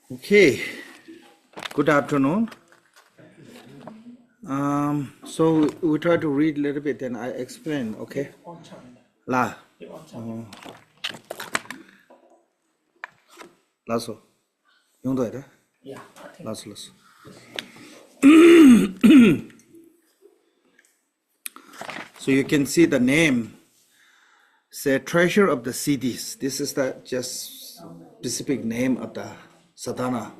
Okay, good afternoon. So we try to read a little bit, then I explain. Okay, La, Lasso, you do it? Yeah, I think. Lasso. So you can see the name. Say treasure of the cities. This is the just specific name of the sadhana,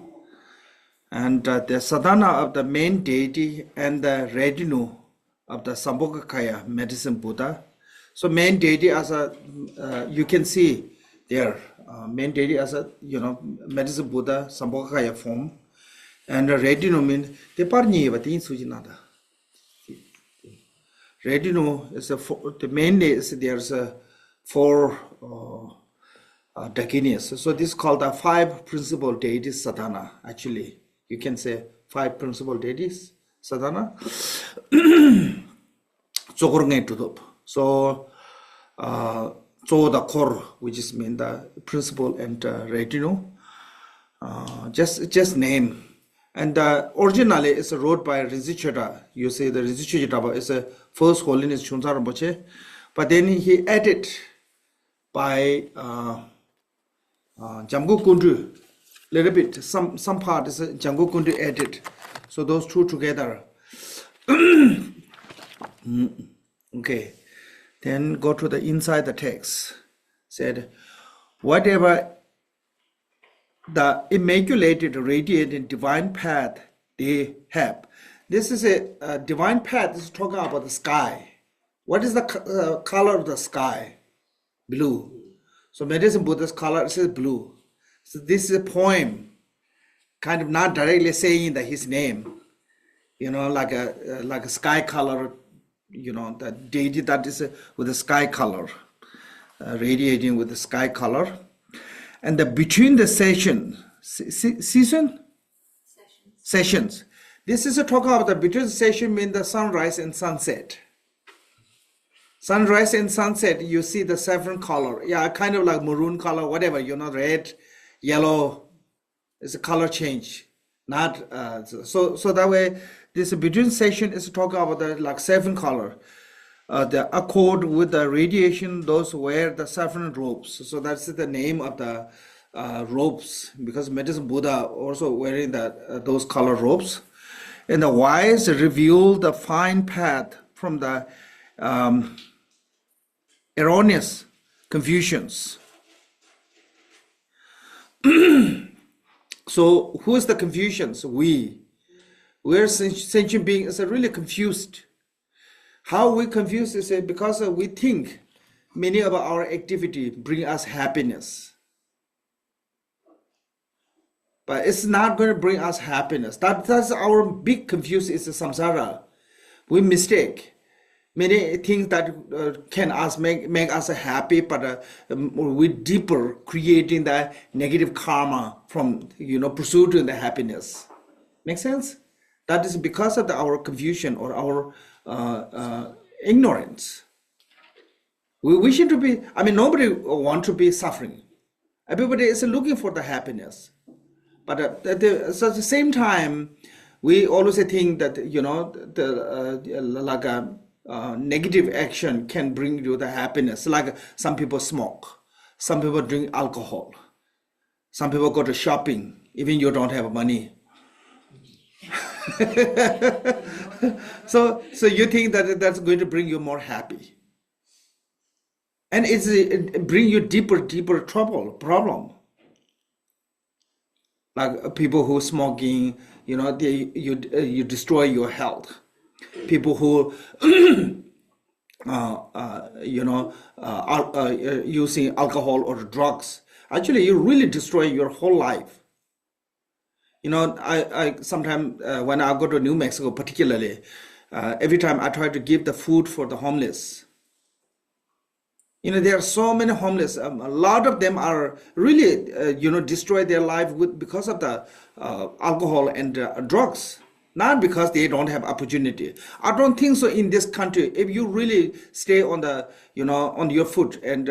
and the sadhana of the main deity and the retinue of the Sambhogakaya medicine Buddha. So main deity as a you can see there main deity as a medicine Buddha Sambhogakaya form, and the retinue means the parni vatin sujinada. Retinue is the mainly is there's a four Dakinias. So this is called the five principal deities sadhana. Actually, you can say five principal deities sadhana. So, the core, which is mean the principal and retinue, just name. And originally it's wrote by Rinpoche. You say the Rinpoche is a first holiness Chunsa Rinpoche, but then he added by Jamgu Kundu, little bit, some part is Jamgu Kundu added. So those two together. Okay, then go to the inside the text. Said, whatever the immaculated, radiating divine path they have. This is a divine path. This is talking about the sky. What is the color of the sky? Blue. So medicine Buddha's color is blue. So this is a poem, kind of not directly saying that his name, like a sky color, the deity that is with the sky color, radiating with the sky color. And between the sessions, this is a talk about the between the session mean the sunrise and sunset. Sunrise and sunset, you see the saffron color. Yeah, kind of like maroon color, whatever, red, yellow, it's a color change. Not so that way, this between session is talking about the like saffron color. The accord with the radiation, those wear the saffron robes. So that's the name of the robes, because medicine Buddha also wearing those color robes. And the wise reveal the fine path from the erroneous confusions. So who is the confusions? We're sentient beings are really confused. How we confuse is because we think many of our activity bring us happiness. But it's not going to bring us happiness. That's our big confusion is the samsara. We mistake many things that can make us happy, but we deeper creating the negative karma from pursuing the happiness. Make sense? That is because of our confusion or our ignorance. We wish to be, nobody want to be suffering. Everybody is looking for the happiness. But at the same time, we always think that, negative action can bring you the happiness. Like some people smoke, some people drink alcohol, some people go to shopping, even you don't have money. So you think that that's going to bring you more happy, and it bring you deeper problem. Like people who smoking, you destroy your health. People who using alcohol or drugs, actually you really destroy your whole life. I sometimes when I go to New Mexico, particularly, every time I try to give the food for the homeless. There are so many homeless. A lot of them are really, destroy their life because of the alcohol and drugs, not because they don't have opportunity. I don't think so in this country. If you really stay on the, on your foot and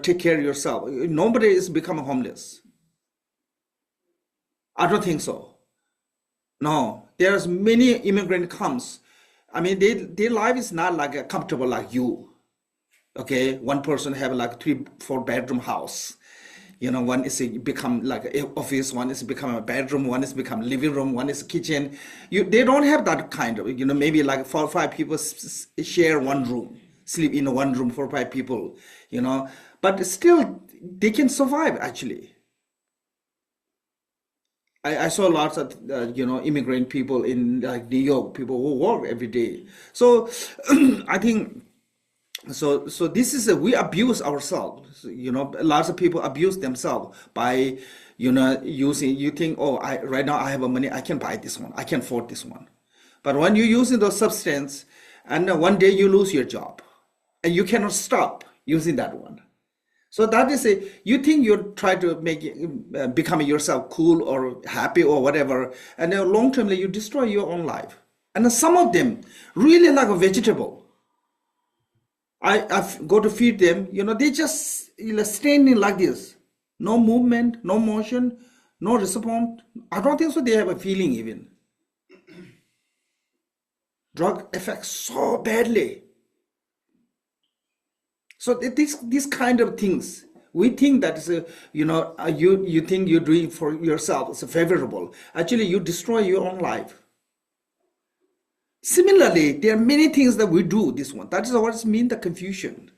take care of yourself, nobody is becoming homeless. I don't think so. No, there's many immigrant comes. I mean, their life is not like comfortable like you. Okay, one person have like 3 4 bedroom house. One is become like a office, one is become a bedroom, one is become living room, one is kitchen. They don't have that kind of, maybe like 4 or 5 people share one room, sleep in one room, 4 or 5 people, but still they can survive actually. I saw lots of immigrant people in like New York, people who work every day. So I think so this is we abuse ourselves. Lots of people abuse themselves by using. You think, oh, I right now I have a money, I can buy this one, I can afford this one. But when you using those substance, and one day you lose your job, and you cannot stop using that one. So that is you think you try to make become yourself cool or happy or whatever, and then long term you destroy your own life. And some of them really like a vegetable. I go to feed them, they just standing like this, no movement, no motion, no response. I don't think so. They have a feeling even. Drug affects so badly. So these kind of things, we think that is you think you're doing for yourself, it's favorable. Actually, you destroy your own life. Similarly, there are many things that we do this one. That is what it means the confusion.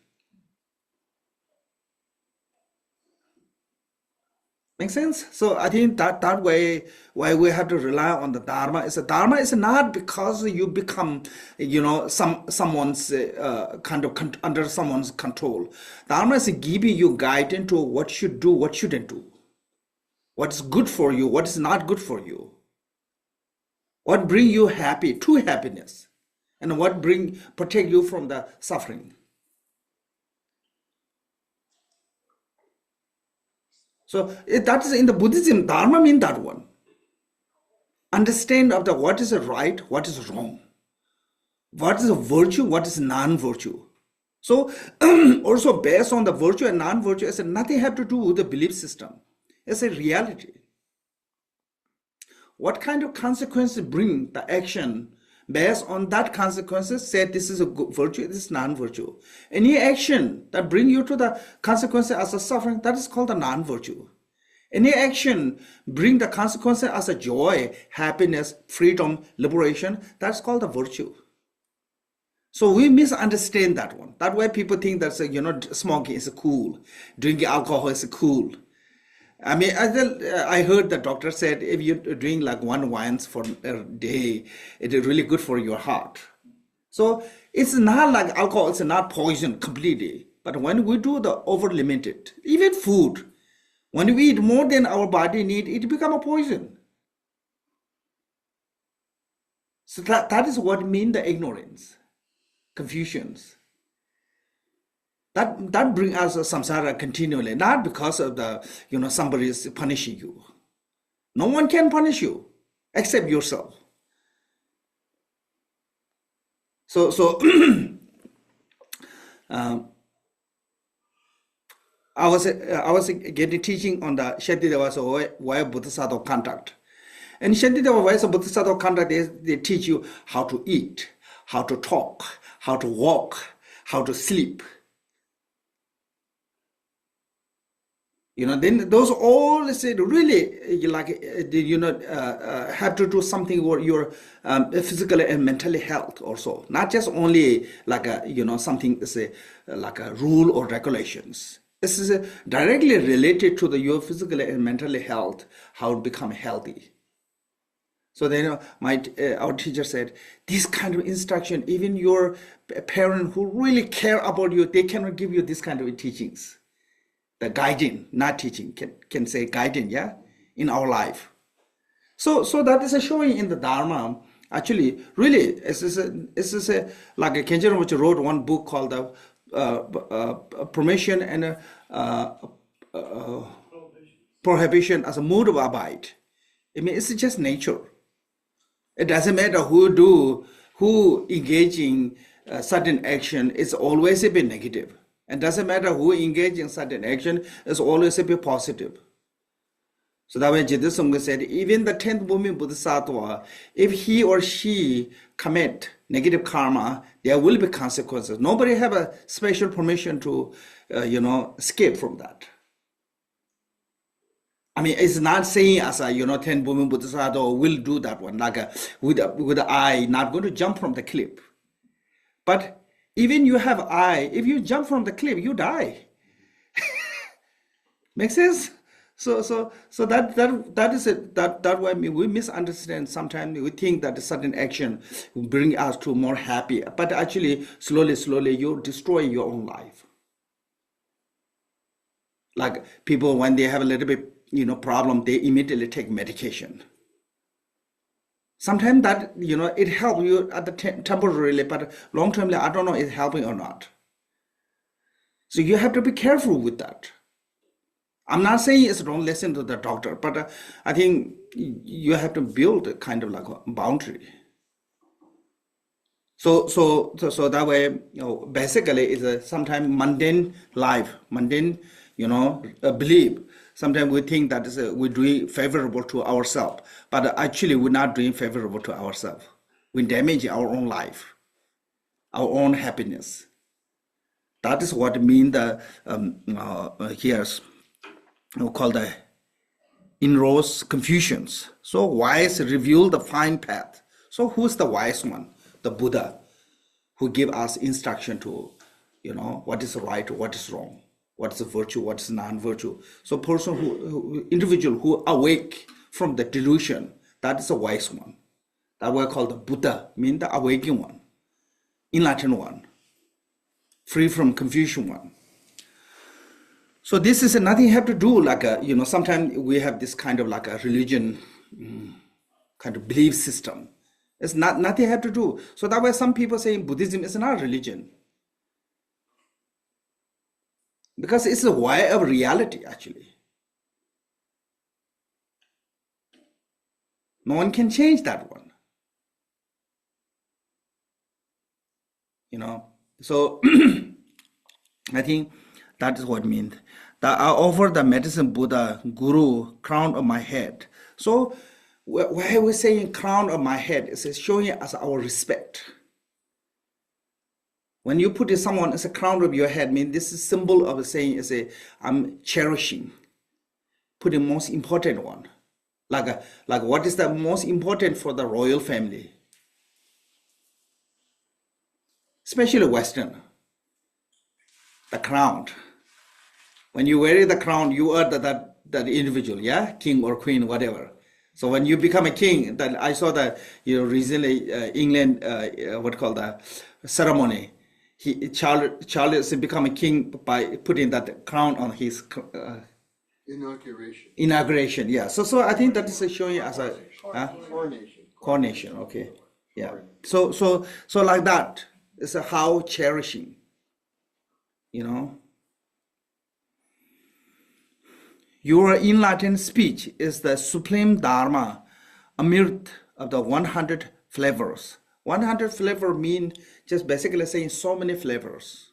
Make sense? So I think that way why we have to rely on the Dharma is the Dharma is not because you become someone's kind of under someone's control. Dharma is giving you guidance to what you should do, what shouldn't do, what is good for you, what is not good for you, what bring you happy, true happiness, and what protect you from the suffering. So that is in the Buddhism, Dharma means that one. Understand of the what is right, what is wrong, what is a virtue, what is non-virtue. So also based on the virtue and non-virtue, it's nothing have to do with the belief system. It's a reality. What kind of consequences bring the action? Based on that consequences, say this is a good virtue, this is non-virtue. Any action that bring you to the consequences as a suffering, that is called a non-virtue. Any action bring the consequences as a joy, happiness, freedom, liberation, that's called a virtue. So we misunderstand that one. That way people think that smoking is cool, drinking alcohol is cool. I mean, I heard the doctor said if you drink like 1 wine for a day, it is really good for your heart. So it's not like alcohol, it's not poison completely. But when we do the over limited, even food, when we eat more than our body need, it become a poison. So that is what mean the ignorance, confusions. That brings us a samsara continually, not because of the somebody is punishing you. No one can punish you except yourself. So I was getting teaching on the Shantideva's way of Bodhisattva conduct. And Shantideva's way of Bodhisattva conduct is they teach you how to eat, how to talk, how to walk, how to sleep. Then those all said really have to do something for your physical and mental health also, not just only like something say like a rule or regulations. This is directly related to your physical and mental health, how to become healthy. So then our teacher said, this kind of instruction, even your parent who really care about you, they cannot give you this kind of teachings. The guiding, not teaching, can say guiding, yeah, in our life. So that is showing in the Dharma. Actually, really, it's like a Khenpo which wrote one book called Permission and Prohibition as a Mood of Abide. I mean, it's just nature. It doesn't matter who engaging certain action, it's always a bit negative. And doesn't matter who engage in certain action, it's always a bit positive. So that way Jiddu said, even the 10th woman Bodhisattva, if he or she commit negative karma, there will be consequences. Nobody have a special permission to, escape from that. I mean, it's not saying as a, 10 women Bodhisattva will do that one, like with the eye, not going to jump from the cliff. But even you have eye, if you jump from the cliff, you die. Make sense? So that is it. That why we misunderstand. Sometimes we think that a certain action will bring us to more happy, but actually, slowly, you destroy your own life. Like people, when they have a little bit, problem, they immediately take medication. Sometimes that, it helps you at the temporarily, but long termly, I don't know it's helping or not. So you have to be careful with that. I'm not saying it's don't listen to the doctor, but I think you have to build a kind of like a boundary. So that way, basically, it's a sometimes mundane life, mundane, belief. Sometimes we think that we're doing favorable to ourselves, but actually we're not doing favorable to ourselves. We damage our own life, our own happiness. That is what mean the here's called the inroads confusions. So wise reveal the fine path. So who's the wise one? The Buddha, who give us instruction to, what is right, what is wrong, what is virtue, what is non-virtue. So person individual who awake from the delusion, that is a wise one. That we call the Buddha, mean the awakening one, enlightened one, free from confusion one. So this is nothing have to do like a, sometimes we have this kind of like a religion kind of belief system. It's nothing have to do. So that way some people saying Buddhism is not a religion. Because it's a way of reality actually. No one can change that one. So I think that is what it means. That I offer the medicine Buddha, Guru, crown of my head. So why are we saying crown of my head? It's showing us our respect. When you put someone as a crown of your head, mean this is symbol of saying I'm cherishing, putting most important one. Like what is the most important for the royal family? Especially Western. The crown. When you wear the crown, you are that individual, yeah, king or queen, whatever. So when you become a king, then I saw that recently England what called the ceremony. Charles become a king by putting that crown on his inauguration. Yeah. So I think that is showing as a coronation. Okay. Yeah. So like that is how cherishing. Your enlightened speech is the supreme dharma, amrit of the 100 flavors. 100 flavor mean just basically saying so many flavors.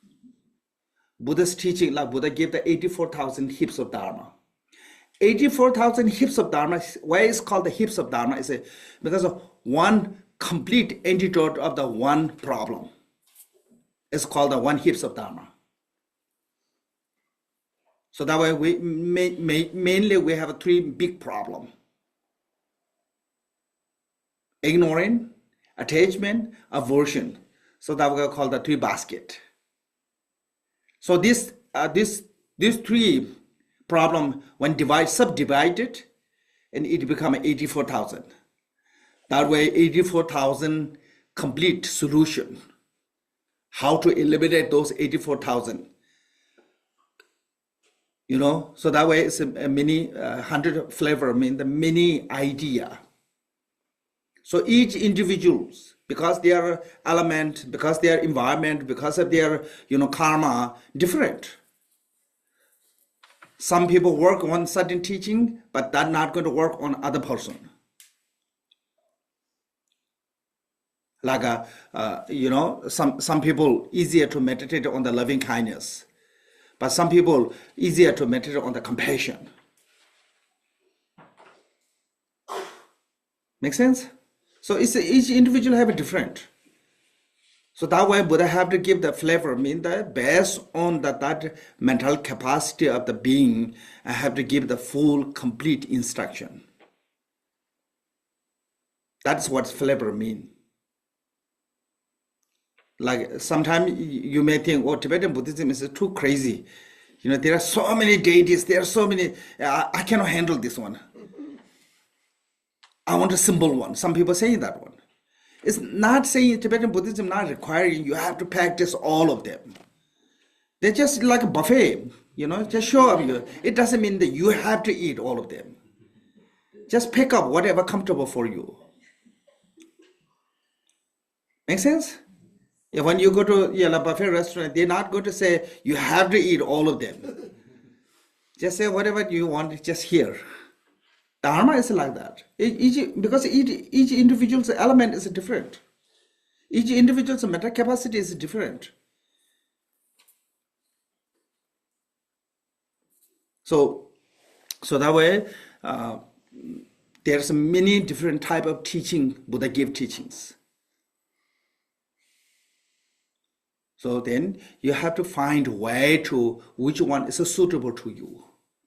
Buddha's teaching, like Buddha gave the 84,000 hips of dharma. 84,000 hips of dharma. Why is called the hips of dharma? Is because of one complete antidote of the one problem. It's called the one hips of dharma. So that way we mainly we have three big problems. Ignoring, attachment, aversion. So that we call the three basket. So these three problem when subdivided, and it become 84,000. That way 84,000 complete solution. How to eliminate those 84,000. So that way it's a many 100 flavor, mean the many idea. So each individuals, because their element, because their environment, because of their karma, different. Some people work on certain teaching, but that's not going to work on other person. Like some people easier to meditate on the loving kindness. But some people easier to meditate on the compassion. Make sense? So it's each individual have a different. So that way Buddha have to give the flavor, mean that based on that mental capacity of the being, I have to give the full, complete instruction. That's what flavor mean. Like sometimes you may think, oh, Tibetan Buddhism is too crazy. There are so many deities, there are so many, I cannot handle this one. I want a simple one. Some people say that one. It's not saying Tibetan Buddhism not requiring you have to practice all of them. They're just like a buffet, just show up you. It doesn't mean that you have to eat all of them. Just pick up whatever comfortable for you. Make sense? Yeah, when you go to a buffet restaurant, they're not going to say you have to eat all of them. Just say whatever you want, just here. Dharma is like that. Because each individual's element is different. Each individual's mental capacity is different. So that way, there's many different type of teaching Buddha gave teachings. So then you have to find a way to which one is suitable to you,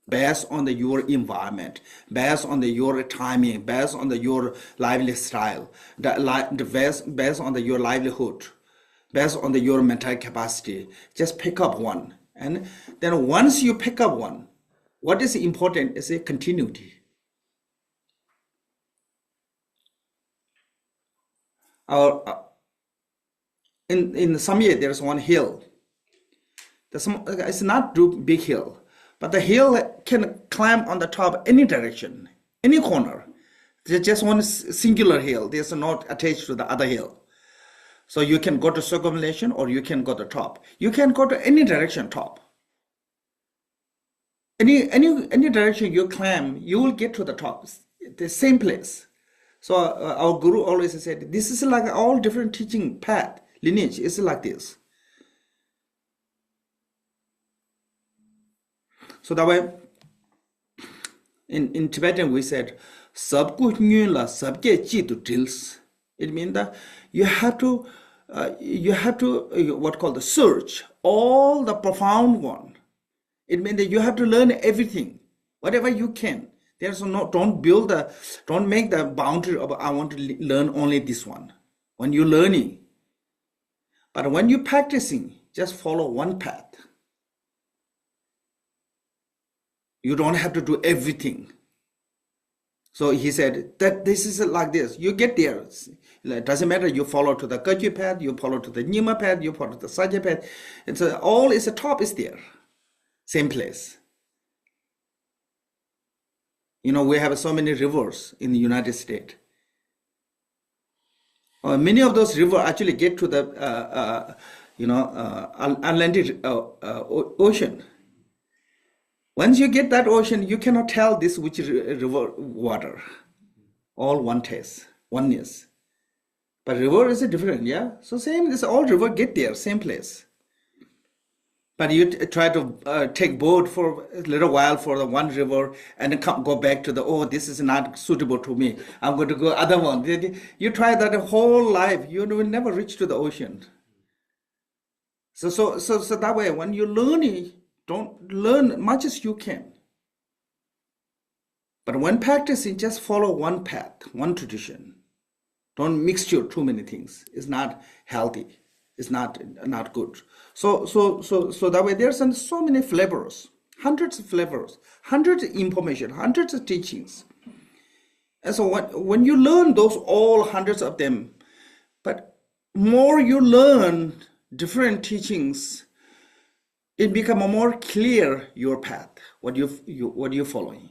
based on your environment, based on your timing, based on your lively style, based on your livelihood, based on your mental capacity. Just pick up one, and then once you pick up one, what is important is a continuity. In Samye, there's one hill. It's not too big hill, but the hill can climb on the top any direction, any corner. There's just one singular hill. There's not attached to the other hill. So you can go to circumambulation or you can go to top. You can go to any direction top. Any direction you climb, you will get to the top, the same place. So our guru always said, this is like all different teaching path, lineage is like this. So that way, in Tibetan we said, "Sabku nyula sabke chitu drills." It means that you have to what called the search all the profound one. It means that you have to learn everything, whatever you can. There's no don't make the boundary of I want to learn only this one. When you're learning, but when you're practicing, just follow one path. You don't have to do everything. So he said that this is like this. You get there. It doesn't matter. You follow to the Kagyu path, you follow to the Nima path, you follow to the Sajja path. It's all is the top is there. Same place. We have so many rivers in the United States. Many of those rivers actually get to the Atlantic Ocean. Once you get that ocean, you cannot tell this which river water. All one taste, oneness. But river is different, yeah? So same, this all river get there, same place. But you try to take boat for a little while for the one river and then go back to this is not suitable to me. I'm going to go other one. You try that whole life, you will never reach to the ocean. So that way, when you learn, don't learn much as you can. But when practicing, just follow one path, one tradition. Don't mixture too many things. It's not healthy. It's not good. So that way there's so many flavors, hundreds of flavors, hundreds of information, hundreds of teachings. And so when you learn those all hundreds of them, but more you learn different teachings, it becomes more clear your path, what you're following.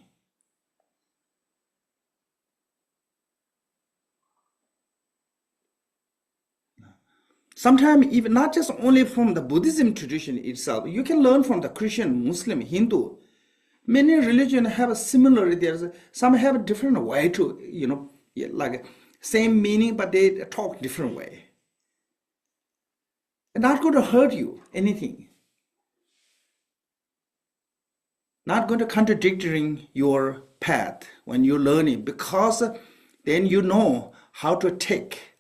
Sometimes even not just only from the Buddhism tradition itself, you can learn from the Christian, Muslim, Hindu. Many religions have a similar, some have a different way to, like same meaning, but they talk different way. And not going to hurt you, anything. Not going to contradicting your path when you're learning, because then you know how to take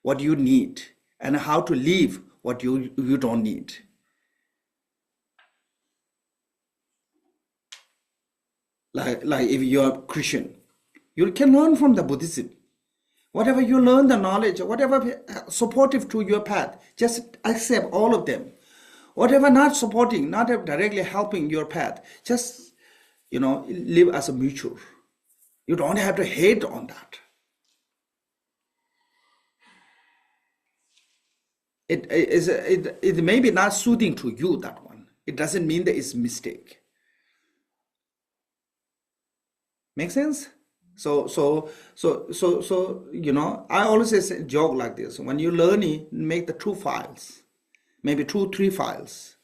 what you need and how to leave what you don't need. Like if you're Christian, you can learn from the Buddhism. Whatever you learn, the knowledge, whatever supportive to your path, just accept all of them. Whatever not supporting, not directly helping your path, just, live as a mutual. You don't have to hate on that. It may be not suiting to you, that one. It doesn't mean that it's a mistake. Make sense? So, I always say, joke like this. When you learn it, make the two files, maybe 2-3 files.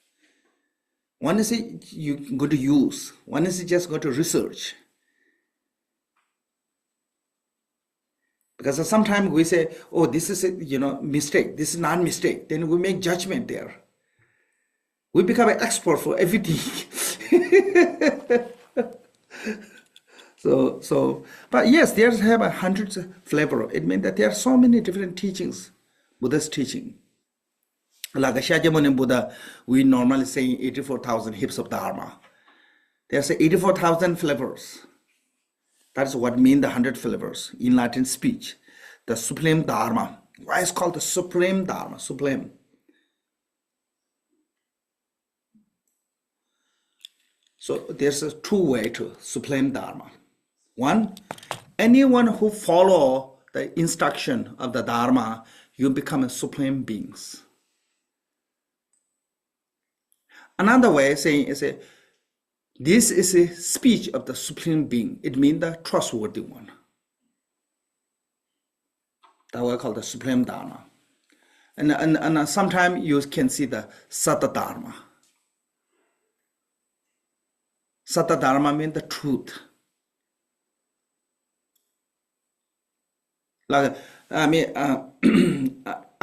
One is you go to use, one is just go to research. Because sometimes we say, oh, this is a mistake, this is not mistake. Then we make judgment there. We become an expert for everything. But yes, there's have hundreds of flavor. It means that there are so many different teachings, Buddha's teaching. Like Shakyamuni Buddha, we normally say 84,000 hips of Dharma. There's 84,000 flavors. That's what mean the 100 flavors in Latin speech. The supreme Dharma. Why is called the supreme Dharma? Supreme. So there's a two-way to supreme Dharma. One, anyone who follow the instruction of the Dharma, you become a supreme beings. Another way of saying is this is a speech of the supreme being. It means the trustworthy one. That we call the supreme Dharma. And sometimes you can see the Satta Dharma. Satta Dharma means the truth. Like, I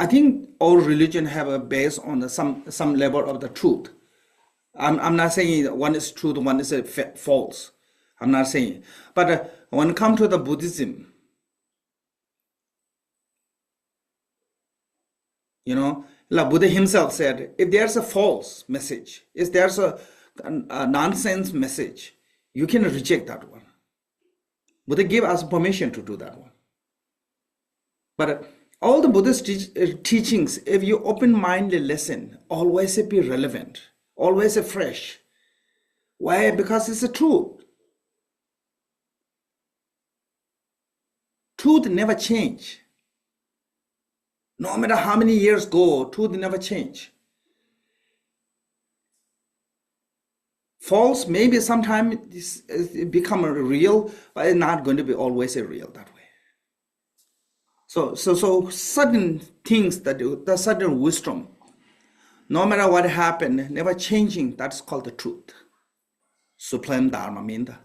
think all religion have a base on some level of the truth. I'm not saying one is truth, one is false. I'm not saying. But when it comes to the Buddhism, like Buddha himself said, if there's a false message, if there's a nonsense message, you can reject that one. Buddha gave us permission to do that one. But all the Buddhist teachings, if you open-mindedly listen, always be relevant, always fresh. Why? Because it's the truth. Truth never change. No matter how many years go, truth never change. False maybe sometimes become real, but it's not going to be always a real that way. So certain things the certain wisdom, no matter what happened, never changing, that's called the truth. Supreme Dharma means that.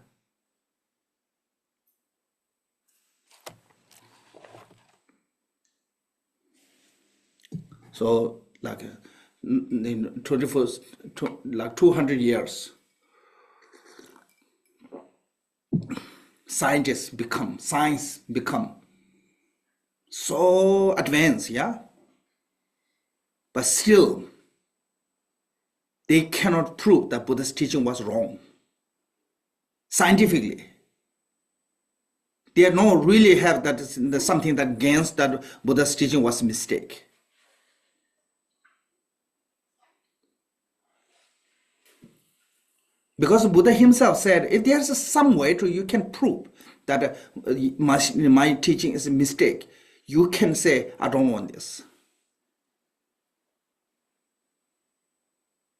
So like in 21st, like 200 years, science become so advanced, yeah? But still, they cannot prove that Buddha's teaching was wrong. Scientifically. They don't really have that something that against that Buddha's teaching was a mistake. Because Buddha himself said, if there's some way you can prove that my teaching is a mistake, you can say, I don't want this.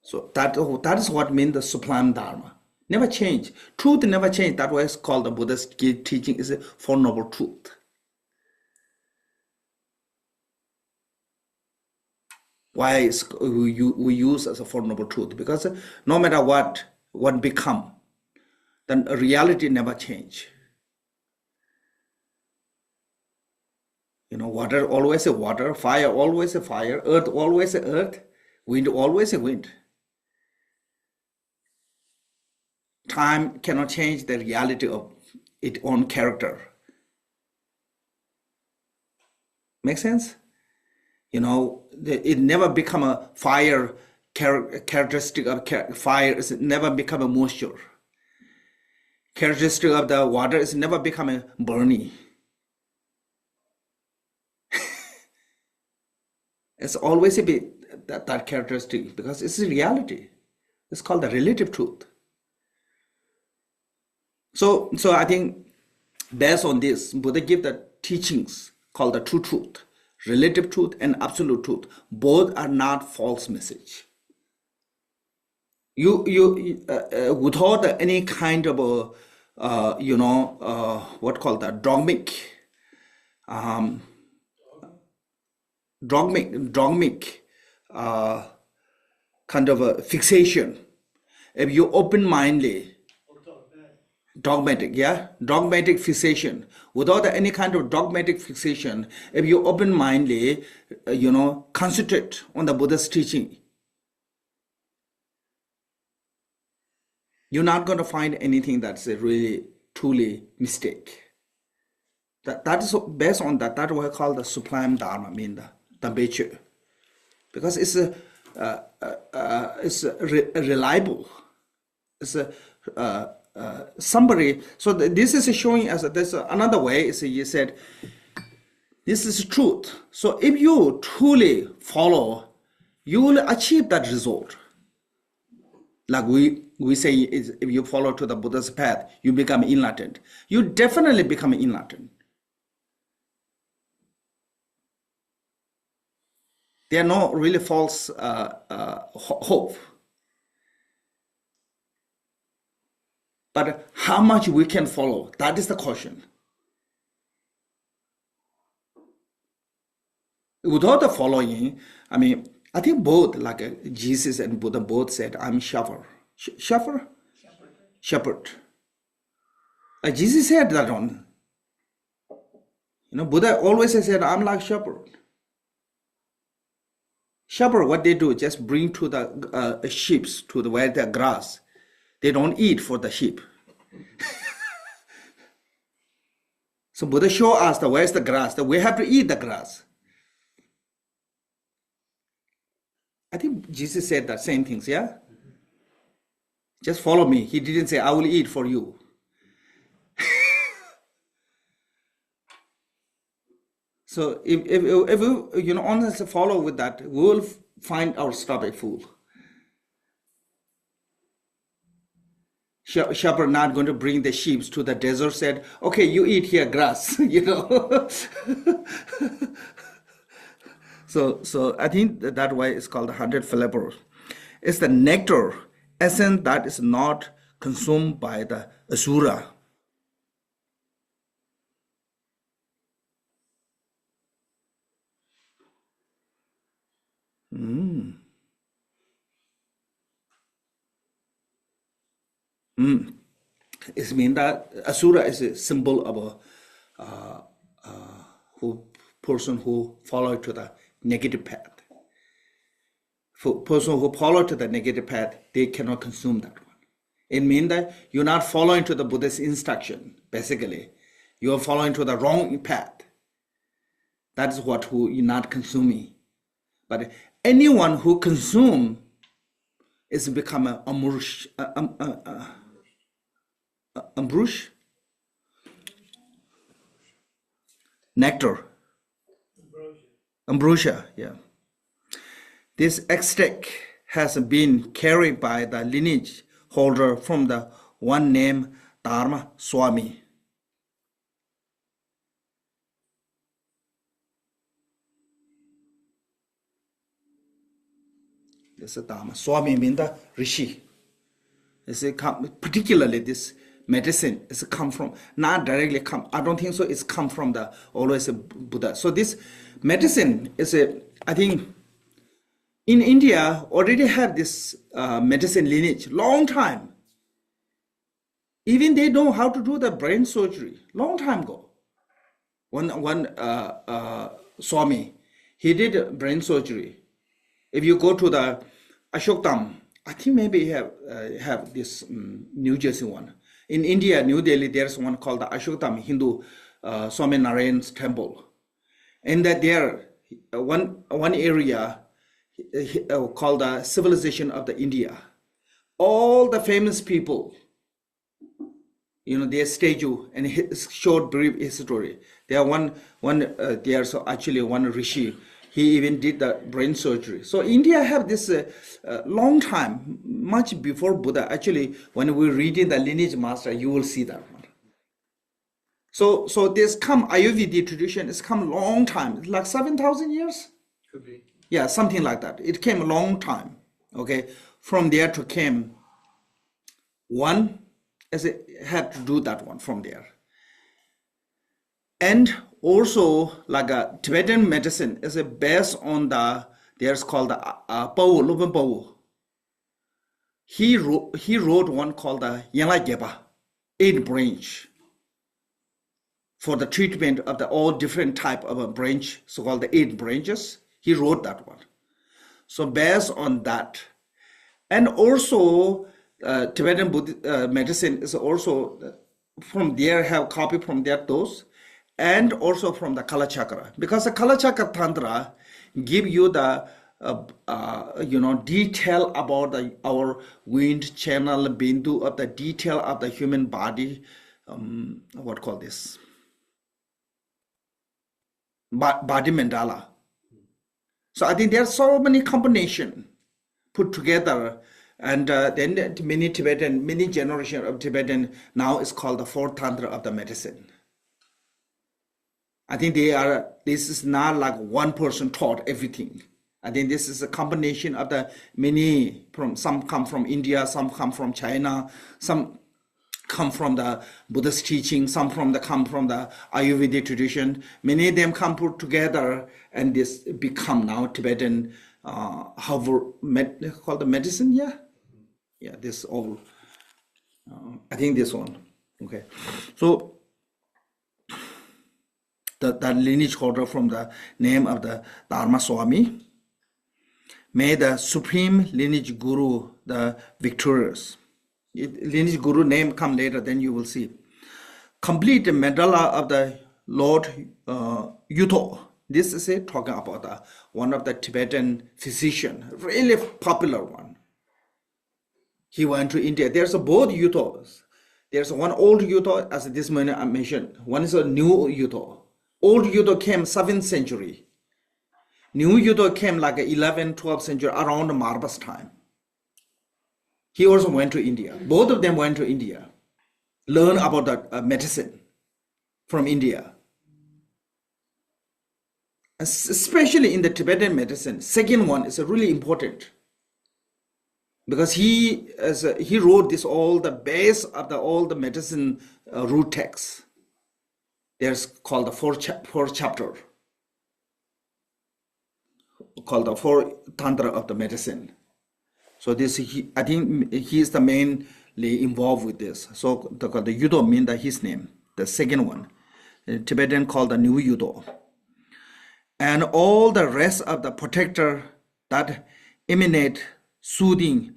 So that is what means the supreme Dharma. Never change. Truth never change. That was called the Buddha's teaching is a Four Noble Truth. Why we use as a Four Noble Truth? Because no matter what one become, then reality never change. Water always a water, fire always a fire, earth always a earth, wind always a wind. Time cannot change the reality of its own character. Make sense? You know, it never become a fire characteristic of fire is never become a moisture. Characteristic of the water is never become a burning. It's always a bit that characteristic because it's a reality. It's called the relative truth. So I think based on this, Buddha give the teachings called the true truth, relative truth and absolute truth. Both are not false message. You without any kind of what called that dogmatic kind of a fixation. If you open-mindedly, dogmatic fixation. Without any kind of dogmatic fixation, if you open-mindedly, concentrate on the Buddha's teaching, you're not going to find anything that's a really, truly mistake. That is based on that. That's what I call the sublime dharma, I mean the Beche, because it's reliable. It's somebody. So this is showing us that there's another way. Is you said this is truth. So if you truly follow, you will achieve that result. Like we say, if you follow to the Buddha's path, you become enlightened. You definitely become enlightened. There are no really false hope. But how much we can follow, that is the question. Without the following, I mean, I think both, like Jesus and Buddha both said, I'm shepherd. Shepherd. Jesus said that on. Buddha always said, I'm like shepherd. Shepherd, what they do, just bring to the sheep to where the grass. They don't eat for the sheep. So Buddha show us where's the grass, that we have to eat the grass. I think Jesus said that same things, yeah? Just follow me. He didn't say, I will eat for you. So if we honestly follow with that, we will find our stomach full. Shepherd not going to bring the sheep to the desert, said, okay, you eat here grass, So I think that way it's called the 100 flavors. It's the nectar, essence that is not consumed by the asura. It means that asura is a symbol of a person who follow to the negative path. For person who follow to the negative path, they cannot consume that one. It means that you're not following to the Buddha's instruction. Basically, you are following to the wrong path. That's what who you're not consuming. But anyone who consume is become a amrush, nectar, ambrosia. Yeah. This extract has been carried by the lineage holder from the one named Dharma Swami. This is Dharma Swami means the rishi. Particularly this medicine is come from, not directly come, I don't think so, it's come from the always a Buddha. So this medicine is I think in India already have this medicine lineage long time. Even they know how to do the brain surgery long time ago. One Swami, he did brain surgery. If you go to the Ashokdam, I think maybe have this New Jersey one. In India, New Delhi, there's one called the Ashokdam Hindu Swami Narayan's temple. And that there, one area called the civilization of the India. All the famous people, their statue and his short brief history. There there's actually one rishi. He even did the brain surgery. So India have this long time, much before Buddha. Actually, when we read in the lineage master, you will see that one. So this Ayurvedic tradition has come long time, like 7,000 years. Could be. Yeah, something like that. It came a long time. Okay, from there to came one, as it had to do that one from there. And also like a Tibetan medicine is based on there's called the Pao Lubun Pao. He wrote one called the Yanla Geba, 8 branch, for the treatment of all different type of a branch, so called the 8 branches. He wrote that one. So based on that, and also Tibetan Buddhist medicine is also from there, have copy from there those, and also from the Kala Chakra, because the Kala Chakra Tantra give you the detail about our wind channel bindu, of the detail of the human body. What call this? Body mandala. So I think there are so many combinations put together, and then many generation of Tibetan now is called the 4th Tantra of the medicine. I think this is not like one person taught everything. I think this is a combination of the many, some come from India, some come from China, some come from the Buddhist teaching, some come from the Ayurvedic tradition. Many of them come put together, and this become now Tibetan, called the medicine, yeah? Yeah, this all, I think this one, okay. So, that lineage holder from the name of the Dharma Swami, may the supreme lineage guru, the victorious. Lineage guru name come later, then you will see. Complete the mandala of the Lord Yuto. This is talking about one of the Tibetan physician, really popular one. He went to India. There's both Yutos. There's one old Yuto, as this morning I mentioned. One is a new Yuto. Old Yudo came 7th century. New Yudo came like 11th, 12th century, around Marba's time. He also went to India. Both of them went to India, learn about the medicine from India. Especially in the Tibetan medicine, second one is really important, because he wrote this all the base of all the medicine root texts. There's called the fourth chapter, called the 4th Tantra of the medicine. So this, I think he is the mainly involved with this. So the Yudo means that his name, the second one, Tibetan called the new Yudo. And all the rest of the protector that emanate soothing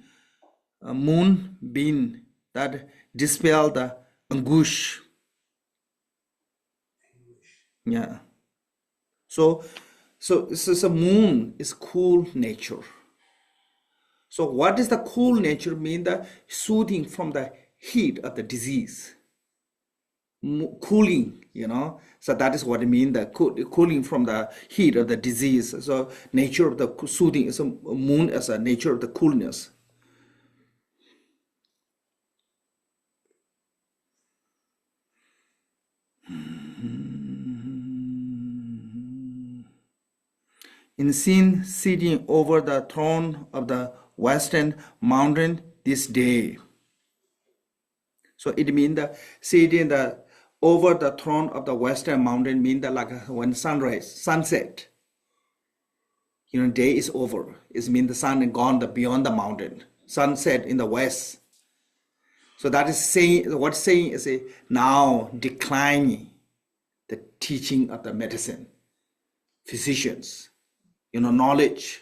moon being that dispel the anguish. Yeah. So a moon is cool nature. So what does the cool nature mean? The soothing from the heat of the disease. Cooling, So that is what it means, the cooling from the heat of the disease. So nature of the soothing is a moon as a nature of the coolness. In scene sitting over the throne of the western mountain this day. So it means that sitting over the throne of the western mountain means that like when sunset, day is over. It means the sun is gone beyond the mountain. Sunset in the west. So that is saying, what's saying is now declining the teaching of the medicine, physicians. Knowledge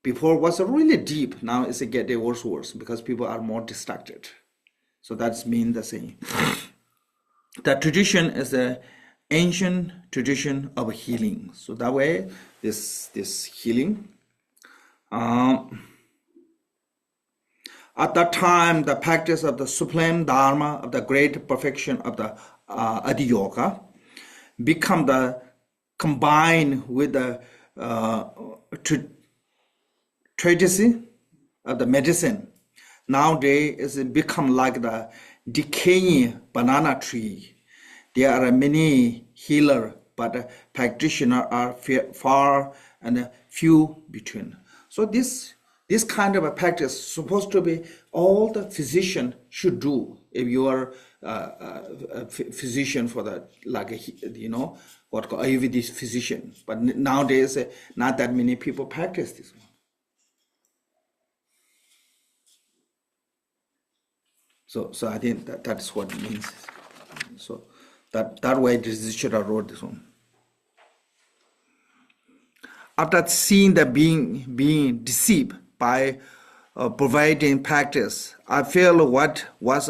before was really deep. Now it's getting worse because people are more distracted. So that's mean the same. The tradition is ancient tradition of healing. So that way, this healing. At that time, the practice of the supreme dharma of the great perfection of the Adiyoga become the combined with the treatise of the medicine. Nowadays, it become like the decaying banana tree. There are many healers, but practitioners are far and few between. So this kind of a practice is supposed to be all the physician should do. If you are a physician for the, like what called Ayurvedic physician, but nowadays not that many people practice this one. So I think that's what it means. So that way the Zishira wrote this one. After seeing the being deceived by providing practice, I feel what was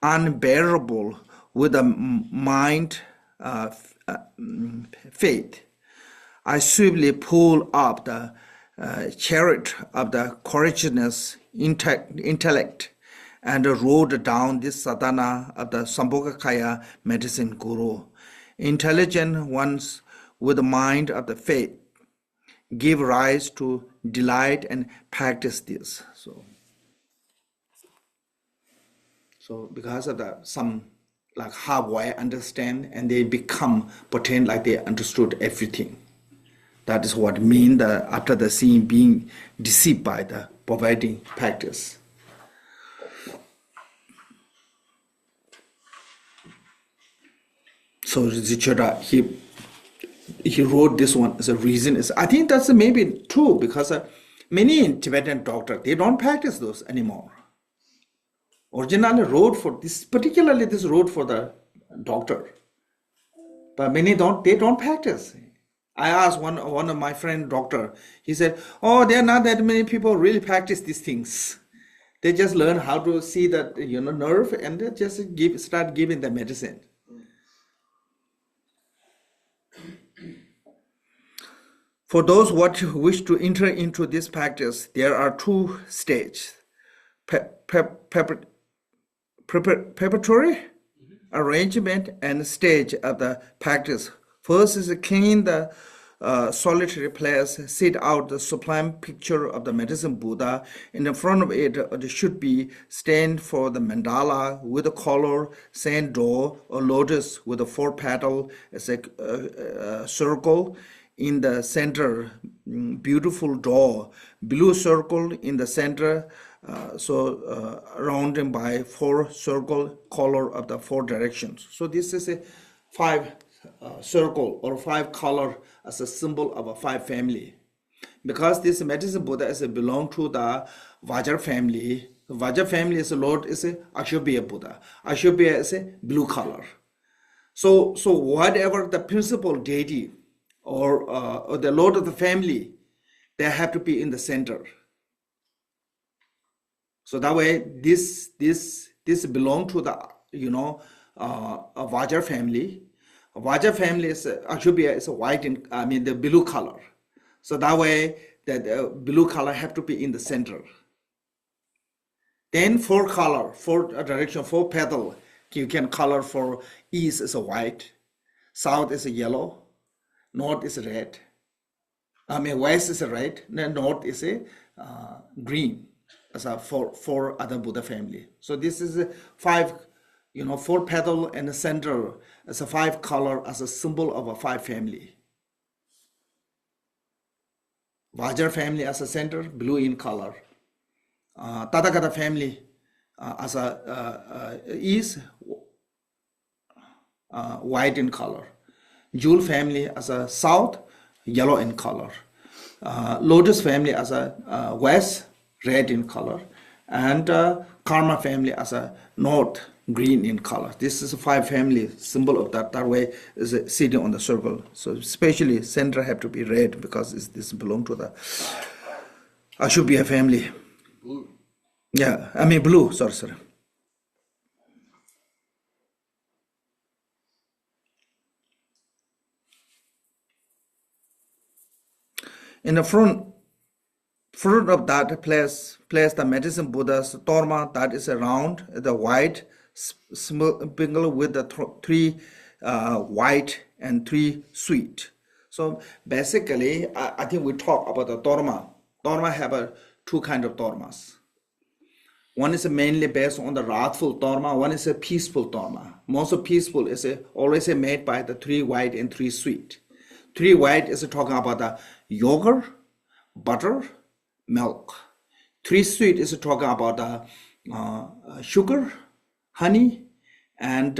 unbearable with the mind faith. I swiftly pulled up the chariot of the courageous intellect and rode down this sadhana of the Sambhogakaya medicine guru. Intelligent ones with the mind of the faith give rise to delight and practice this. So because of that, some like halfway understand and they become pretend like they understood everything. That is what mean after the seeing being deceived by the providing practice. So Zichara, he wrote this one as a reason. I think that's maybe true because many Tibetan doctors, they don't practice those anymore. Originally wrote for this, particularly this wrote for the doctor, but many they don't practice. I asked one of my friend doctor, he said, oh, there are not that many people really practice these things. They just learn how to see that nerve and they just start giving the medicine. For those who wish to enter into this practice, there are two stages. Preparatory arrangement and stage of the practice. First is clean the solitary place, sit out the sublime picture of the medicine Buddha. In the front of it, there should be stand for the mandala with a color, sand door, or lotus with a 4 petal as a circle. In the center, beautiful door, blue circle in the center, surrounded by 4 circle color of the 4 directions. So this is a 5 circle or 5 color as a symbol of a 5 family. Because this medicine Buddha is belong to the Vajra family. Vajra family is a Lord is a Ashobhya Buddha. Ashobhya is a blue color. So whatever the principal deity or the Lord of the family, they have to be in the center. So that way, this belong to the a Vajra family. A Vajra family is Ashobhya is a white the blue color. So that way, that blue color have to be in the center. Then 4 color, 4 direction, 4 petal. You can color for east is a white, south is a yellow, north is red. West is a red, then north is a green. As a 4 other Buddha family. So this is a 5, 4 petal and the center as a 5 color as a symbol of a 5 family. Vajra family as a center, blue in color. Tathagata family as a is white in color. Jewel family as a south, yellow in color. Lotus family as a west, red in color, and Karma family as a north, green in color. This is a 5 family symbol of that. That way is sitting on the circle. So especially center have to be red because this belong to the Ashobhya family. Blue. Yeah, blue. Sorry. In the front of that place the medicine Buddha's Dharma that is around the white sprinkled with the three white and three sweet. So basically, I think we talk about the Dharma. Dharma have two kind of Dharmas. One is mainly based on the wrathful Dharma, one is a peaceful Dharma. Most peaceful is always made by the three white and three sweet. Three white is talking about the yogurt, butter, milk. Three sweet is talking about the sugar, honey, and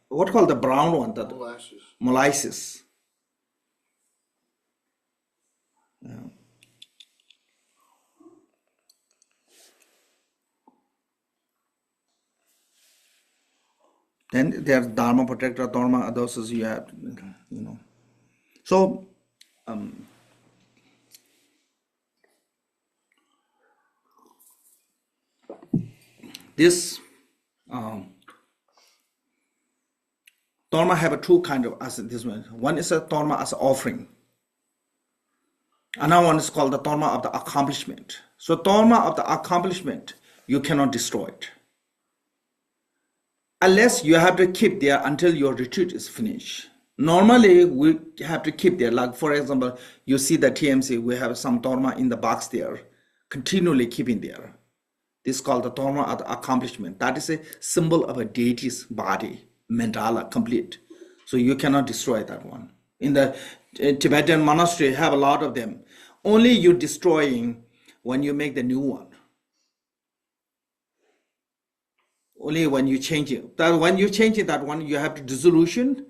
what called the brown one? The Molasses. Molasses. Yeah. Then there's Dharma protector, Dharma, those is you have, you know. So, this Dharma have two kind of as this one. One is a Dharma as offering. Another one is called the Dharma of the accomplishment. So Dharma of the accomplishment, you cannot destroy it. Unless you have to keep there until your retreat is finished. Normally, we have to keep there. Like, for example, you see the TMC, we have some Dharma in the box there, continually keeping there. This is called the Dharma of the accomplishment. That is a symbol of a deity's body, mandala, complete. So you cannot destroy that one. In the Tibetan monastery, have a lot of them. Only you destroying when you make the new one. Only when you change it. That when you change it, that one, you have to dissolution.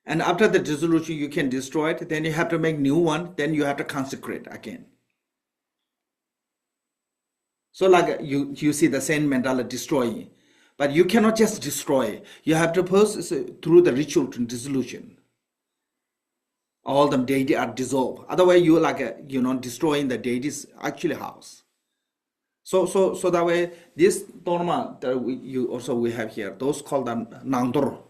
And after the dissolution, you can destroy it. Then you have to make new one. Then you have to consecrate again. So like you see the same mandala destroying. But you cannot just destroy. You have to pass through the ritual to dissolution. All the deity are dissolved. Otherwise, you like destroying the deity's actually house. So that way, this Dharma that we have here, those called them Nangdur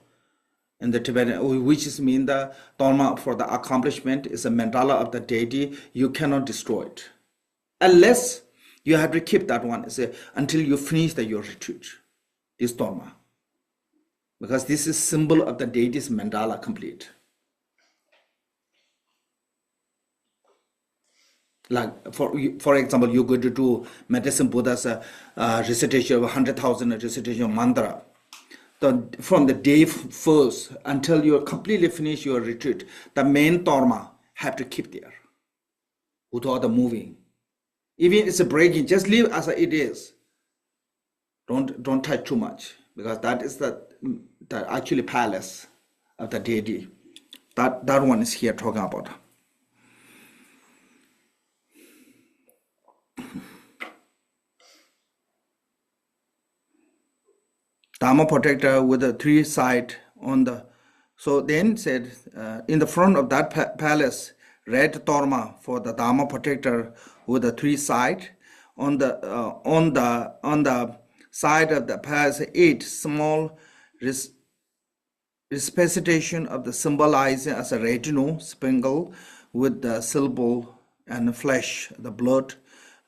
in the Tibetan, which is mean the Dharma for the accomplishment is a mandala of the deity. You cannot destroy it unless you have to keep that one until you finish your retreat. This Dharma, because this is symbol of the deity's mandala complete. Like for example, you go to do medicine Buddha's recitation of 100,000 recitation mantra. From the day first until you completely finish your retreat, the main Dharma have to keep there without the moving. Even it's a breaking, just leave as it is. Don't touch too much, because that is the actually palace of the deity. That one is here talking about. Dharma protector with the three side on the. So then said in the front of that palace, red Dharma for the Dharma protector with the three side. On the side of the palace, 8 small representation of the symbolizing as a retinue sprinkle with the silver and flesh, the blood,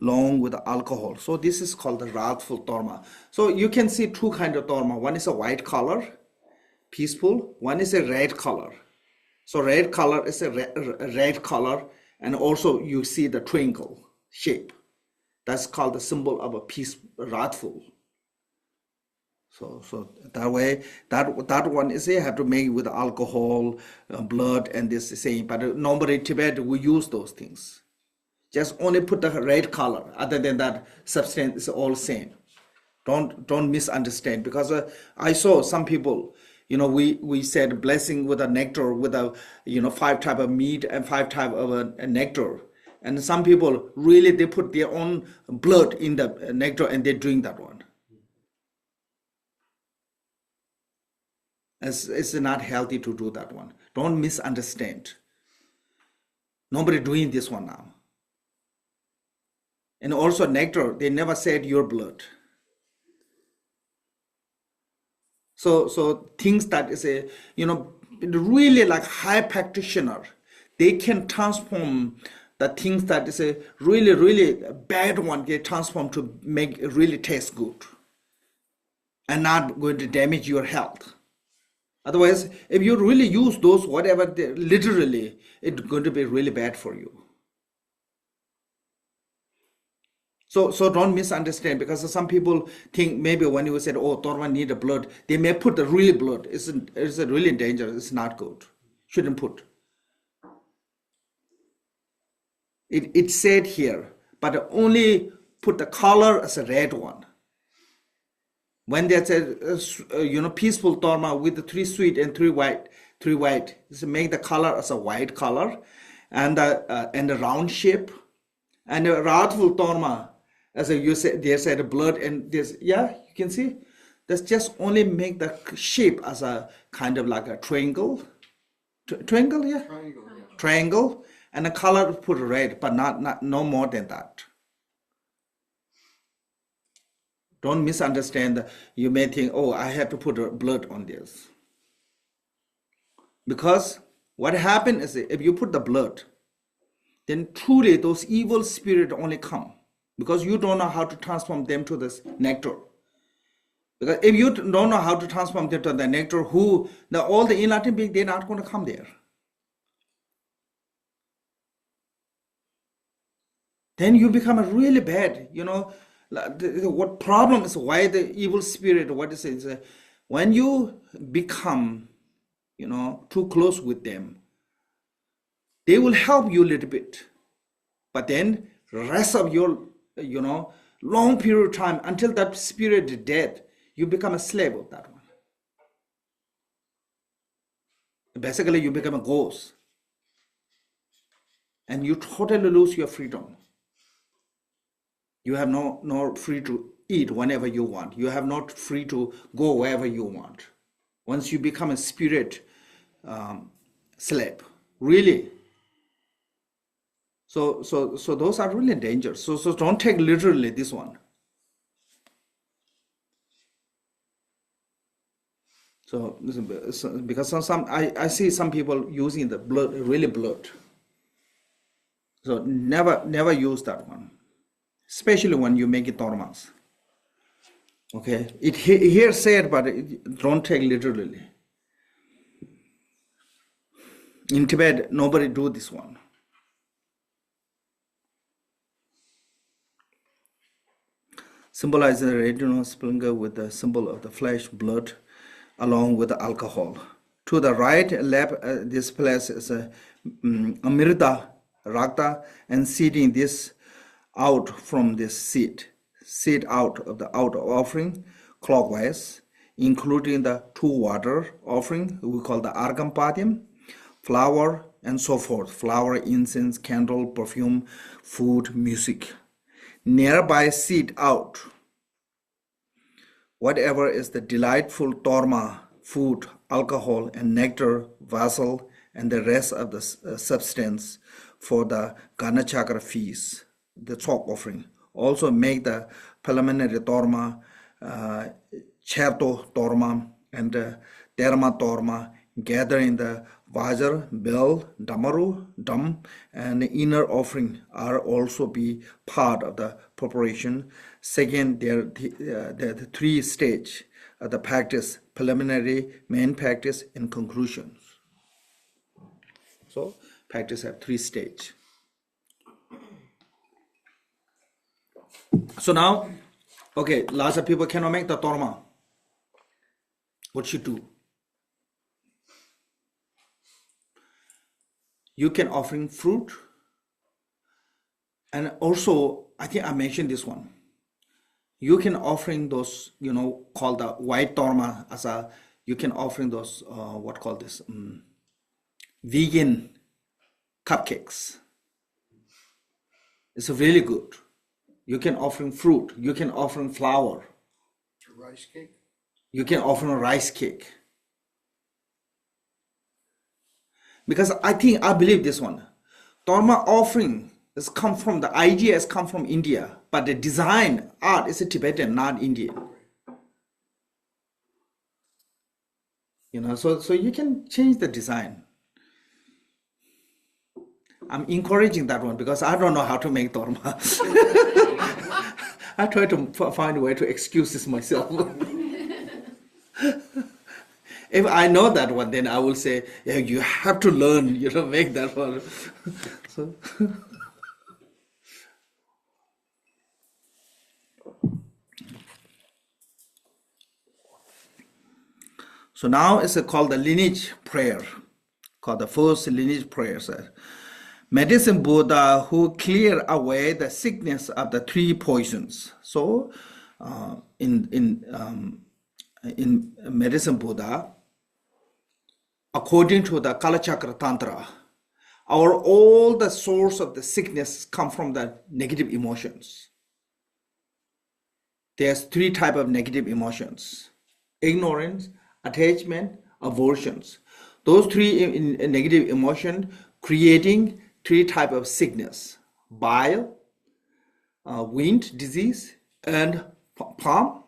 along with the alcohol. So this is called the wrathful Dharma. So you can see two kinds of Dharma. One is a white color, peaceful. One is a red color. So red color is a red color, and also you see the twinkle shape. That's called the symbol of a peace, wrathful. So that way, that one is you have to make with alcohol, blood, and this same. But normally in Tibet we use those things. Just only put the red color. Other than that, substance is all same. Don't misunderstand, because I saw some people. We said blessing with a nectar with a 5 type of meat and 5 type of a nectar, and some people really they put their own blood in the nectar and they drink that one. It's not healthy to do that one. Don't misunderstand. Nobody doing this one now. And also nectar, they never said your blood. So things that is really like high practitioner, they can transform the things that is a really, really bad one get transformed to make it really taste good and not going to damage your health. Otherwise, if you really use those, whatever, literally, it's going to be really bad for you. So don't misunderstand, because some people think maybe when you said, oh, Torma need a blood, they may put the real blood. It's really dangerous. It's not good. Shouldn't put. It said here, but only put the color as a red one. When there's a peaceful Torma with the 3 sweet and 3 white, so make the color as a white color, and the round shape, and a wrathful Torma, as you said, they said blood, and this, yeah, you can see, that's just only make the shape as a kind of like a triangle, triangle, yeah, triangle, and the color put red, but not no more than that. Don't misunderstand. You may think, oh, I have to put blood on this. Because what happens is, if you put the blood, then truly those evil spirits only come. Because you don't know how to transform them to this nectar. Because if you don't know how to transform them to the nectar, all the enlightened beings, they're not going to come there. Then you become a really bad, what problem is, why the evil spirit, what is it? When you become, too close with them, they will help you a little bit. But then rest of your, long period of time, until that spirit is dead, you become a slave of that one. Basically, you become a ghost. And you totally lose your freedom. You have no free to eat whenever you want. You have not free to go wherever you want. Once you become a spirit slave, really. So those are really dangerous. So don't take literally this one. So because I see some people using the blood, really blood. So never use that one. Especially when you make it tormas. Okay, it here said, but don't take literally. In Tibet, nobody do this one. Symbolizing the retinal sprinkle with the symbol of the flesh, blood, along with the alcohol. To the right left, this place is Amrita Rakta, and seeding this out from this seed out of the outer offering clockwise, including the 2 water offering we call the argampadyam, flower, and so forth. Flower, incense, candle, perfume, food, music. Nearby seed out whatever is the delightful torma, food, alcohol, and nectar, vessel, and the rest of the substance for the Ganachakra feast, the chalk offering. Also make the preliminary torma, cherto torma, and derma torma, gather in the vajar, bell, damaru, dum, and the inner offering are also be part of the preparation. Second, the 3 stage of the practice: preliminary, main practice, and conclusions. So practice have 3 stage. So now, okay, lots of people cannot make the torma. What should do? You can offering fruit, and also I think I mentioned this one. You can offering those, called the white torma as a. You can offering those what call this vegan cupcakes. It's really good. You can offering fruit. You can offering flour. Rice cake. You can offer a rice cake. Because I believe this one. Torma offering has come from, the idea has come from India, but the design, art is a Tibetan, not Indian. So you can change the design. I'm encouraging that one because I don't know how to make dorma. I try to find a way to excuse this myself. If I know that one, then I will say, yeah, you have to learn, make that one. So, so now it's called the lineage prayer, called the first lineage prayer. Medicine Buddha who clear away the sickness of the three poisons. So, in Medicine Buddha, according to the Kalachakra Tantra, all the source of the sickness come from the negative emotions. There's three types of negative emotions: ignorance, attachment, aversions. Those three negative emotions creating three types of sickness: bile, wind disease, and plum.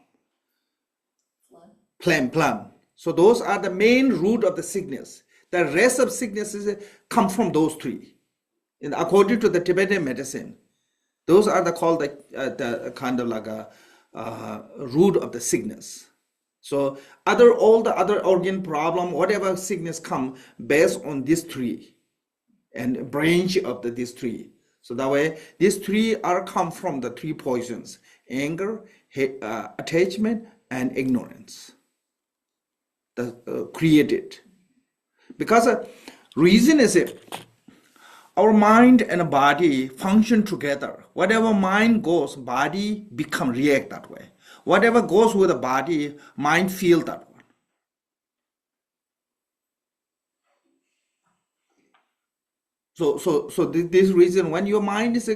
So those are the main root of the sickness. The rest of sicknesses come from those three. And according to the Tibetan medicine, those are called the kind of like a root of the sickness. So all the other organ problem, whatever sickness come based on these three and branch of these three. So that way, these three come from the three poisons: anger, attachment, and ignorance. Created. Because reason is our mind and body function together. Whatever mind goes, body react that way. Whatever goes with the body, mind feel that one. So this reason, when your mind is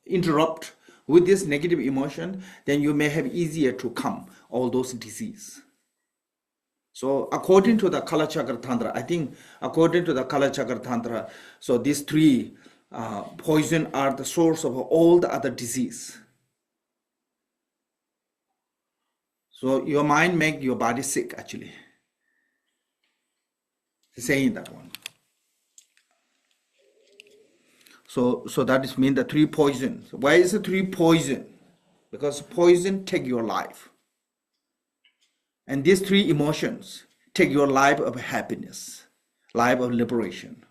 interrupt with this negative emotion, then you may have easier to come all those disease. So according to the Kalachakra Tantra, I think according to the Kalachakra Tantra, so these three poison are the source of all the other disease. So your mind make your body sick, actually. Saying that one. So that means the three poisons. Why is it three poison? Because poison take your life. And these three emotions take your life of happiness, life of liberation.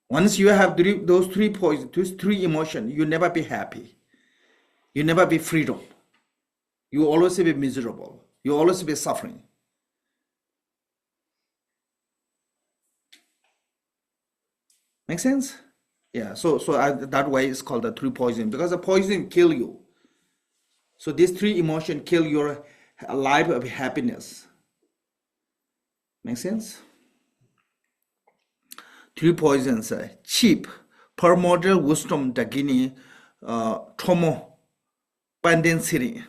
Once you have those three poisons, those three emotions, you never be happy. You never be freedom. You always be miserable. You always be suffering. Make sense? Yeah. So that way it's called the three poison, because the poison kill you. So these three emotions kill your life of happiness. Make sense? Three poisons: cheap, primordial wisdom, dagini, tomo, pandensiri.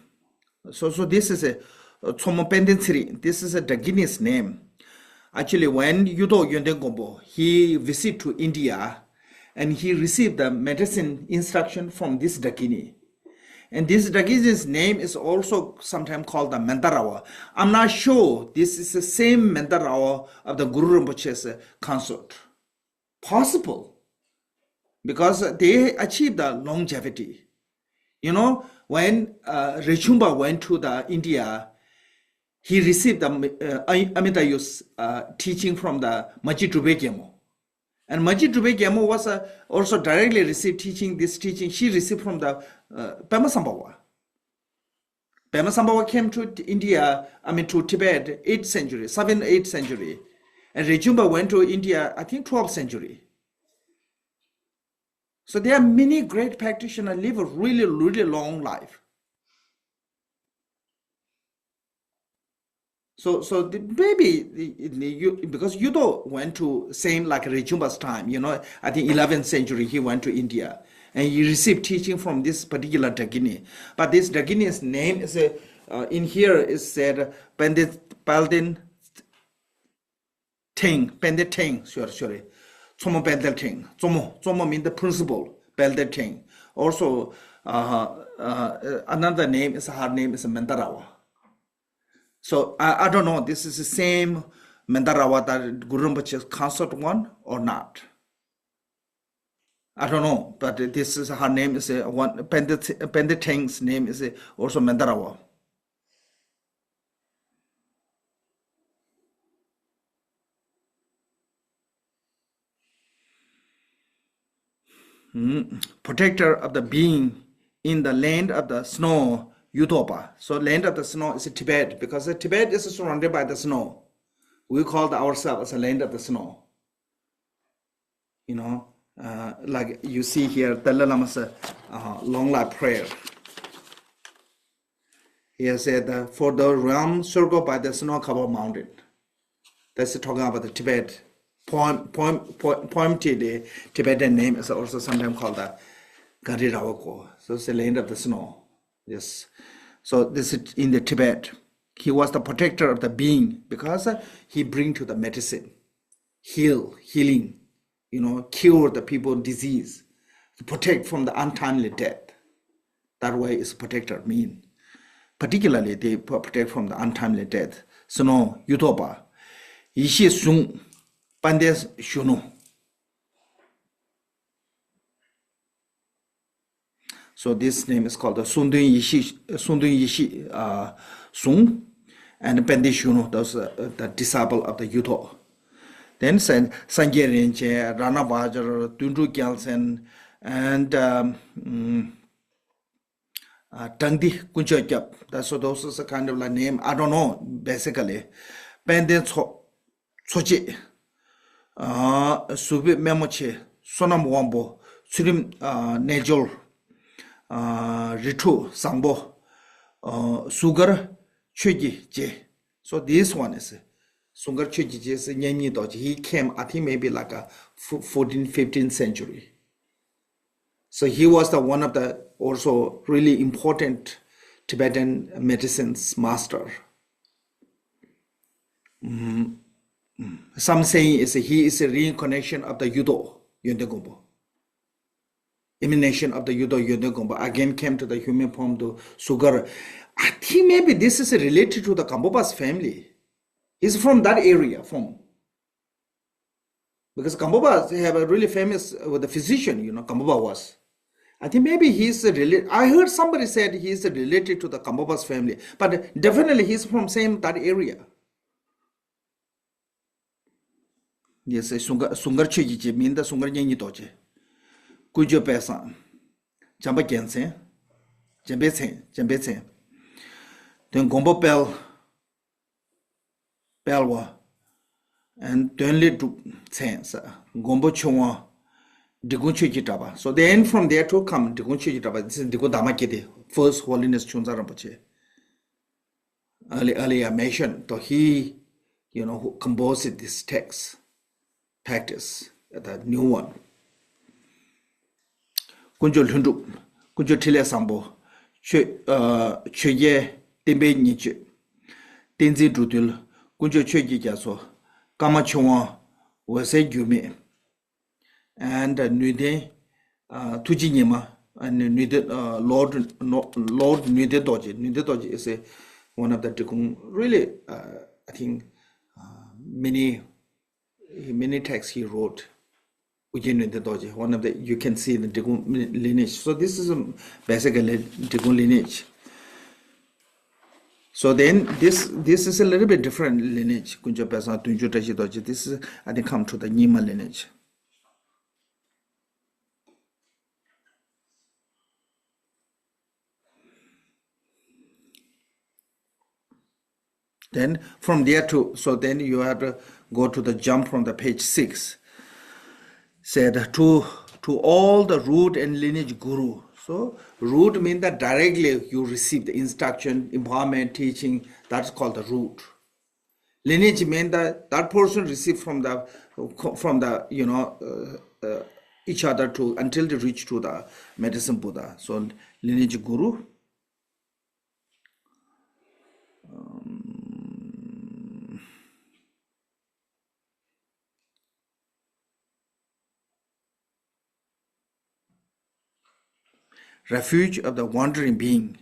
So this is a tomo pandensiri. This is a dagini's name. Actually, when Yudo Yondengombo, he visited to India, and he received the medicine instruction from this dagini. And this Dagini's name is also sometimes called the Mandarawa. I'm not sure this is the same Mandarawa of the Guru Rinpoche's consort. Possible, because they achieved the longevity. When Rechumba went to the India, he received the Amitayu's teaching from the Majid Drube Gyemo. And Majid Drube Gyemo was also directly received this teaching she received from the Pema Sambhawa. Pema Sambhawa came to India, to Tibet, 8th century, 7th, 8th century. And Rechumba went to India, I think 12th century. So there are many great practitioners live a really, really long life. So maybe because Yudo went to same like Rechumba's time, I think 11th century he went to India and he received teaching from this particular Dagini. But this Dagini's name is in here is said Pendit Ting, sorry. Tsomo Pendel Ting. Tsomo means the principle, Pendel Ting. Also, another name is her name is Mandarawa. So I don't know, this is the same Mandarawa that Guru Rinpoche's consort one or not. I don't know, but this is her name is one Pendetang's name is also Mandarawa. Protector of the being in the land of the snow, Utopia. So land of the snow is Tibet, because Tibet is surrounded by the snow. We call ourselves a land of the snow. You know, like you see here, Dalai Lama's long life prayer. He said, for the realm circled by the snow-covered mountain. That's talking about the Tibet. Poem to the Tibetan name is also sometimes called the Gadirawako. So it's the land of the snow. Yes. So this is in the Tibet. He was the protector of the being because he bring to the medicine, healing, cure the people disease, to protect from the untimely death. That way is protector mean. Particularly they protect from the untimely death. Snow, Utopia. Yishi Sung. Pandes Shunu. So this name is called the Sundun Yishi Sung and Pandes Shunu, those the disciple of the Yuto. Then Sanjay Rinche, Rana Bajar, Tundu Gyalsen, and Tangdi Kunchakap. That's so those is a kind of like name. I don't know, basically. Pandes Sochi. Subi Memoche, Sonam Wombo, Tsultrim Nejol, Ritu Sambo, Sugar Chuji J. So this one is Sugar Chuji J is Nyanyi Doji. He came, I think maybe like a 14th, 15th century. So he was the one of the also really important Tibetan medicines master. Some saying is he is a reincarnation of the Yudo Yondegombo. Emanation of the Yudo Yondegombo again came to the human form to Sugar. I think maybe this is related to the Kamboba's family. He's from that area, because Kamboba have a really famous with the physician, Kamboba was. I think maybe he's related. I heard somebody said he's related to the Kamboba's family, but definitely he's from that area. Yes, Sungar Chiji mean the Sungar Yangi Doje. Kujo Pesa, Jamba Gensen, Jambetse. Then Gombo Belwa, and Dunley to Sense, Gombo Chonwa, Digunchi Jitaba. So then from there to come Digunchi Jitaba. This is Digodama Kiti, first holiness Chunza Rinpoche. Earlier I mentioned, so he, who composed this text. Practice, the new one. Kunjo Lundu, Kunjo Tile Sambo, Cheye, Timbe Niche, Tenzin Dudul, Kunjo Chegi Jaso, Kamachua, Wase Jume, and Nude Tujinima, and Nude Lord Nude Doji. Nude Doji is one of the Tikung, really, I think, many texts he wrote. One of the you can see the Tikkun lineage. So this is basically Tikkun lineage. So then this is a little bit different lineage. This is I think come to the Nima lineage. Then from there so then you have to go to the jump from the page 6. Said to all the root and lineage guru. So root means that directly you receive the instruction, empowerment, teaching. That's called the root. Lineage means that person received from the each other to until they reach to the medicine Buddha. So lineage guru. Refuge of the wandering being.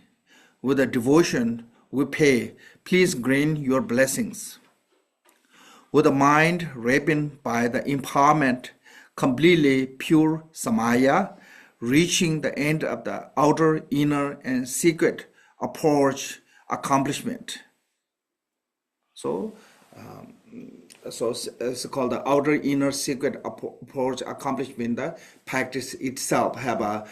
With a devotion we pay, please grant your blessings. with the mind ripened by the empowerment, completely pure samaya, reaching the end of the outer, inner, and secret approach accomplishment. So, it's called the outer, inner, secret approach accomplishment. The practice itself have a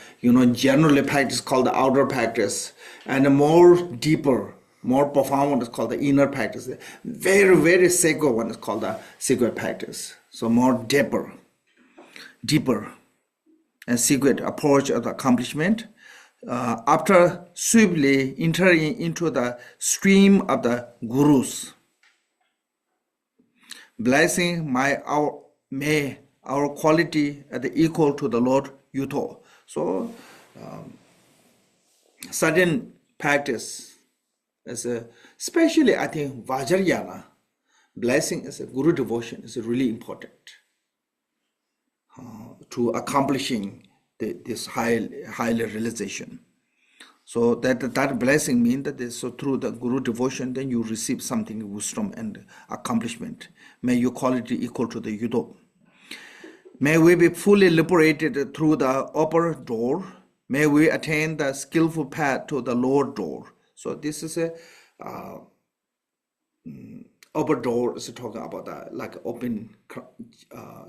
generally practice called the outer practice, and a more deeper, more profound one is called the inner practice. The very, very sacred one is called the secret practice. So more deeper, and secret approach of the accomplishment. After swiftly entering into the stream of the gurus, blessing may our quality at the equal to the Lord Yuto. So certain practice as especially I think Vajrayana, blessing as a guru devotion is really important to accomplishing this high realization. So that blessing means that so through the guru devotion, then you receive something wisdom and accomplishment. May your quality equal to the yudo. May we be fully liberated through the upper door. May we attain the skillful path to the lower door. So this is a upper door is talking about the like open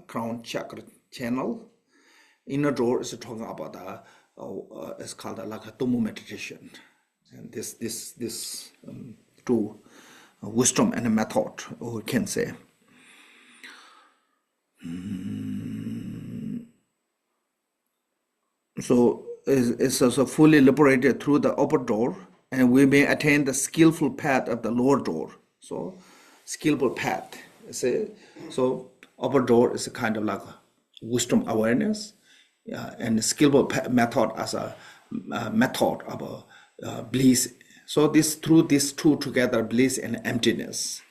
crown chakra channel. Inner door is talking about the it's called like a Tumu meditation, and this two wisdom and a method, we can say. So it's also fully liberated through the upper door, and we may attain the skillful path of the lower door. So skillful path, so upper door is a kind of like a wisdom awareness. And skillful method as a method of bliss. So through these two together, bliss and emptiness.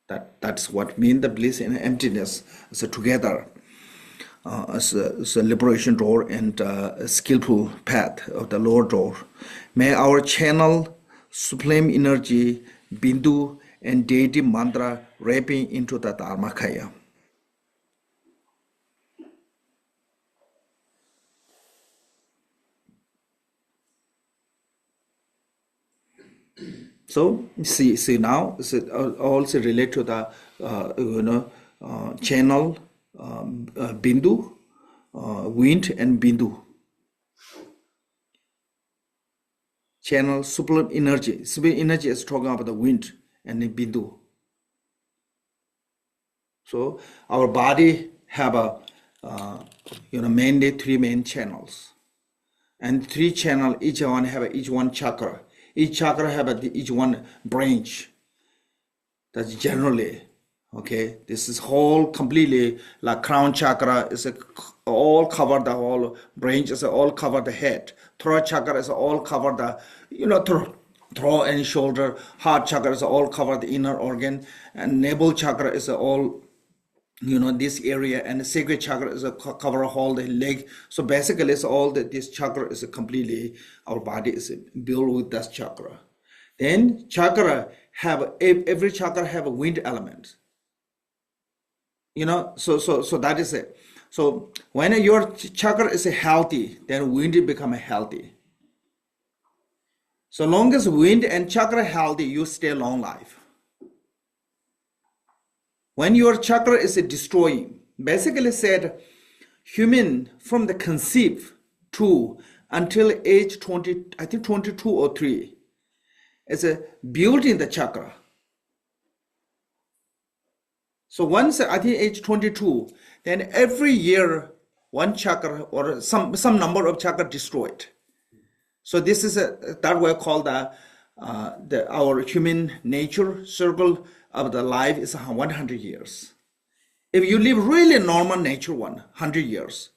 That's what mean the bliss and emptiness is together as a liberation door and a skillful path of the lower door. May our channel supreme energy, bindu, and deity mantra wrapping into the Dharmakaya. So see now also relate to the channel bindu, wind and bindu. Channel supreme energy. Supreme energy is talking about the wind and the bindu. So our body have a mainly three main channels, and three channel each one chakra. Each chakra have each one branch. That's generally, okay. This is whole completely like crown chakra is all cover the whole branch is all cover the head. Throat chakra is all cover the throat and shoulder. Heart chakra is all cover the inner organ, and navel chakra is all this area, and the sacred chakra is a cover all the leg. So basically it's all that this chakra is completely, our body is built with that chakra. Then chakra have every chakra have a wind element, so that is it. So when your chakra is healthy, then wind become healthy. So long as wind and chakra healthy, you stay long life. When your chakra is destroying, basically said, human from the conceive to until age 20, I think 22 or 3, is building the chakra. So once I think age 22, then every year one chakra or some number of chakra destroyed. So this is that we call our human nature circle of the life is 100 years. If you live really normal nature 100 years,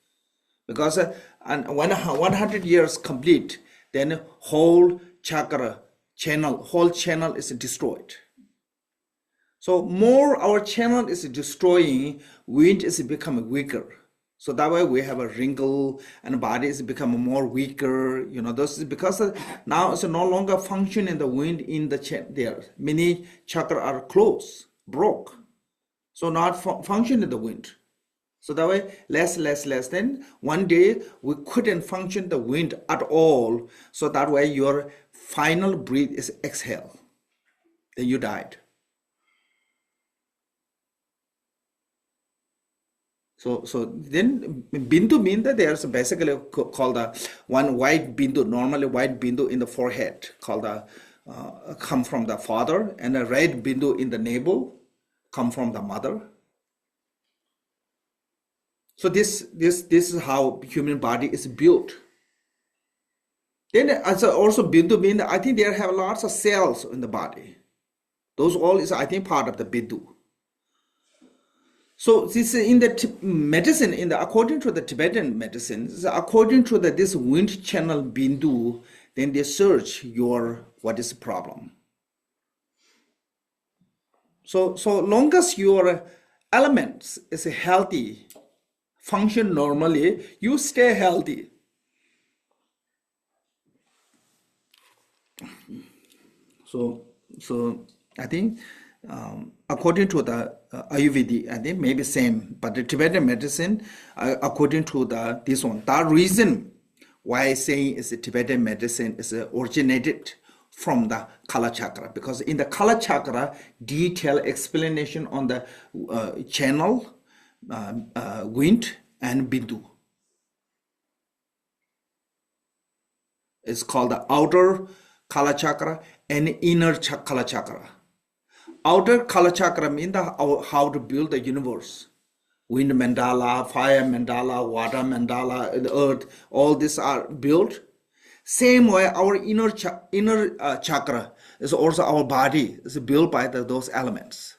because and when 100 years complete, then whole chakra channel, whole channel is destroyed. So more our channel is destroying, wind is becoming weaker. So that way we have a wrinkle and body is becoming more weaker. This is because now it's no longer functioning the wind in the there. Many chakra are closed, broke. So not function in the wind. So that way, less. Then one day we couldn't function the wind at all. So that way your final breath is exhale. Then you died. So then bindu means that there's basically called the one white bindu, normally white bindu in the forehead, called the come from the father, and a red bindu in the navel come from the mother. So this is how human body is built. Then as also bindu means I think there have lots of cells in the body. Those all is I think part of the bindu. So this in the medicine, according to the Tibetan medicine, according to this wind channel bindu, then they search what is the problem. So long as your elements is healthy, function normally, you stay healthy. So I think according to the Ayurvedic, I think maybe same, but the Tibetan medicine, according to this one, that reason why saying is the Tibetan medicine is originated from the Kala chakra, because in the Kala chakra, detailed explanation on the channel, wind and bindu. It's called the outer Kala chakra and inner Kala chakra. Outer Kala chakra means how to build the universe. Wind mandala, fire mandala, water mandala, the earth, all these are built. Same way, our inner chakra is also our body is built by those elements.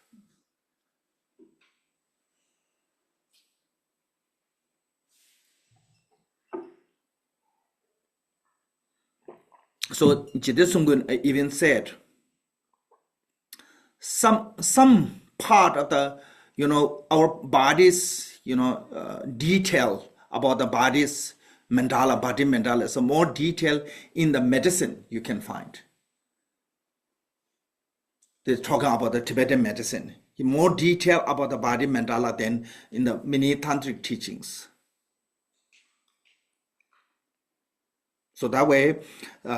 So Jidesunggun even said, some part of the our body's detail about the body's mandala, body mandala, so more detail in the medicine you can find. They're talking about the Tibetan medicine, more detail about the body mandala than in the many tantric teachings. So that way,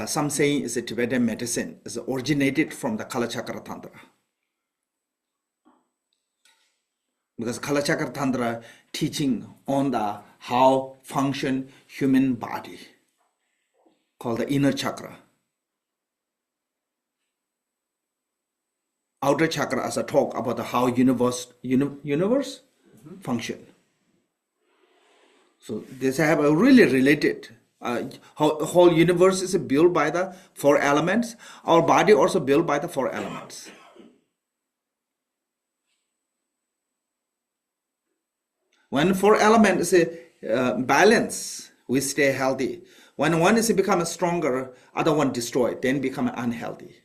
some saying is the Tibetan medicine is originated from the Kala Chakra Tantra. Because Kala Chakra Tantra teaching on the how function human body, called the inner chakra. Outer chakra as a talk about the how universe function. So this have a really related. Whole universe is built by the 4 elements. Our body also built by the 4 elements. When 4 elements is balance, we stay healthy. When one is become stronger, other one destroyed, then become unhealthy.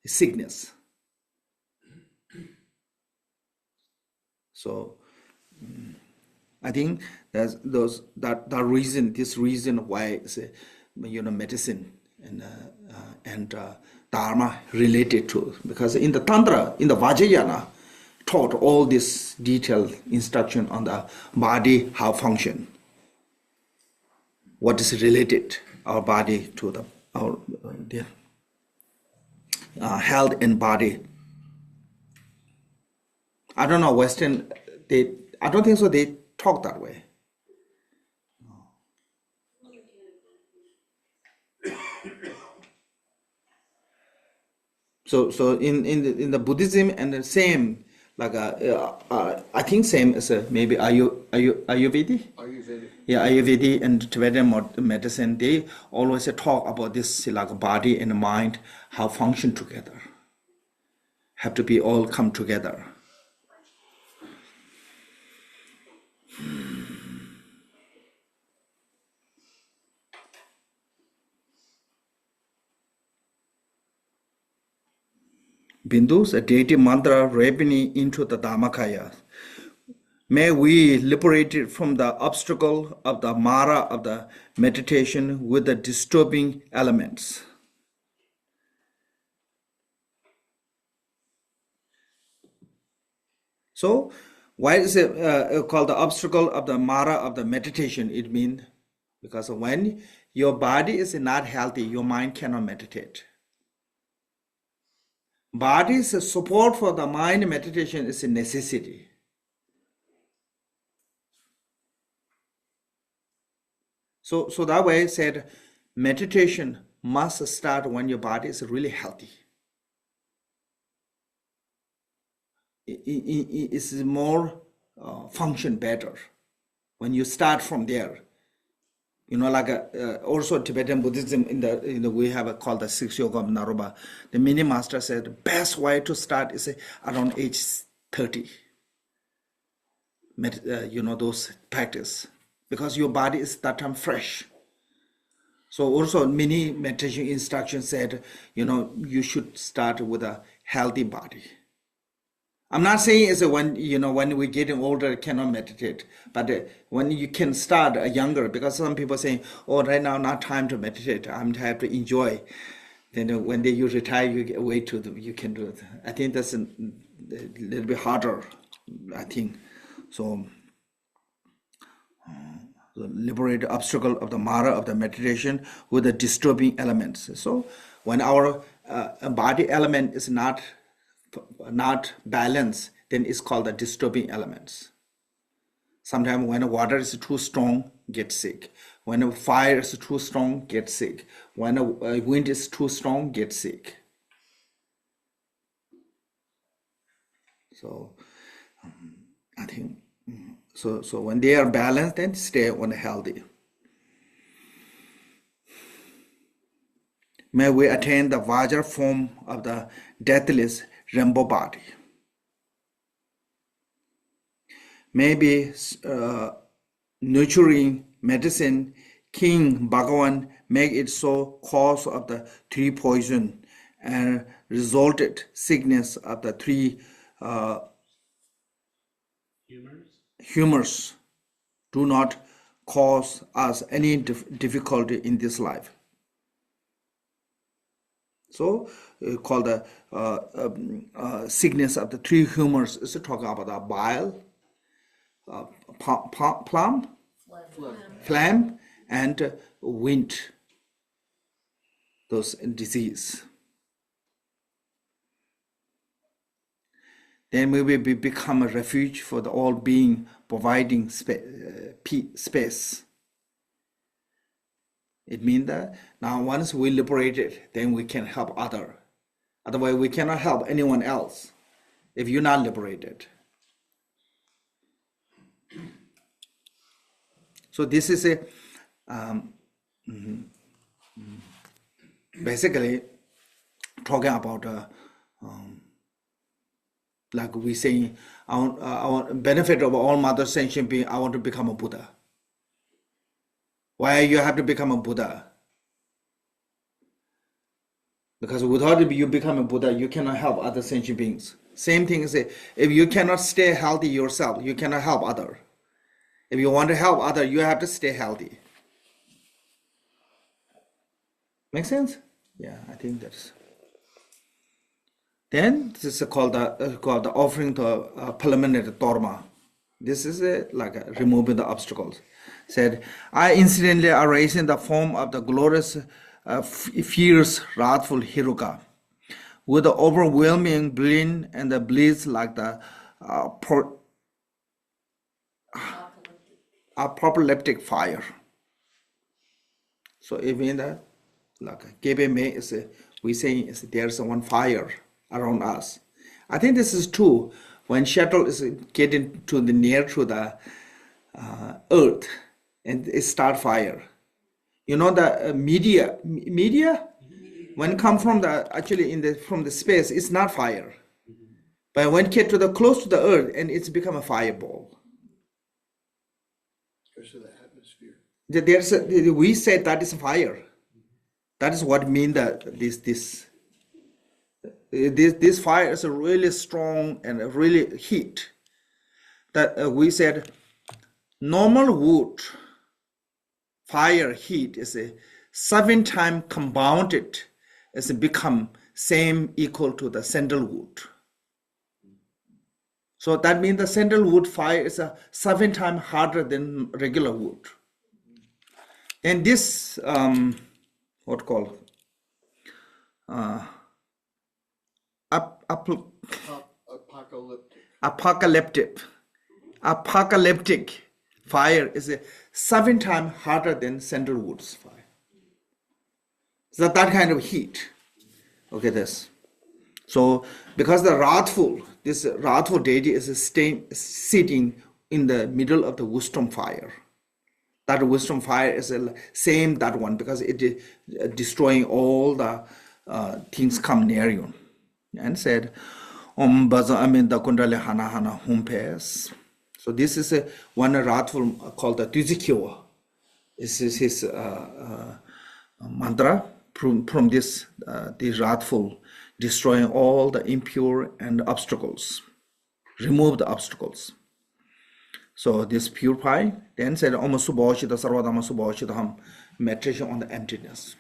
Sickness. So I think that's that reason. This reason why medicine and dharma related to, because in the tantra, in the Vajrayana, taught all this detailed instruction on the body, how function, what is related our body to our health and body. I don't know Western. I don't think so. They talk that way. So in the Buddhism and the same like I think same as maybe Ayurvedic. Ayurvedic. Yeah, Ayurvedic and Tibetan medicine, they always talk about this like body and mind, how function together, have to be all come together. Bindus, a deity mantra wrapping into the Dhammakaya. May we liberate it from the obstacle of the Mara of the meditation with the disturbing elements. So why is it called the obstacle of the Mara of the meditation? It means because when your body is not healthy, your mind cannot meditate. Body's support for the mind meditation is a necessity. So that way said meditation must start when your body is really healthy. It's more function better when you start from there. You know, like also Tibetan Buddhism we have called the six yoga of Naropa. The mini master said the best way to start is around age 30. Those practice because your body is that time fresh. So also many meditation instructions said, you should start with a healthy body. I'm not saying it's when we're getting older cannot meditate, but when you can start younger, because some people saying, oh, right now not time to meditate, I'm have to enjoy. Then when you retire, you get way you can do it. I think that's a little bit harder, I think. So liberate the obstacle of the Mara of the meditation with the disturbing elements. So when our body element is not balanced, then it's called the disturbing elements. Sometimes when the water is too strong, get sick. When the fire is too strong, get sick. When the wind is too strong, get sick. So I think so when they are balanced, then stay on healthy. May we attain the Vajra form of the deathless Rinpoche body. Maybe nurturing medicine, King Bhagavan make it so cause of the three poison and resulted sickness of the three humors do not cause us any difficulty in this life. So called the sickness of the three humors is talking about the bile, phlegm, and wind, those disease. Then we will become a refuge for the all being, providing space. It means that now once we liberate it, then we can help other. Otherwise, we cannot help anyone else if you're not liberated. So this is basically talking about like we say, I want benefit of all mother sentient being. I want to become a Buddha. Why you have to become a Buddha? Because without you become a Buddha, you cannot help other sentient beings. Same thing is if you cannot stay healthy yourself, you cannot help other. If you want to help other, you have to stay healthy. Make sense? Yeah, I think that's. Then this is called the offering to preliminary dharma. This is like removing the obstacles. Said, I incidentally arise in the form of the glorious, fierce, wrathful Hiruka, with the overwhelming brilliant and the bliss like the apocalyptic fire. So even like Gebe Me is we say there's one fire around us. I think this is true when shuttle is getting to the near to the earth and it start fire. You know the media when come from the actually from the space, it's not fire. But when get to the close to the earth and it's become a fireball. Because of the atmosphere. We said that is fire. That is what mean that this fire is really strong and really heat. That we said normal wood fire heat is a 7 times compounded as it become same equal to the sandalwood. So that means the sandalwood fire is 7 times harder than regular wood. And this, what called, Apocalyptic. apocalyptic fire is 7 times harder than sandalwood's fire. So that kind of heat. Okay, this. So because this wrathful deity is sitting in the middle of the wisdom fire. That wisdom fire is the same that one because it is destroying all the things come near you. And said, Om Baza Amin da Kundali Hana Hana Humpes. So this is one wrathful called the Tuzikyo. This is his mantra from this wrathful, destroying all the impure and obstacles, remove the obstacles. So this purify, then said Om Subhashita Sarvadama Subhashitaham, meditation on the emptiness.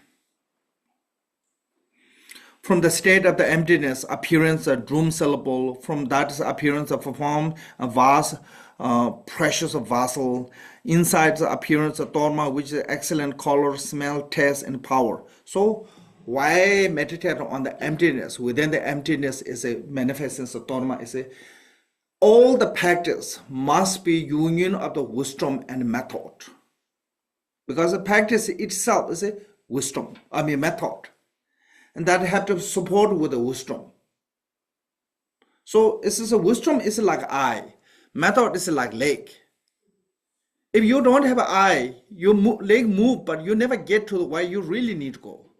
From the state of the emptiness, appearance a drum syllable, from that appearance of a form, a vase, precious vessel, inside the appearance of Dharma, which is excellent color, smell, taste, and power. So why meditate on the emptiness? Within the emptiness is a manifestance of Dharma, is a all the practice must be union of the wisdom and method. Because the practice itself is a method. And that have to support with the wisdom. So this is a wisdom is like eye, method is like leg. If you don't have an eye, your leg move, but you never get to where you really need to go.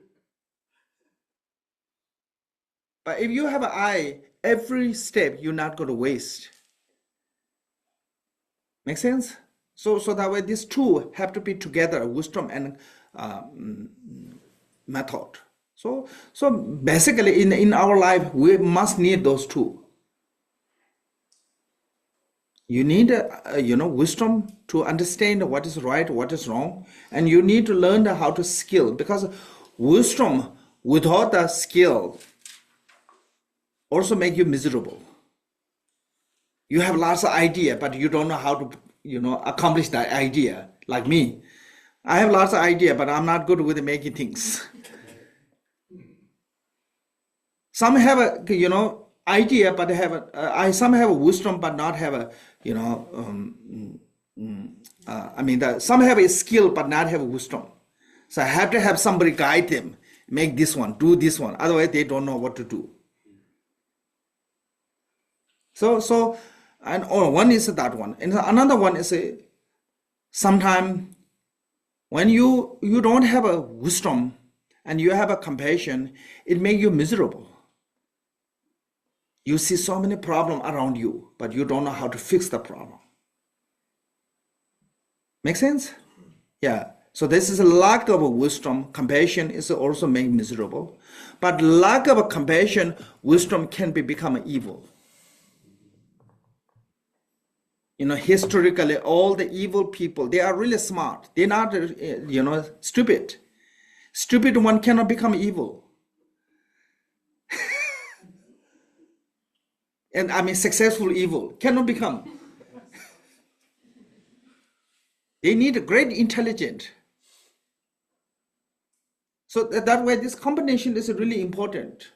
But if you have an eye, every step you're not going to waste. Make sense? So that way these two have to be together, wisdom and method. So basically in our life, we must need those two. You need wisdom to understand what is right, what is wrong, and you need to learn how to skill, because wisdom without the skill also make you miserable. You have lots of idea, but you don't know how to accomplish that idea. Like me, I have lots of idea, but I'm not good with making things. Some have a idea, but have some have a wisdom, but not have a some have a skill, but not have a wisdom. So I have to have somebody guide them, make this one, do this one. Otherwise, they don't know what to do. So one is that one, and another one is sometimes when you don't have a wisdom and you have a compassion, it makes you miserable. You see so many problems around you, but you don't know how to fix the problem. Make sense? Yeah. So this is a lack of wisdom. Compassion is also made miserable. But lack of compassion, wisdom can become evil. Historically, all the evil people, they are really smart. They're not, stupid. Stupid one cannot become evil. And successful evil cannot become. They need a great intelligence. So that way, this combination is really important.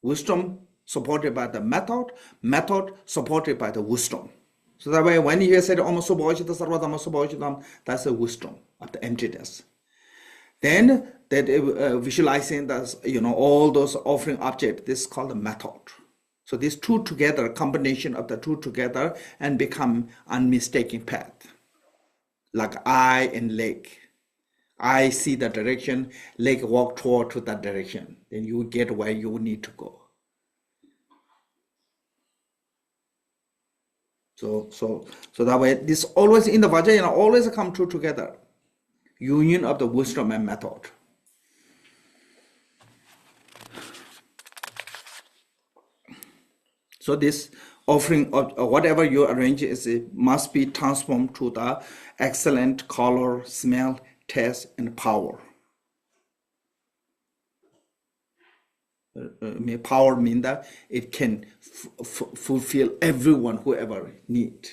Wisdom supported by the method supported by the wisdom. So that way, when you said Om Subhashita Sarvadama Subhashitam, that's the wisdom of the emptiness. Then that visualizing all those offering objects, this is called the method. So these two together, combination of the two together, and become unmistaken path, like eye and leg. Eye see the direction, leg walk toward to that direction. Then you get where you need to go. So that way, this always in the Vajrayana always come two together. Union of the wisdom and method. So this offering of whatever you arrange must be transformed to the excellent color, smell, taste, and power. power mean that it can fulfill everyone, whoever need.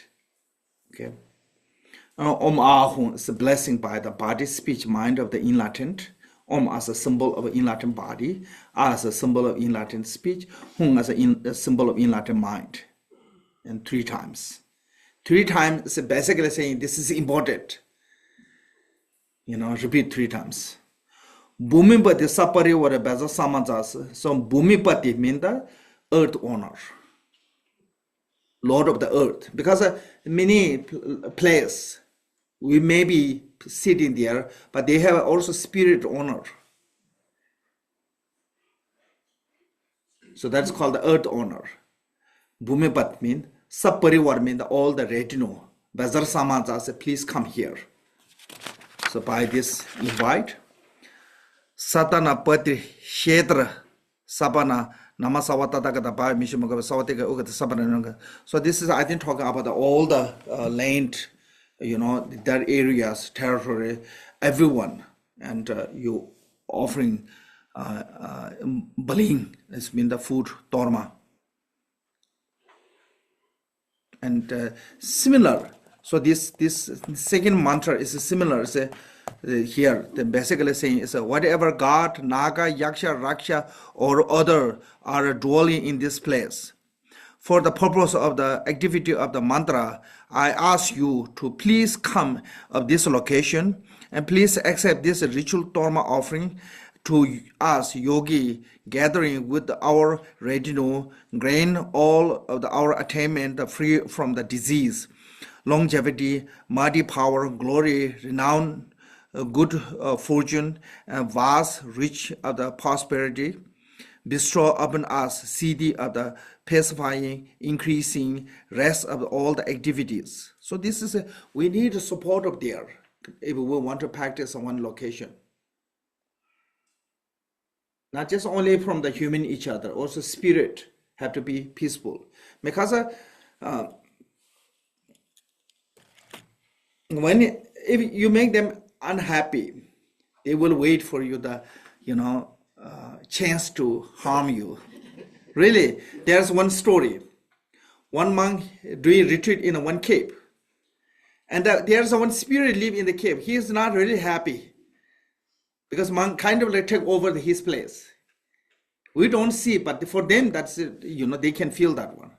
Okay. Om Ahun is a blessing by the body, speech, mind of the enlightened. Om as a symbol of enlightened body, as a symbol of enlightened speech, Hung as a symbol of enlightened mind. And 3 times. 3 times is basically saying this is important. Repeat 3 times. Bhumipati sapari or a baza samanjas. So Bhumipati means the earth owner, Lord of the earth. Because many places we may be sitting there, but they have also spirit owner. So that's called the earth owner. Bhumipat means Saparivar means all the retinue. Bazar Samaja says, please come here. So by this invite, Satana Patri Shetra Sabana Namasawata Dagata Mishimuga Sawatika Ugat Sabana. So this is, I think, talking about all the land, their areas, territory, everyone, and you offering baling, it's mean the food, torma. And similar, so this second mantra is similar. Here, the basically saying is whatever God, Naga, Yaksha, Raksha, or other are dwelling in this place. For the purpose of the activity of the mantra, I ask you to please come of this location and please accept this ritual torma offering to us yogi, gathering with our retinue, gain all of our attainment free from the disease, longevity, mighty power, glory, renown, good fortune, and vast rich of the prosperity, bestow upon us CD of the pacifying, increasing rest of all the activities. So this is we need support of there if we want to practice on one location. Not just only from the human each other, also spirit have to be peaceful. Because if you make them unhappy, they will wait for you the chance to harm you. Really, there's one story. One monk doing retreat in one cave, and there's one spirit live in the cave. He is not really happy, because monk kind of take over his place. We don't see, but for them, that's they can feel that one.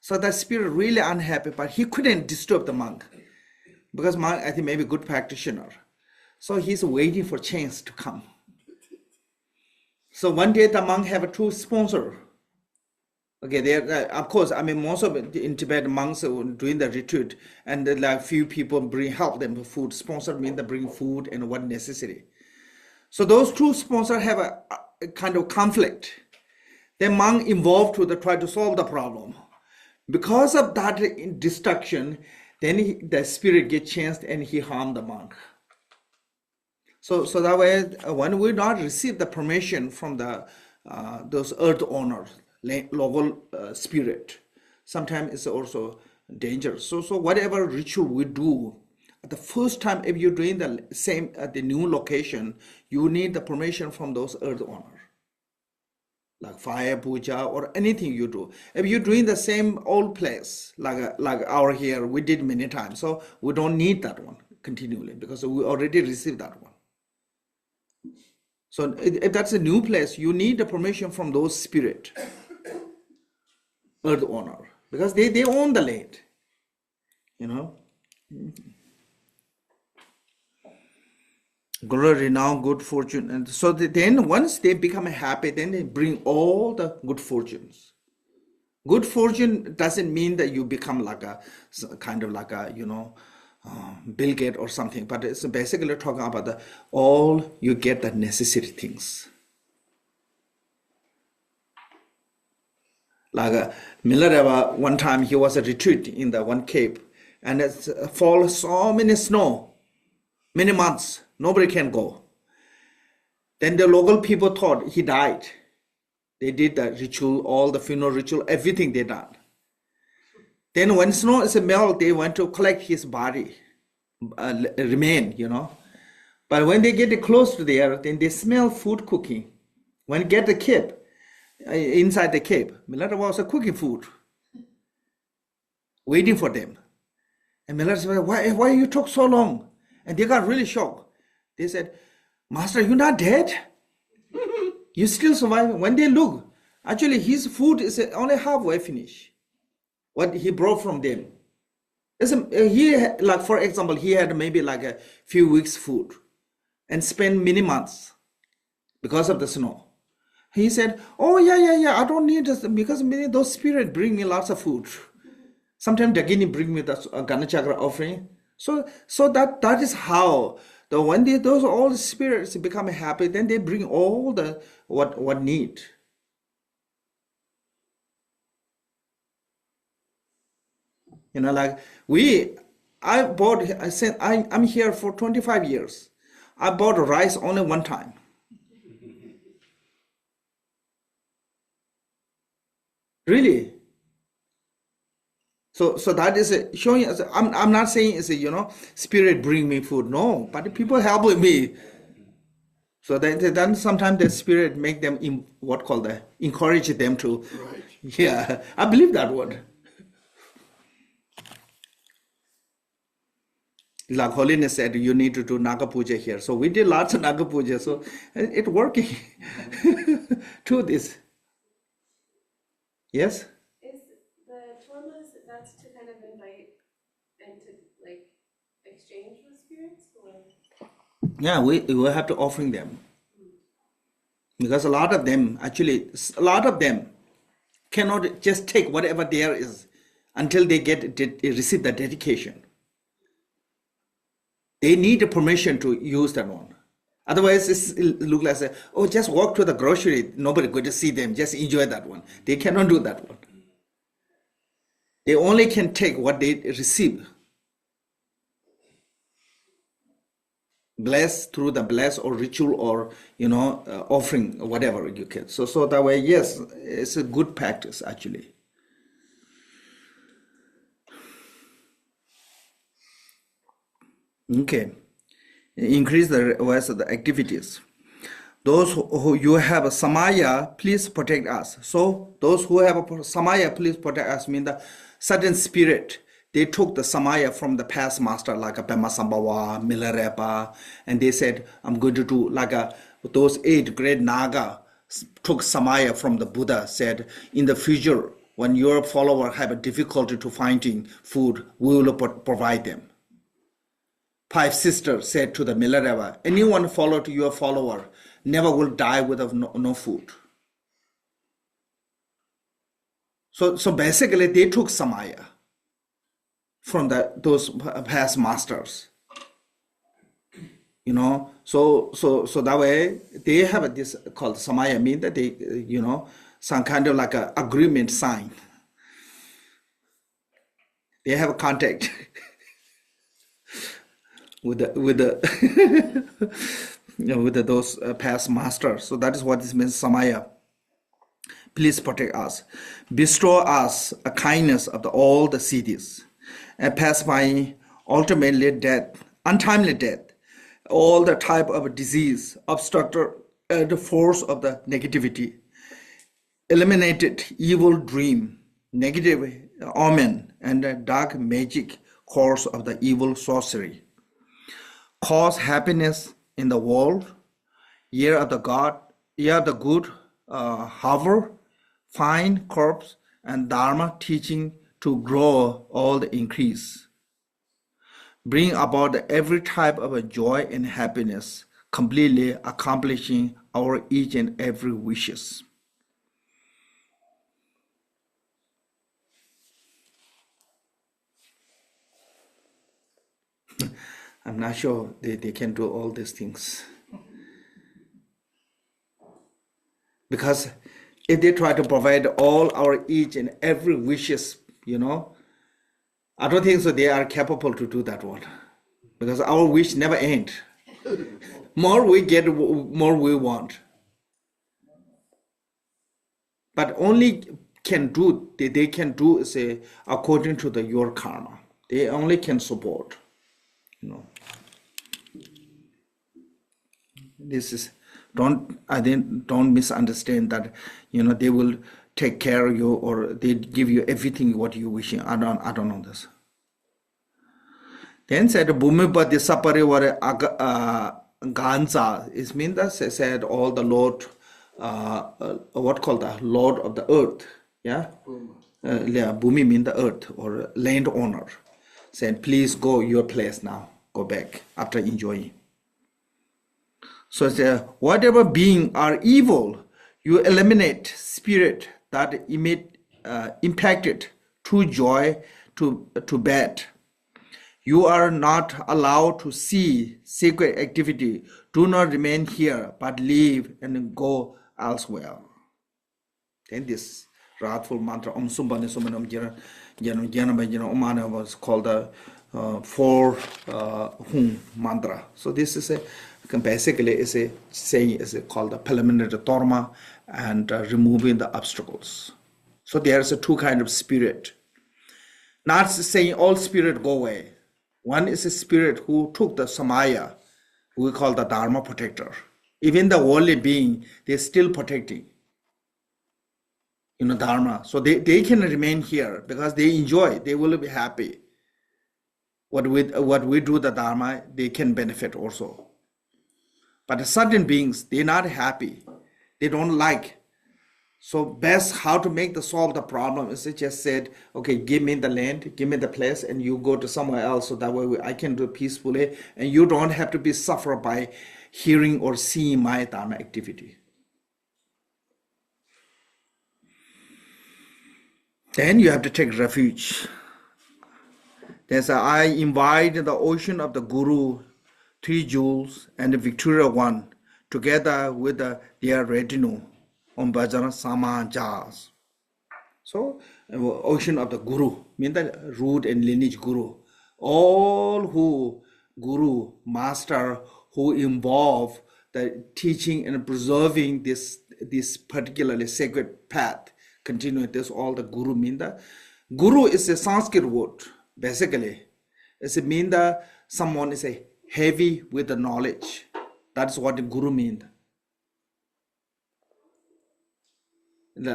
So that spirit really unhappy, but he couldn't disturb the monk, because monk, I think, maybe good practitioner. So he's waiting for chance to come. So one day the monk have 2 sponsors. Okay, there of course, I mean, most of it in Tibet monks are doing the retreat, and like few people help them with food. Sponsor means they bring food and what necessary. So those 2 sponsors have a kind of conflict. The monk involved to try to solve the problem. Because of that destruction, then the spirit gets chanced and he harmed the monk. So that way, when we not receive the permission from the those earth owners, local spirit, sometimes it's also dangerous. So whatever ritual we do, the first time if you're doing the same at the new location, you need the permission from those earth owners, like fire puja or anything you do. If you're doing the same old place, like our here, we did many times, so we don't need that one continually because we already received that one. So if that's a new place, you need the permission from those spirit, earth owner, because they own the land, Glory, renown, good fortune. And so then once they become happy, then they bring all the good fortunes. Good fortune doesn't mean that you become like a kind of like a, Bill Gates or something, but it's basically talking about all you get the necessary things. Like Milarewa, one time he was a retreat in the one cave, and it's fall so many snow, many months, nobody can go. Then the local people thought he died. They did the ritual, all the funeral ritual, everything they done. Then when snow is melt, they went to collect his body, remain, But when they get close to there, then they smell food cooking. When they get the kid, inside the cave. Milarepa was cooking food, waiting for them. And Milarepa said, why you took so long? And they got really shocked. They said, Master, you're not dead? You still survive? When they look, actually his food is only halfway finished. What he brought from them. Like for example, he had maybe like a few weeks food and spent many months because of the snow. He said, oh yeah, I don't need this because those spirits bring me lots of food. Sometimes Dagini bring me the Ganachakra offering. So that is how when those all the spirits become happy, then they bring all the what need. Like I said I'm here for 25 years. I bought rice only one time. Really? So that is showing us. I'm not saying it's spirit bring me food. No, but people helping me. So then sometimes the spirit make them encourage them to. Right. Yeah, I believe that word. Like Holiness said, you need to do Naga Puja here. So we did lots of Naga Puja. So it working to this. Yes? Is the tormas, that's to kind of invite and to like exchange with spirits? Or? Yeah, we will have to offering them. Because a lot of them cannot just take whatever there is until they receive the dedication. They need the permission to use that one. Otherwise, it look like just walk to the grocery. Nobody going to see them. Just enjoy that one. They cannot do that one. They only can take what they receive. Bless through the bless or ritual or offering whatever you can. So that way, yes, it's a good practice actually. Okay, increase the rest of the activities. Those who you have a samaya, please protect us. So those who have a samaya, please protect us mean the certain spirit. They took the samaya from the past master like a Pema Sambhava, Milarepa, and they said, I'm going to do like those 8 great Naga took samaya from the Buddha, said, in the future, when your follower have a difficulty to finding food, we will provide them. 5 sisters said to the Milarepa, anyone follow to your follower never will die without no food. So basically they took samaya from those past masters. So that way they have this called samaya, mean that they some kind of like a agreement sign. They have a contact with those past masters. So that is what this means, samaya. Please protect us. Bestow us a kindness of all the cities, and pacify ultimately death, untimely death, all the type of disease, obstructor, the force of the negativity, eliminated evil dream, negative omen, and the dark magic course of the evil sorcery. Cause happiness in the world, year of the good, hover, find corpse and dharma teaching to grow all the increase. Bring about every type of a joy and happiness, completely accomplishing our each and every wishes. I'm not sure they can do all these things. Because if they try to provide all our each and every wishes, I don't think so they are capable to do that one. Because our wish never end. More we get, more we want. But only they can do say according to your karma. They only can support. This is Don't misunderstand that, they will take care of you or they give you everything what you wishing. I don't know this. Then said Bhumipati Sapariware Ganza is mean that said all the Lord, what called the Lord of the earth, yeah? Yeah, Bhumi mean the earth or land owner. Said, please go your place now. Go back after enjoying. So it's whatever being are evil, you eliminate spirit that impacted true joy to bad. You are not allowed to see sacred activity. Do not remain here, but leave and go elsewhere. Then this wrathful mantra Om Sumbani Sumanam Jana Omana was called the four Hum mantra. So this is basically is a saying is called the preliminary dharma and removing the obstacles. So there's two kind of spirit. Not saying all spirit go away. One is a spirit who took the samaya, we call the dharma protector. Even the worldly being, they're still protecting, dharma. So they can remain here because they enjoy, they will be happy. What we do the dharma, they can benefit also. But certain beings, they're not happy. They don't like. So best how to make solve the problem is it just said, okay, give me the land, give me the place, and you go to somewhere else so that way I can do it peacefully, and you don't have to be suffered by hearing or seeing my dharma activity. Then you have to take refuge. There's I invite the ocean of the Guru, 3 jewels, and the Victoria One, together with their retinue, on Bhajana Sama Jas. So, ocean of the Guru, mean the root and lineage Guru. All who Guru, master, who involve the teaching and preserving this particularly sacred path, continue this all the Guru mean the Guru is a Sanskrit word, basically. It's a mean the someone is a heavy with the knowledge. That's what the Guru means.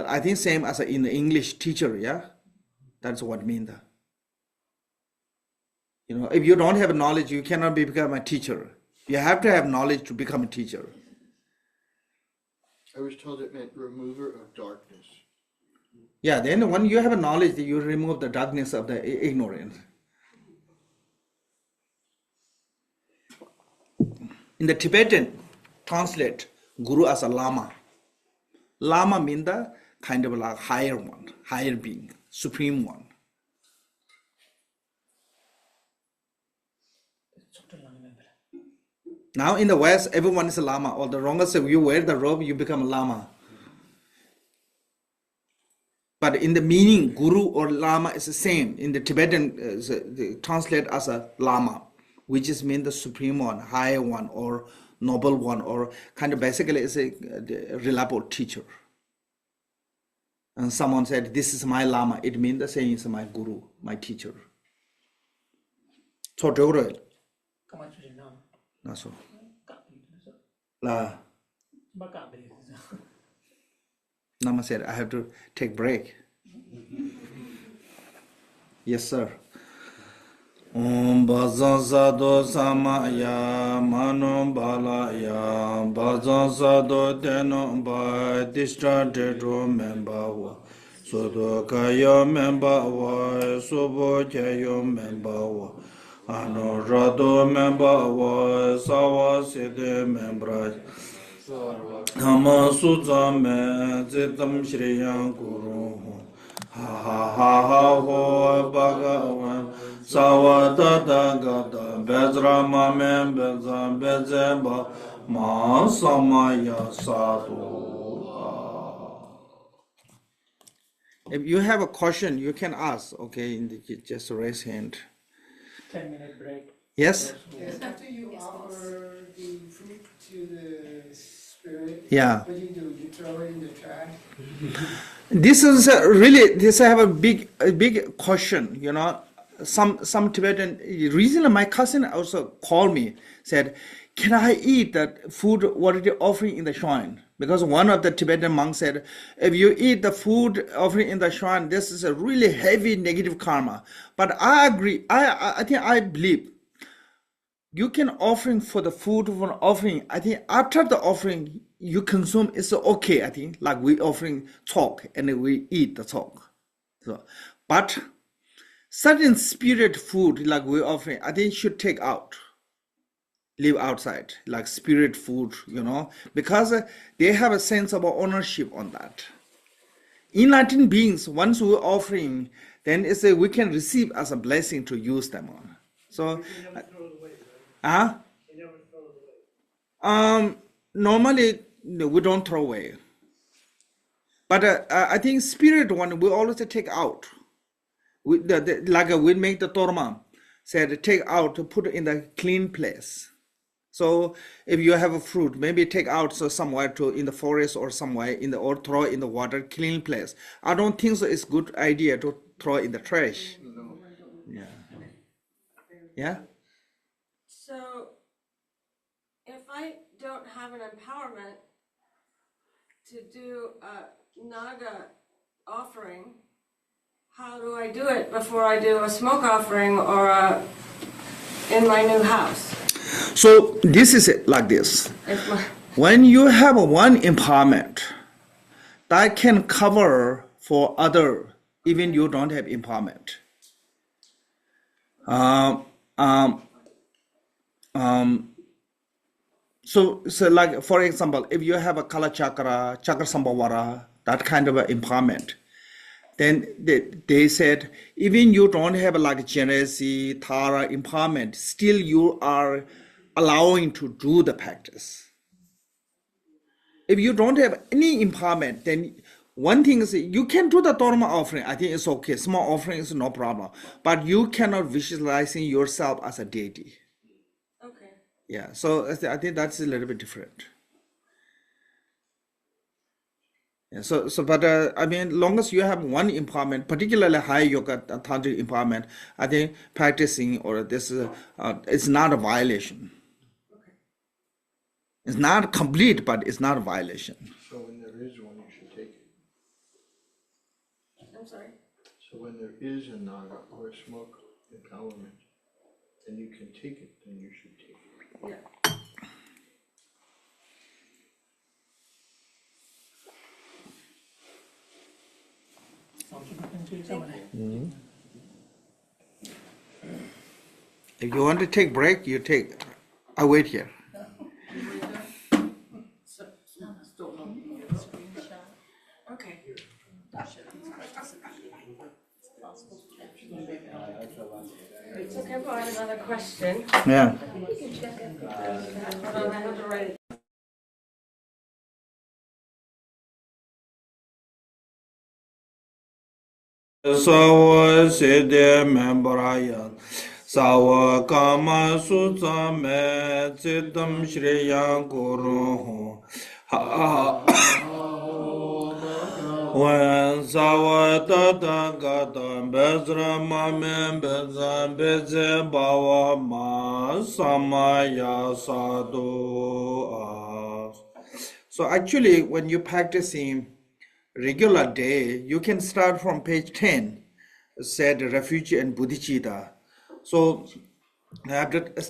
I think same as in the English teacher, yeah? That's what it means. If you don't have knowledge, you cannot become a teacher. You have to have knowledge to become a teacher. I was told it meant remover of darkness. Yeah, then when you have a knowledge, you remove the darkness of the ignorance. In the Tibetan, translate Guru as a Lama. Lama means the kind of like higher one, higher being, supreme one. Now in the West, everyone is a Lama. Or the wrongest, if you wear the robe, you become a Lama. But in the meaning, Guru or Lama is the same. In the Tibetan, they translate as a Lama, which is mean the supreme one, higher one, or noble one, or kind of basically is a reliable teacher. And someone said, this is my Lama. It means the same is my Guru, my teacher. So, so. Nama said, I have to take break. Yes, sir. Om Bhajan Samaya Mano Balaya Bhajan Sado Teno Ba Distracted Member Sodo Kaya Member Sobo Kayo Member Ano Rado Member Sawa Sede Member Hama Suzame Zitam Shriyan Guru Ha ha ha ha ho Bhagavan Savadada Gada Bezra Mame Beza Bezeba Ma Samaya Sadhu. If you have a question, you can ask, okay, just raise hand. 10-minute break. Yes? Yes, after you offer the fruit to the spirit, Yeah. what do? You throw it in the trash? This is this I have a big question, Some Tibetan, recently my cousin also called me, said can I eat that food already offering in the shrine? Because one of the Tibetan monks said, if you eat the food offering in the shrine, this is a really heavy negative karma. But I agree. I think I believe you can offering for the food for an offering. I think after the offering you consume is okay. I think like we offering talk and we eat the talk. So, but certain spirit food like we offering, I think should take out, leave outside, like spirit food, because they have a sense of ownership on that. Enlightened beings, once we're offering, then it's we can receive as a blessing to use them on. So, huh? Normally no, we don't throw away, but I think spirit one we always take out. Like we make the torma, said take out to put in the clean place. So if you have a fruit, maybe take out so somewhere to in the forest or somewhere in the or throw in the water, clean place. I don't think so. It's good idea to throw in the trash. Yeah. Yeah. So, if I don't have an empowerment to do a Naga offering, how do I do it before I do a smoke offering or in my new house? So this is it like this. If my, When you have one empowerment, that can cover for other, even you don't have empowerment. So like for example, if you have a Kala Chakra, Chakra Sambhavara, that kind of empowerment, then they said even you don't have like generosity, Tara empowerment, still you are allowing to do the practice. If you don't have any empowerment, then one thing is you can do the Dharma offering. I think it's okay. Small offering is no problem, but you cannot visualizing yourself as a deity. okay. Yeah, so I think that's a little bit different. Yeah, but I mean, long as you have one empowerment, particularly high yoga, tantric empowerment, I think practicing or this it's not a violation. It's not complete, but it's not a violation. So when there is one, you should take it. I'm sorry. So when there is a naga or a smoke empowerment, and you can take it, then you should take it. Yeah. If you want to take break, you take. I wait here. Okay. So Khenpo, I have another question. Yeah. Hold on, I have to write it. Sawa sede membraya, sawa kama sutsame, tsitam shriya guru. When sawa tata gata bezra mame beza beze bawa ma samaya sadhu. So actually, when you practicing regular day, you can start from page 10, said refuge and bodhicitta. So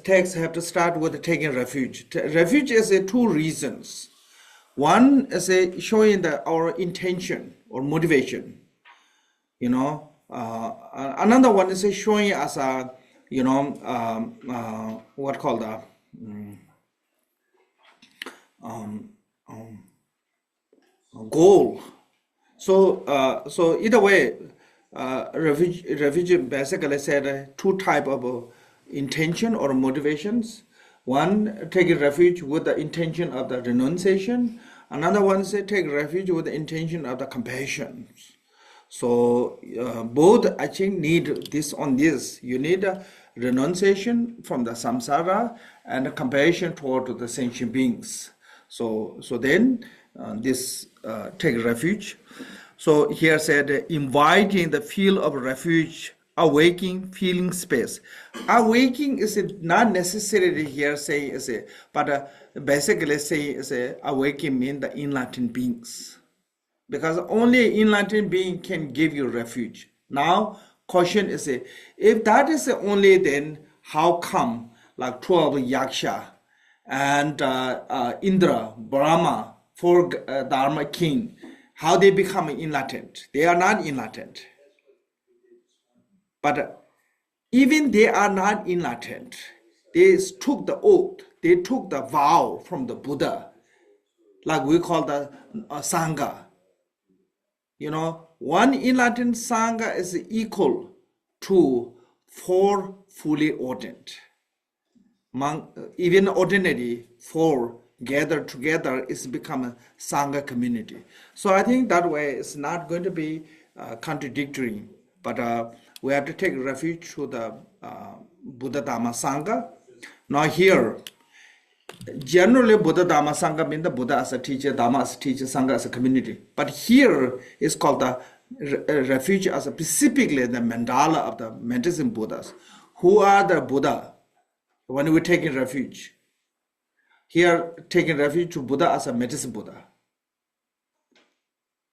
text have to start with taking refuge. Refuge is two reasons. One is showing our intention or motivation, another one is showing as a, what called a goal. So either way, refuge basically said two type of intention or motivations. One, take refuge with the intention of the renunciation. Another one say take refuge with the intention of the compassion. So both I think need this on this. You need a renunciation from the samsara and a compassion toward the sentient beings. So then this take refuge. So here said inviting the feel of refuge awakening feeling space. Awakening is not necessarily here say is a, but basically say is a awakening mean the enlightened beings, because only enlightened being can give you refuge. Now question is a, if that is the only, then how come like 12 yaksha and Indra, Brahma, four Dharma king, how they become enlightened? They are not enlightened. But even they are not enlightened, they took the oath, they took the vow from the Buddha, like we call the Sangha. You know, one enlightened Sangha is equal to 4 fully ordained. Even ordinary 4 gathered together is become a Sangha community. So I think that way it's not going to be contradictory, but we have to take refuge to the Buddha Dhamma Sangha. Now here, generally Buddha Dhamma Sangha means the Buddha as a teacher, Dhamma as a teacher, Sangha as a community. But here is called the refuge as a, specifically the mandala of the medicine Buddhas. Who are the Buddha when we take in refuge? Here, taking refuge to Buddha as a medicine Buddha.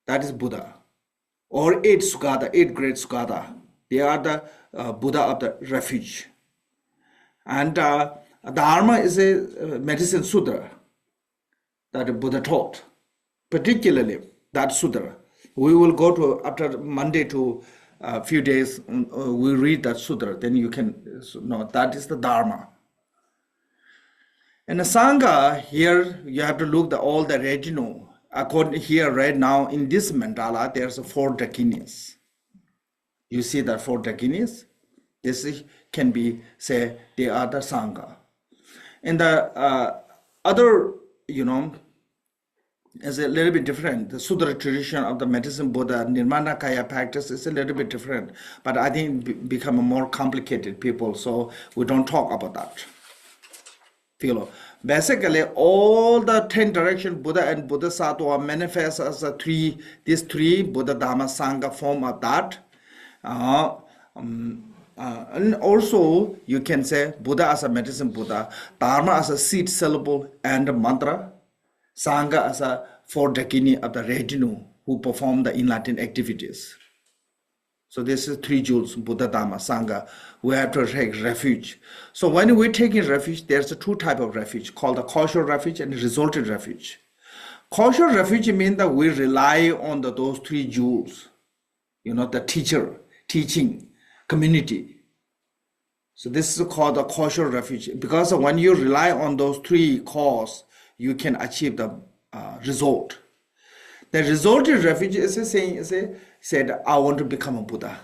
That is Buddha. Or 8 Sugata, 8 great Sugata. They are the Buddha of the refuge. And Dharma is a medicine Sutra that Buddha taught. Particularly that Sutra. We will go to, after Monday to a few days, we read that Sutra. Then you can know that is the Dharma. And the Sangha, here you have to look at all the regional. According here right now in this mandala, there's 4 dakinis. You see that 4 dakinis? This can be, say, they are the Sangha. And the other, you know, is a little bit different. The Sudra tradition of the medicine Buddha, Nirmana Kaya practice is a little bit different. But I think become a more complicated people, so we don't talk about that. Basically, all the 10 direction Buddha and Bodhisattva manifest as these three Buddha Dhamma Sangha form of that. And also, you can say Buddha as a medicine Buddha, Dharma as a seed syllable and a mantra, Sangha as a 4 dakini of the retinue who perform the enlightened activities. So this is 3 jewels, Buddha, Dhamma, Sangha. We have to take refuge. So when we take in refuge, there's 2 types of refuge called the causal refuge and resultant refuge. Causal refuge means that we rely on those 3 jewels. You know, the teacher, teaching, community. So this is called the causal refuge, because when you rely on those 3 causes, you can achieve the result. The resultant refuge is saying, said, I want to become a Buddha.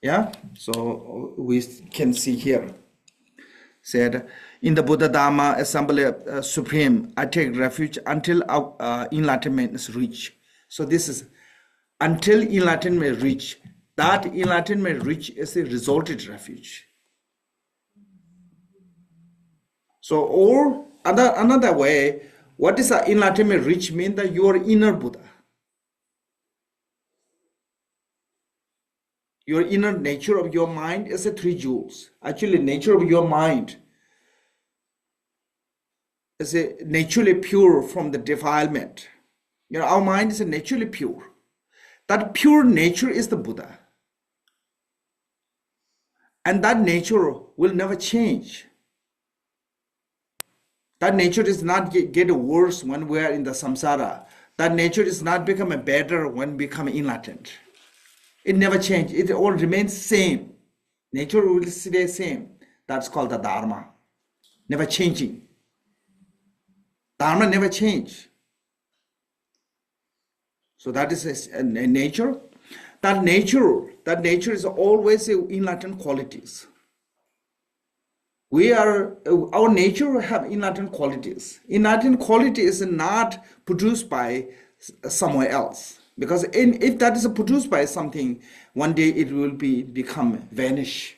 Yeah, so we can see here. Said, in the Buddha Dhamma Assembly Supreme, I take refuge until enlightenment is reached. So this is until enlightenment reach. That enlightenment reach is a resultant refuge. So, or another way, what is the enlightenment reach mean? That you are inner Buddha. Your inner nature of your mind is 3 jewels. Actually, nature of your mind is naturally pure from the defilement. You know, our mind is naturally pure. That pure nature is the Buddha. And that nature will never change. That nature does not get worse when we are in the samsara. That nature does not become better when we become enlightened. It never changes. It all remains same. Nature will stay same. That's called the Dharma. Never changing. Dharma never change. So that is a nature. That nature is always enlightened qualities. Our nature have enlightened qualities. Enlightened quality is not produced by somewhere else. Because if that is produced by something, one day it will become vanish.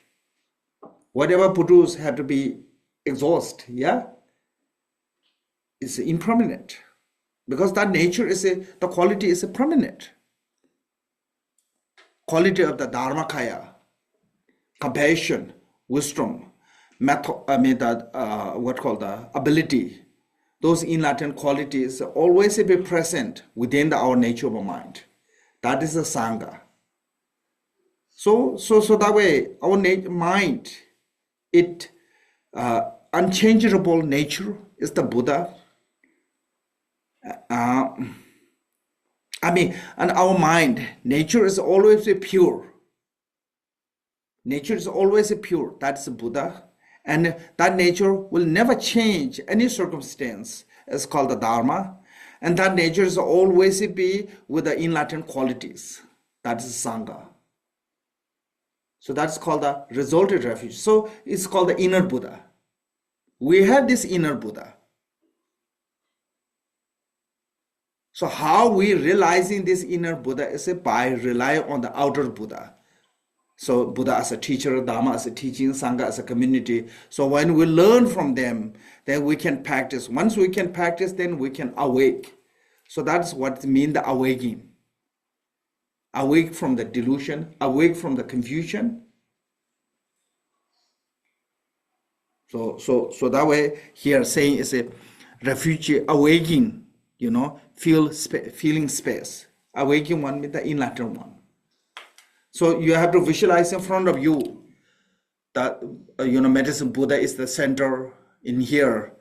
Whatever produced have to be exhaust, yeah? It's impermanent. Because that nature is the quality is permanent. quality of the Dharmakaya, compassion, wisdom, method, what called the ability, those enlightened qualities always be present within our nature of mind. That is the Sangha. So that way, our mind, it unchangeable nature is the Buddha. And our mind, nature is always pure. Nature is always pure. That's Buddha. And that nature will never change any circumstance. It's called the Dharma. And that nature is always be with the enlightened qualities. That is Sangha. So that's called the resultant refuge. So it's called the inner Buddha. We have this inner Buddha. So how we realizing this inner Buddha is by relying on the outer Buddha. So Buddha as a teacher, Dharma as a teaching, Sangha as a community. So when we learn from them, then we can practice. Once we can practice, then we can awake. So that's what it means, the awakening. Awake from the delusion, awake from the confusion. So that way here saying is a refuge, awakening, feeling space. Awakening one with the enlightened one. So you have to visualize in front of you that medicine Buddha is the center in here,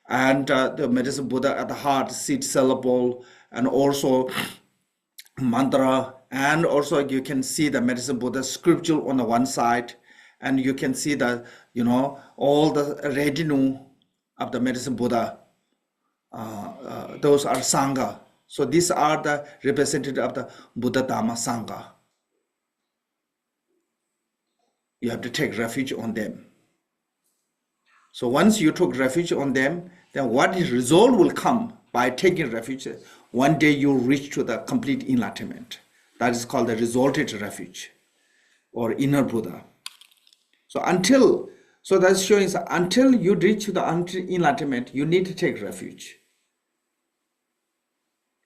and the medicine Buddha at the heart, seed syllable, and also mantra, and also you can see the medicine Buddha scripture on the one side, and you can see the all the retinue of the medicine Buddha. Those are Sangha. So these are the representative of the Buddha Dhamma Sangha. You have to take refuge on them. So once you took refuge on them, then what is result will come by taking refuge. One day you reach to the complete enlightenment. That is called the resultant refuge or inner Buddha. So that's showing until you reach to the enlightenment, you need to take refuge.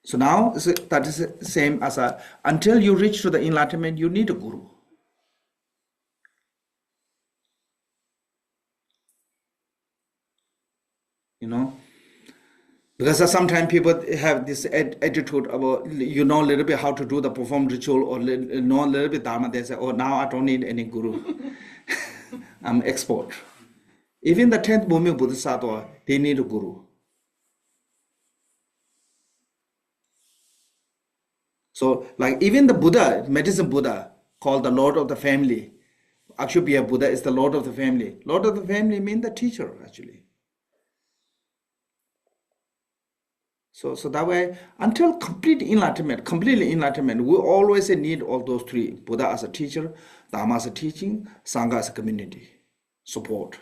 So now that is the same as until you reach to the enlightenment, you need a guru. Because sometimes people have this attitude about, a little bit how to do the perform ritual or know a little bit Dharma. They say, oh, now I don't need any guru. I'm expert. Even the 10th Bhumi Bodhisattva, they need a guru. So like even the Buddha, medicine Buddha, called the Lord of the Family. Actually, Buddha is the Lord of the Family. Lord of the Family means the teacher, actually. So that way, until completely enlightenment, we always need all those three. Buddha as a teacher, Dharma as a teaching, Sangha as a community support.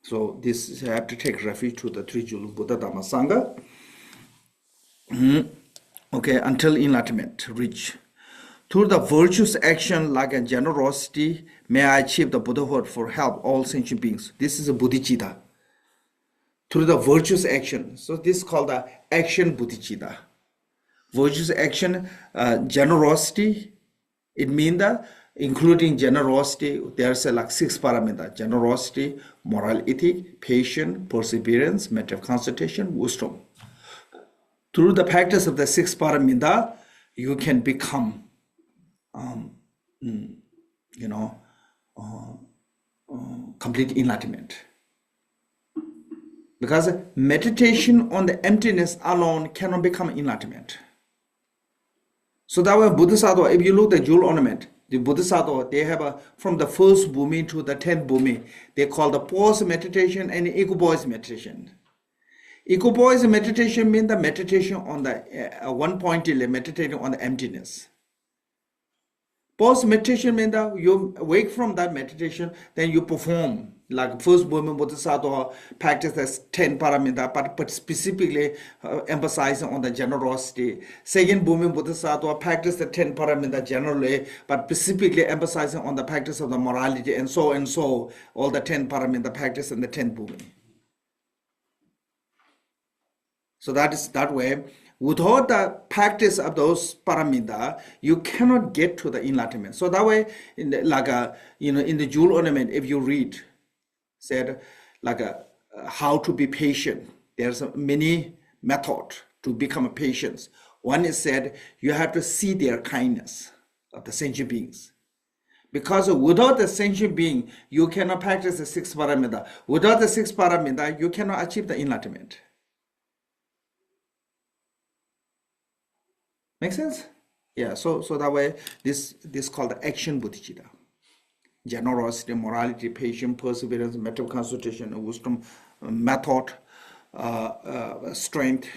So this you have to take refuge to the three jewels, Buddha, Dharma, Sangha. Okay, until enlightenment reach. Through the virtuous action like a generosity, may I achieve the Buddhahood for help all sentient beings. This is a bodhicitta. Through the virtuous action. So this is called the action bodhicitta. Virtuous action, generosity, it means that including generosity, there's like 6 parameters: generosity, moral ethic, patience, perseverance, mental concentration, wisdom. Through the practice of the 6 parameters, you can become complete enlightenment. Because meditation on the emptiness alone cannot become enlightenment. So that way, Bodhisattva, if you look at the jewel ornament, the Bodhisattva, they have from the first bhumi to the 10th bhumi, they call the pause meditation and equipoise meditation. Equipoise meditation means the meditation on the one pointedly meditating on the emptiness. Pause meditation means that you wake from that meditation, then you perform. Like first Bhumi Bodhisattva practice as 10 parameters, but specifically emphasizing on the generosity. Second Bhumi Bodhisattva practice the 10 parameters generally, but specifically emphasizing on the practice of the morality and so, all the 10 parameters practice in the 10th Bhumi. So that is that way. without the practice of those paramita, you cannot get to the enlightenment. So that way, in the, like a, in the jewel ornament, if you read, said like a, how to be patient. There's many method to become a patient. One is said you have to see their kindness of the sentient beings. Because without the sentient being, you cannot practice the 6 paramita. Without the 6 paramita, you cannot achieve the enlightenment. Make sense? Yeah, so that way, this called the action bodhicitta. Generosity, morality, patience, perseverance, mental concentration, wisdom, method, strength,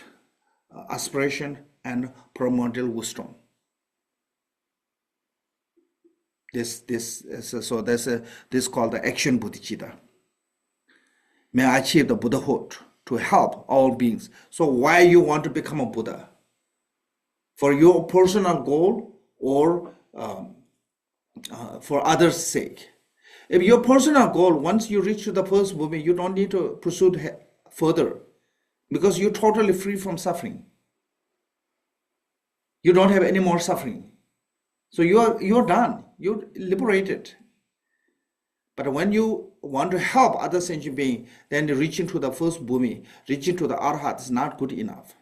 aspiration, and primordial wisdom. This called the action bodhicitta. May I achieve the Buddhahood to help all beings. So why you want to become a Buddha? For your personal goal or for others' sake? If your personal goal, once you reach to the first movement, you don't need to pursue it further because you're totally free from suffering. You don't have any more suffering. So you're done. You're liberated. But when you want to help other sentient beings, then reaching to the first bhumi, reaching to the arhat is not good enough.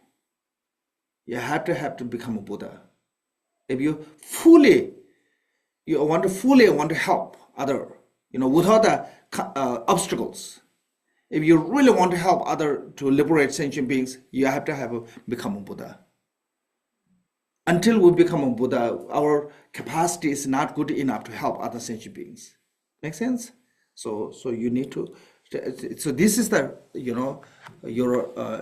You have to become a Buddha. If you want to help other, without the obstacles. If you really want to help other to liberate sentient beings, you have to become a Buddha. Until we become a Buddha, our capacity is not good enough to help other sentient beings. Make sense? So you need to. So this is the your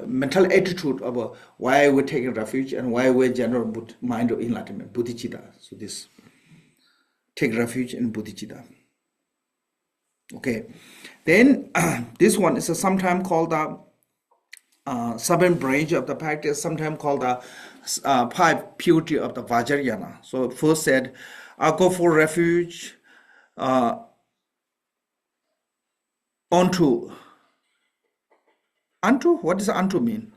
mental attitude of why we're taking refuge and why we're general mind of enlightenment, bodhicitta. So this take refuge in bodhicitta. Okay, then this one is sometimes called the 7 branch of the practice, sometimes called the 5 purity of the Vajrayana. So first said, I go for refuge onto. What does unto mean?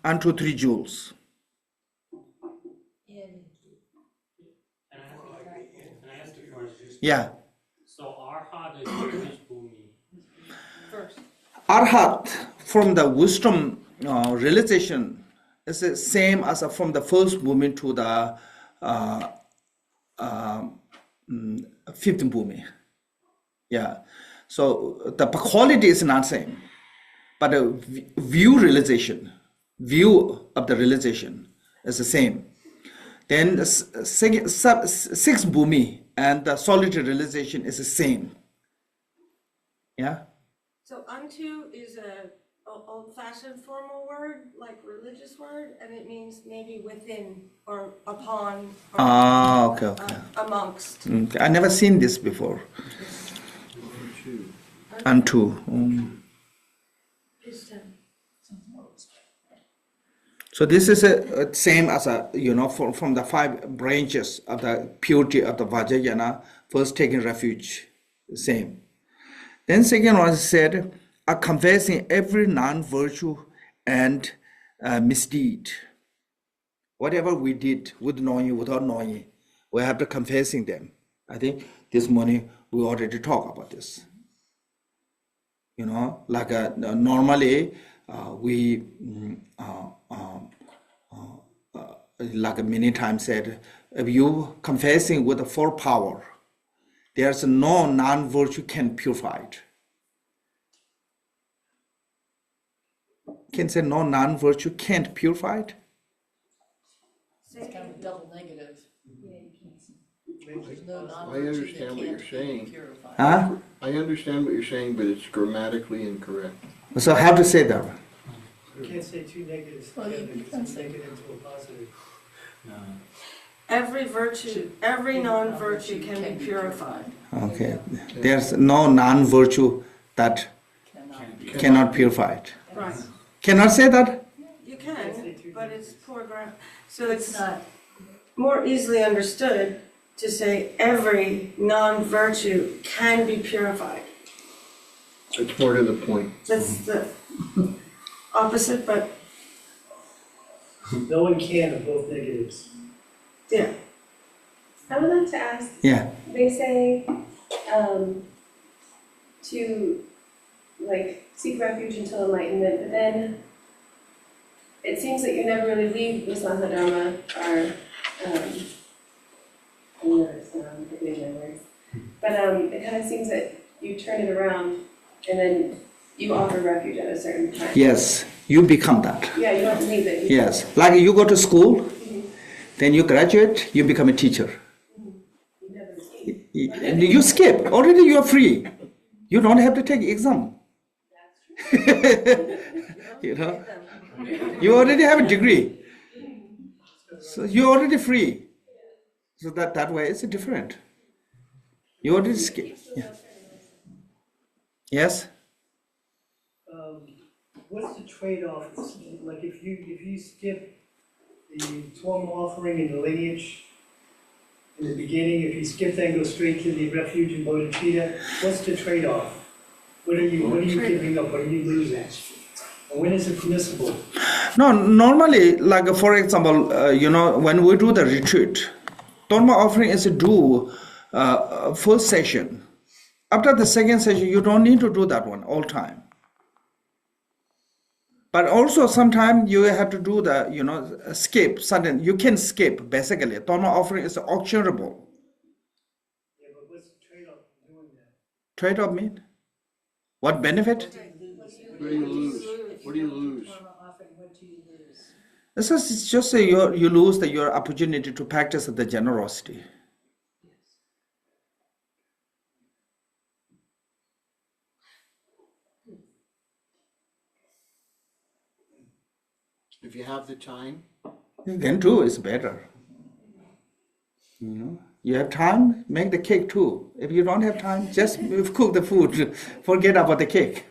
Unto 3 jewels. Can I ask a question? Yeah. So Arhat is which bhumi? First. Arhat from the wisdom realization is the same as from the first movement to the 5th bhumi. Yeah. So the quality is not same, but the view of the realization is the same. Then the 6th bhumi and the solitary realization is the same. Yeah. So unto is a old-fashioned formal word, like religious word, and it means maybe within or upon or Okay. amongst. I never seen this before. Unto. So this is a same as from the 5 branches of the purity of the Vajrayana. First taking refuge, same. Then second one said, confessing every non-virtue and misdeed. Whatever we did with knowing, without knowing, we have to confessing them. I think this morning we already talk about this. Like normally we like many times said, if you confessing with the full power, there's no non-virtue can purify it. Can say no non-virtue can't purify it? It's kind of a double negative. There's no I understand what you're saying. Huh? I understand what you're saying, but it's grammatically incorrect. So how to say that? You can't say 2 negatives Well, you together, because can it's say- negative to a positive. Every virtue, every non-virtue can be purified. Okay. There's no non-virtue that cannot purify it. Right. Cannot say that? You can, but it's poor grammar. So It's it's not, more easily understood to say every non-virtue can be purified. It's more to the point. That's the opposite, but No one can of both negatives. yeah. I would like to ask, Yeah. they say, to, like, seek refuge until enlightenment, but then it seems that you never really leave Visvantha Dharma, or, I'm nervous now, I'm forgetting my words. But, it kind of seems that you turn it around, and then you offer refuge at a certain time. Yes, you become that. Yeah, you don't leave it. You- Yes, like you go to school, then you graduate, you become a teacher. You never leave. And you skip, already you are free. You don't have to take exam. You know, you already have a degree. So you're already free. So that way it's different. You already skip. Yeah. Yes? What's the trade-off? Like if you skip the formal offering and the lineage in the beginning, if you skip that and go straight to the refuge in bodhicitta, what's the trade-off? What are you giving up? What are you losing? And when is it permissible? No, normally, like for example, when we do the retreat, Dharma offering is to do first session. After the second session, you don't need to do that one all time. But also sometimes you have to do the, skip, sudden, you can skip, basically. Dharma offering is auctionable. Yeah, but what's the trade-off in doing that? Trade-off mean? What benefit? What do you lose? What do you lose? What do you lose? It's just you lose your opportunity to practice the generosity. If you have the time, Then too is better. You have time, make the cake too. If you don't have time, just cook the food. Forget about the cake.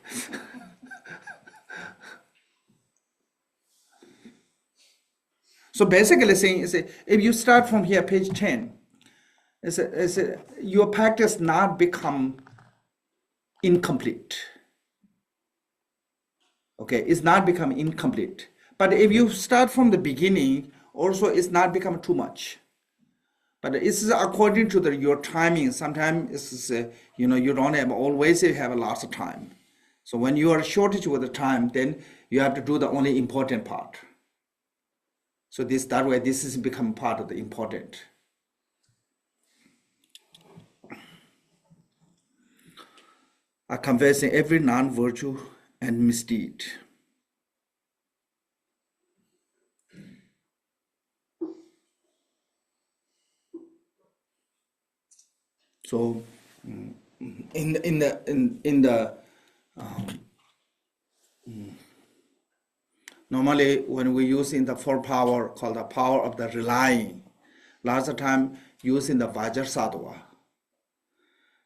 So basically saying is if you start from here, page 10, your practice not become incomplete. Okay, it's not become incomplete. But if you start from the beginning, also it's not become too much. But it's according to your timing. Sometimes it's you don't have always have a lot of time. So when you are shortage with the time, then you have to do the only important part. So that way this is become part of the important. Are confessing every non-virtue and misdeed. So, normally when we use in the four power called the power of the relying, lots of time using the Vajrasattva.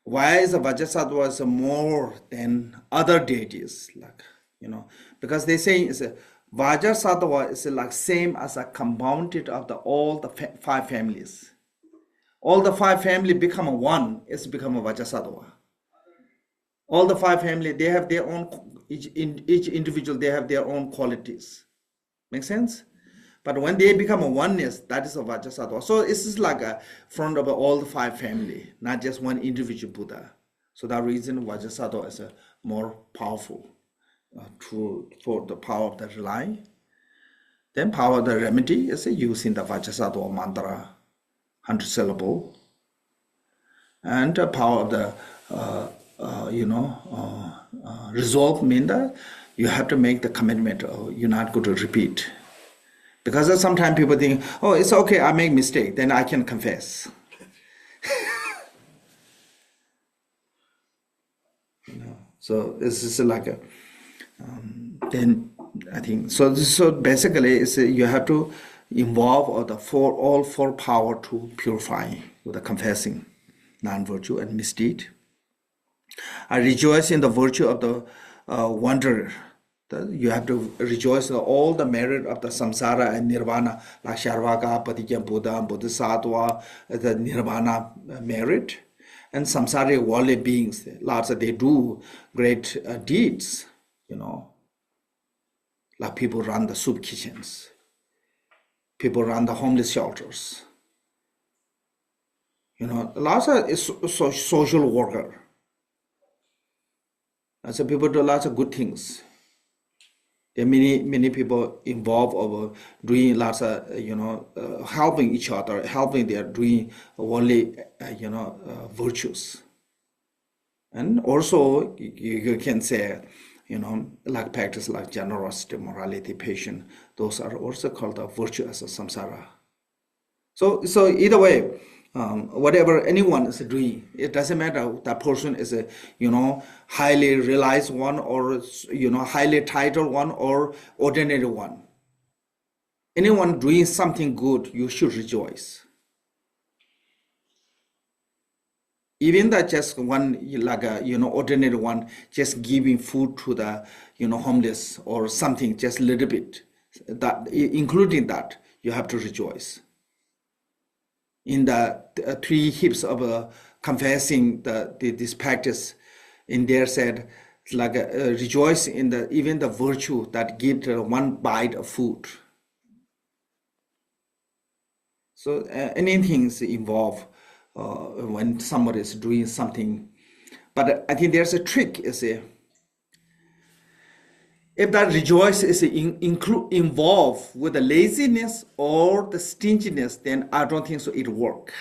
Why is the Vajrasattva more than other deities? Because they say it's Vajrasattva is like same as a compounded of all the five families. All the five family become one, it's become a Vajrasattva. All the five family, they have their own, each individual, they have their own qualities. Make sense? But when they become a oneness, that is a Vajrasattva. So it's just like a front of all the five family, not just one individual Buddha. So that reason Vajrasattva is a more powerful for the power of the relying. Then power of the remedy is using the Vajrasattva mantra, 100 syllable, and the power of the resolve mean that you have to make the commitment. You're not going to repeat, because sometimes people think, oh, it's okay, I make mistake, then I can confess. So this is like a then I think so. So basically, it's you have to involve all four power to purify with the confessing non-virtue and misdeed. I rejoice in the virtue of the wanderer. You have to rejoice in all the merit of the samsara and nirvana, like Sharvaka, Paticca Buddha, Bodhisattva, the nirvana merit. and samsaric worldly beings, lots of they do great deeds, like people run the soup kitchens, people run the homeless shelters, lots of social worker. So people do lots of good things. There are many people involved of doing lots of helping each other, helping their doing worldly virtues, and also you can say like practice like generosity, morality, patience. Those are also called the virtue as a samsara. So either way, whatever anyone is doing, it doesn't matter that person is a highly realized one or highly titled one or ordinary one. Anyone doing something good, you should rejoice. Even that just one like a ordinary one, just giving food to the homeless or something, just a little bit, that including that, you have to rejoice. In the 3 hips of confessing this practice, in there said like rejoice in even the virtue that gives one bite of food. So anything is involved when somebody is doing something, but I think there's a trick. Is if that rejoice is involved with the laziness or the stinginess, then I don't think so it work.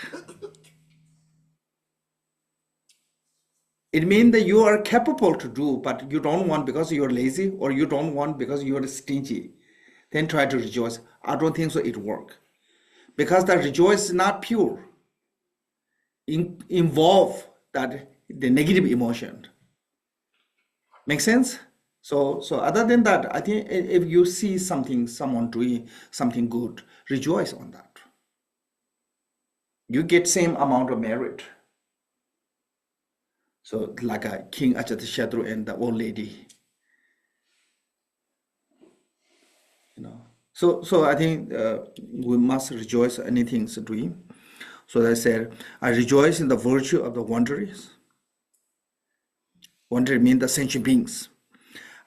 It means that you are capable to do, but you don't want because you're lazy, or you don't want because you're stingy. Then try to rejoice. I don't think so it work. Because that rejoice is not pure. Involve that the negative emotion. Make sense? So other than that, I think if you see someone doing something good, rejoice on that. You get same amount of merit. So like a King Ajatasattu and the old lady. So I think we must rejoice anything doing. So I said, I rejoice in the virtue of the wanderers. Wanderers mean the sentient beings.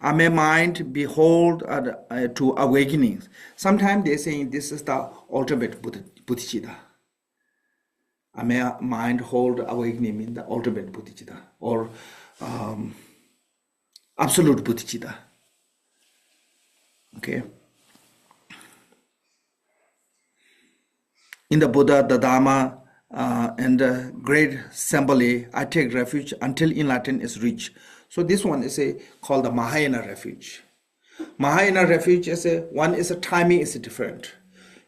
I may mind behold to awakenings. Sometimes they say this is the ultimate bodhicitta. I may mind hold awakening mean the ultimate bodhicitta or absolute bodhicitta. Okay. In the Buddha, the Dharma, and the great assembly, I take refuge until enlightenment is reached. So this one is called the Mahayana refuge. Mahayana refuge is timing is different.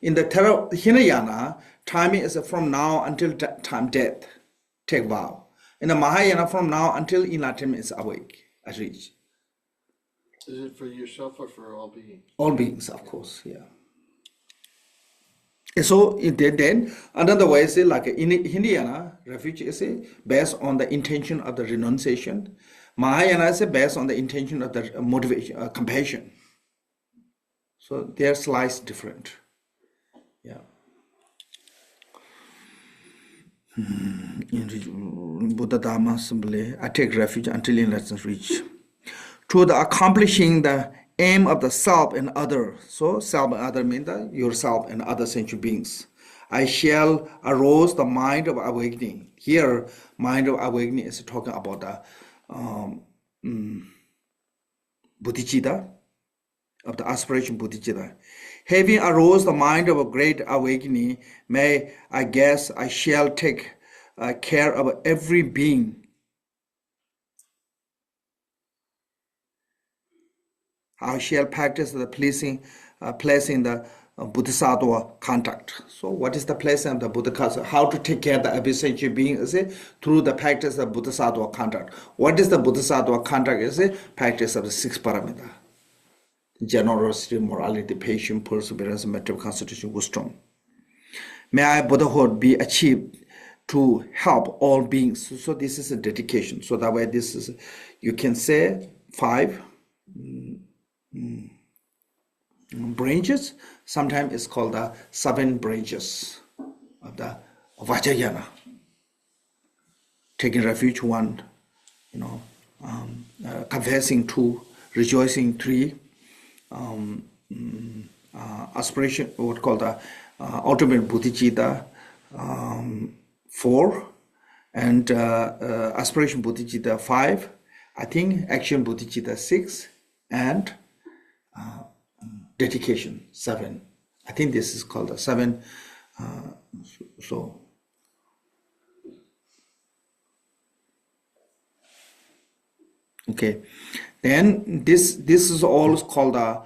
In the Hinayana, timing is from now until time death, take vow. In the Mahayana, from now until enlightenment is awake, reach. Is it for yourself or for all beings? All beings, of course, yeah. So then another way is like in Hinayana, refuge is based on the intention of the renunciation. Mahayana is based on the intention of the motivation, compassion. So they're slightly different. Yeah. In Buddha Dharma assembly, I take refuge until enlightenment reach. To the accomplishing the aim of the self and other. So self and other mean that yourself and other sentient beings. I shall arouse the mind of awakening. Here, mind of awakening is talking about the bodhicitta, of the aspiration bodhicitta. Having aroused the mind of a great awakening, I shall take care of every being. I shall practice the placing the Bodhisattva contact. So what is the placing of the Bodhisattva? How to take care of the every sentient being is through the practice of Bodhisattva contact. What is the Bodhisattva contact? Is practice of the 6 paramita. Generosity, morality, patience, perseverance, material constitution, wisdom. May I Buddhahood be achieved to help all beings. So this is a dedication. So that way this is, you can say 5 branches. Sometimes it's called the 7 branches of the Vajrayana. taking refuge 1, confessing 2, rejoicing 3, aspiration, what called the ultimate bodhicitta 4, and aspiration bodhicitta 5, I think action bodhicitta 6, and dedication 7. I think this is called the 7. So okay, then this is all called the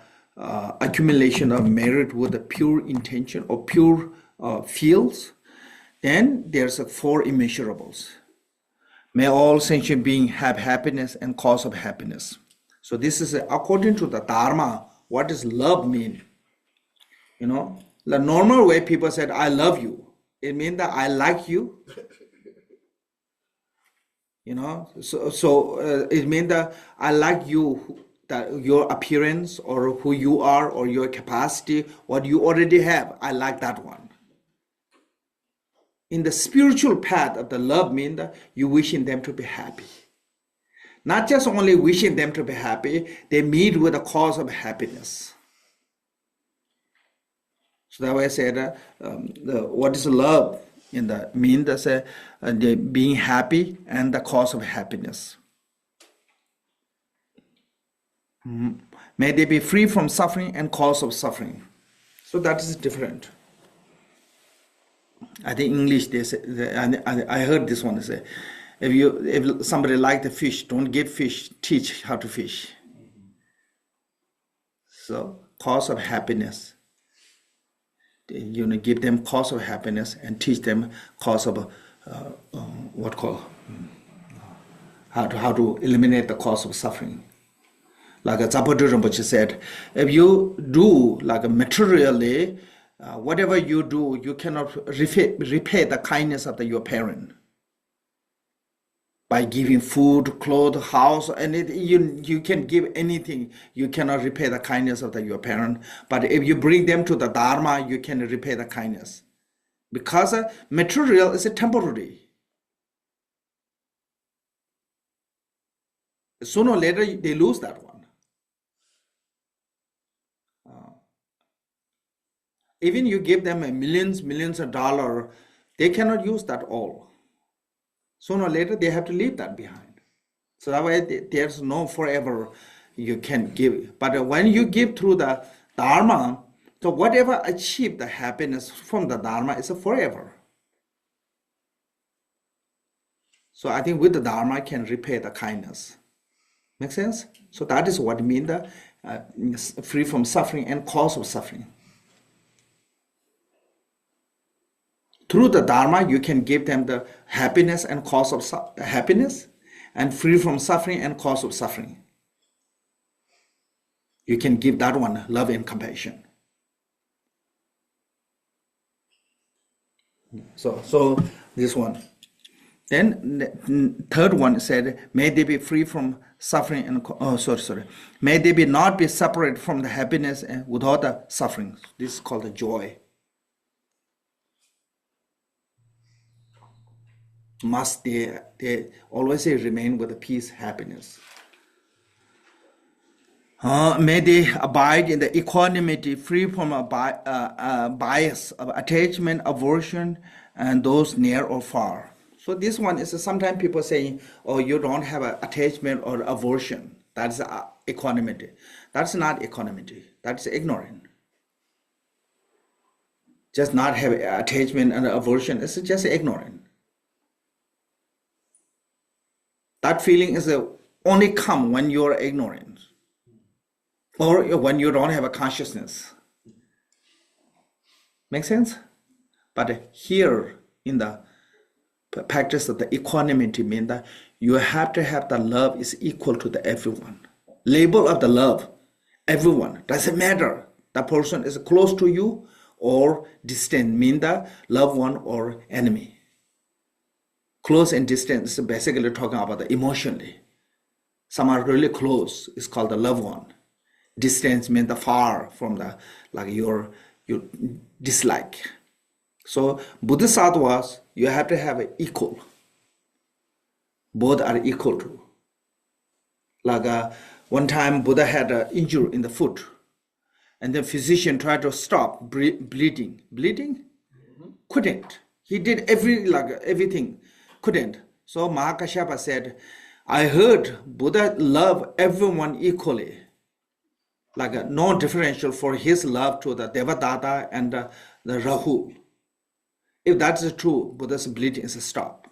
accumulation of merit with the pure intention or pure fields. Then there's 4 immeasurables. May all sentient beings have happiness and cause of happiness. So this is according to the Dharma. What does love mean? The normal way people said, I love you. It means that I like you. So it means that I like you, that your appearance or who you are or your capacity, what you already have, I like that one. In the spiritual path of the love means that you wishing them to be happy. Not just only wishing them to be happy, they meet with the cause of happiness. So that way I said, what is love? In the mean that the being happy and the cause of happiness. May they be free from suffering and cause of suffering. So that is different. I think English they say, I heard this one they say, if somebody like the fish, don't give fish, teach how to fish. So cause of happiness. Give them cause of happiness and teach them cause of how to eliminate the cause of suffering. Like Tsultrim Rinpoche said, if you do like materially, whatever you do, you cannot repay the kindness of your parent by giving food, clothes, house, and you can give anything. You cannot repay the kindness of your parent. But if you bring them to the Dharma, you can repay the kindness. Because material is temporary. Sooner or later, they lose that one. Even you give them millions of dollars, they cannot use that all. Sooner or later, they have to leave that behind. So that way, there's no forever you can give. But when you give through the Dharma, so whatever achieve the happiness from the Dharma is forever. So I think with the Dharma can repay the kindness. Make sense? So that is what it means, free from suffering and cause of suffering. Through the Dharma, you can give them the happiness and cause of happiness, and free from suffering and cause of suffering. You can give that one love and compassion. So this one. Then the third one said, may they be free from suffering and may they be not be separate from the happiness and without the suffering. This is called the joy. Must they always remain with the peace, happiness. May they abide in the equanimity, free from a bias of attachment, aversion, and those near or far. So this one is sometimes people saying, oh, you don't have an attachment or aversion. That's equanimity. That's not equanimity. That's ignorant. Just not have attachment and aversion is just ignorant. That feeling is only come when you are ignorant or when you don't have a consciousness. Make sense? But here in the practice of the equanimity means that you have to have the love is equal to the everyone. Label of the love, everyone. Doesn't matter. The person is close to you or distant, mean the loved one or enemy. Close and distant is basically talking about the emotionally. Some are really close, it's called the loved one. Distance means the far from the like your dislike. So Bodhisattvas, you have to have an equal. both are equal to. Like one time Buddha had an injury in the foot, and the physician tried to stop bleeding. Bleeding? Couldn't. He did everything, couldn't. So Mahakashyapa said, I heard Buddha love everyone equally, like no differential for his love to the Devadatta and the Rahul. If that is true, Buddha's bleeding is stopped.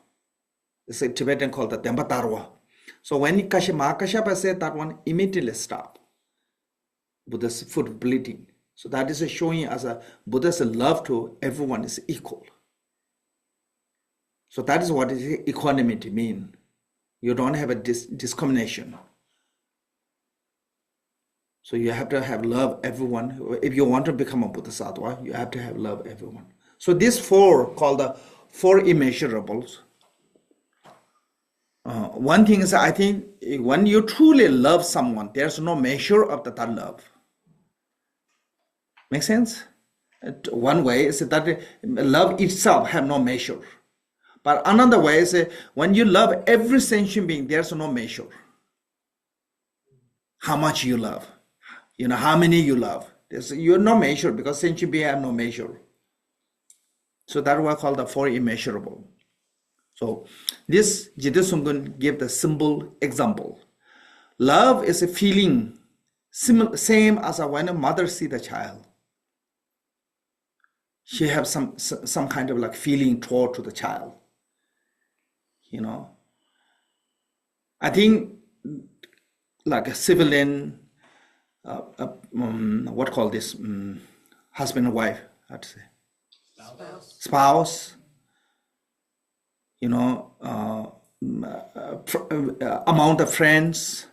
It's a Tibetan called the Dhammatarwa. So when Mahakashyapa said that one, immediately stopped Buddha's foot bleeding. So that is showing as a Buddha's love to everyone is equal. So that is what equanimity means. You don't have a discrimination. So you have to have love everyone. If you want to become a Bodhisattva, you have to have love everyone. So these four called the four immeasurables. One thing is, I think when you truly love someone, there's no measure of that love. Make sense? One way is that love itself have no measure. But another way is when you love every sentient being, there's no measure. How much you love, how many you love. You're no measure because sentient beings have no measure. So that's what I call the four immeasurable. So this Jiddu Sumgun gave the simple example. Love is a feeling same as when a mother sees the child. She has some kind of like feeling toward to the child. I think like a civilian, what call this, husband and wife, how to say, spouse, amount of friends.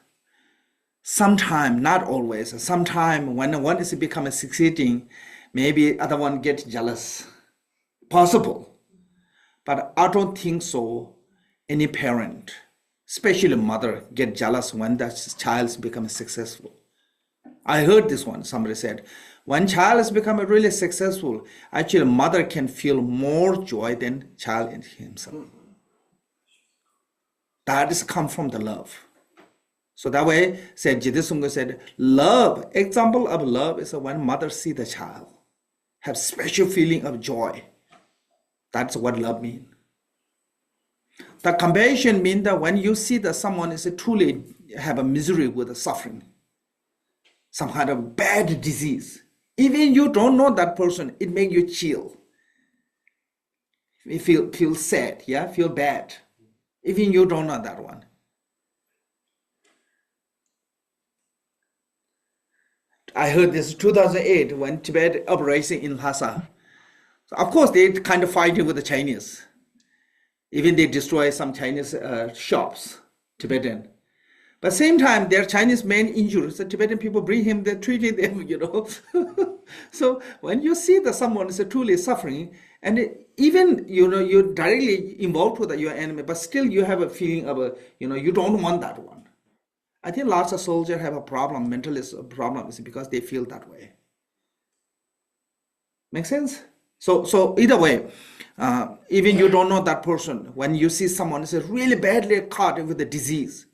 Sometime, not always, sometime when one is becoming succeeding, maybe other one get jealous. Possible. But I don't think so. Any parent, especially mother, get jealous when that child becomes successful. I heard this one, somebody said, when child is becoming really successful, actually mother can feel more joy than child in himself. That is come from the love. So that way, said Jiddu Sumgun said, love, example of love is when mother see the child, have special feeling of joy. That's what love means. The compassion means that when you see that someone is truly have a misery with a suffering, some kind of bad disease, even you don't know that person, it makes you chill. You feel sad, feel bad. Even you don't know that one. I heard this 2008 when Tibet uprising in Lhasa. So of course they kind of fighting with the Chinese. Even they destroy some Chinese shops, Tibetan. But same time, their Chinese men injured. So Tibetan people bring him, they're treating them, So when you see that someone is truly suffering, and even, you're directly involved with your enemy, but still you have a feeling of, you don't want that one. I think lots of soldiers have a problem, mentalist problem, is because they feel that way. Make sense? So either way, even you don't know that person, when you see someone is really badly caught with a disease,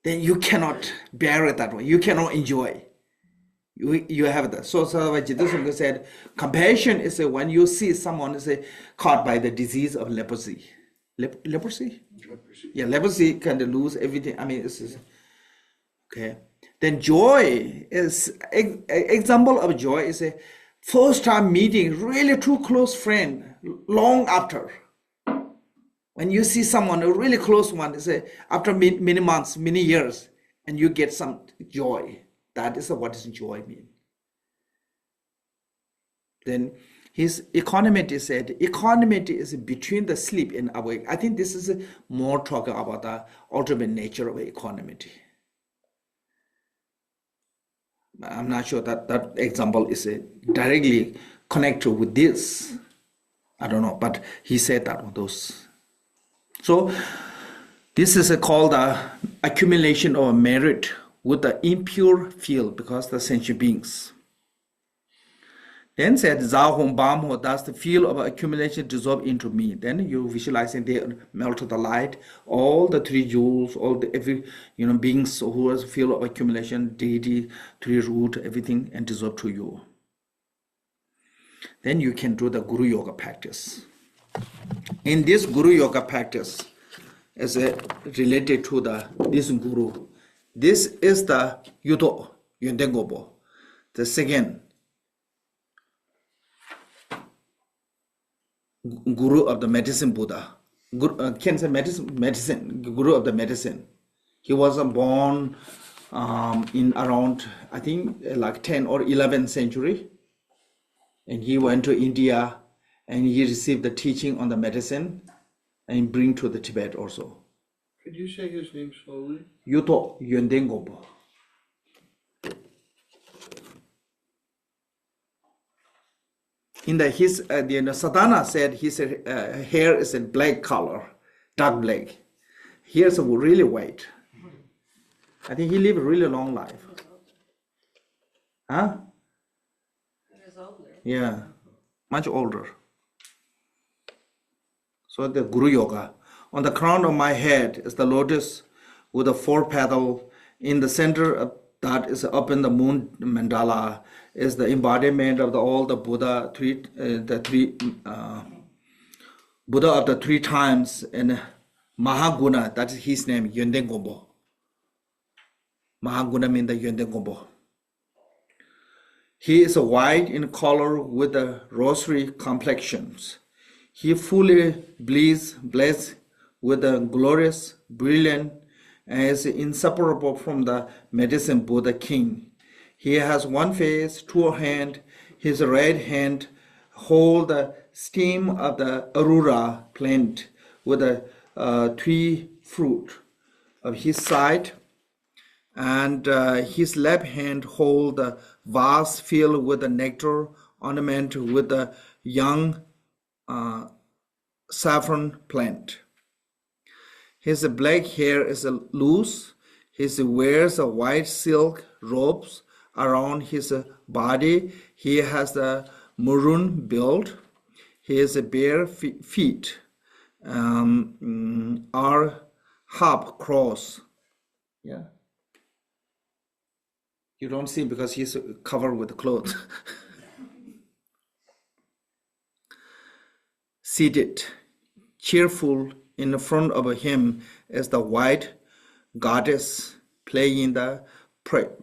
then you cannot bear it that way. You cannot enjoy. You have that. So Jiddu Sumgun said, compassion is when you see someone is caught by the disease of leprosy. Leprosy? Yeah, leprosy can lose everything. I mean, it's okay. Then joy is example of joy is a first time meeting, really true close friend, long after. When you see someone, a really close one, is after many months, many years, and you get some joy. That is what does joy mean. Then his equanimity said, equanimity is between the sleep and awake. I think this is more talking about the ultimate nature of equanimity. I'm not sure that example is directly connected with this. I don't know, but he said that with those. So this is called the accumulation of merit with the impure field because the sentient beings. Then said Zahom Bamho, thus the field of accumulation dissolve into me. Then you visualizing they melt the light, all the three jewels, all the every beings who was field of accumulation, deity, three root, everything, and dissolve to you. Then you can do the Guru Yoga practice. In this Guru Yoga practice, is related to this Guru. This is the Yudo Yundengobo, the second Guru of the medicine Buddha. Can say medicine, Guru of the medicine. He was born in around, I think, like 10 or 11th century. And he went to India and he received the teaching on the medicine and bring to the Tibet also. Could you say his name slowly? Yuto Yundengobo. In the Sadhana said his hair is a black color, dark black. Here's really white. I think he lived a really long life. Huh? He was older. Yeah, much older. So the Guru Yoga. On the crown of my head is the lotus with the four petal. In the center of that is up in the moon mandala is the embodiment of all the Buddha Buddha of the three times, and Mahaguna, that is his name, Yundengobo. Mahaguna means the Yundengobo. He is white in color with the rosary complexions. He fully blessed with the glorious, brilliant, and is inseparable from the medicine Buddha king. He has one face, two hands. His right hand hold the stem of the arura plant with the three fruit of his side, and his left hand hold the vase filled with the nectar ornament with the young saffron plant. His black hair is loose. He wears a white silk robes around his body. He has the maroon build. His bare feet are half cross. Yeah. You don't see because he's covered with clothes. Seated, cheerful, in front of him is the white goddess playing the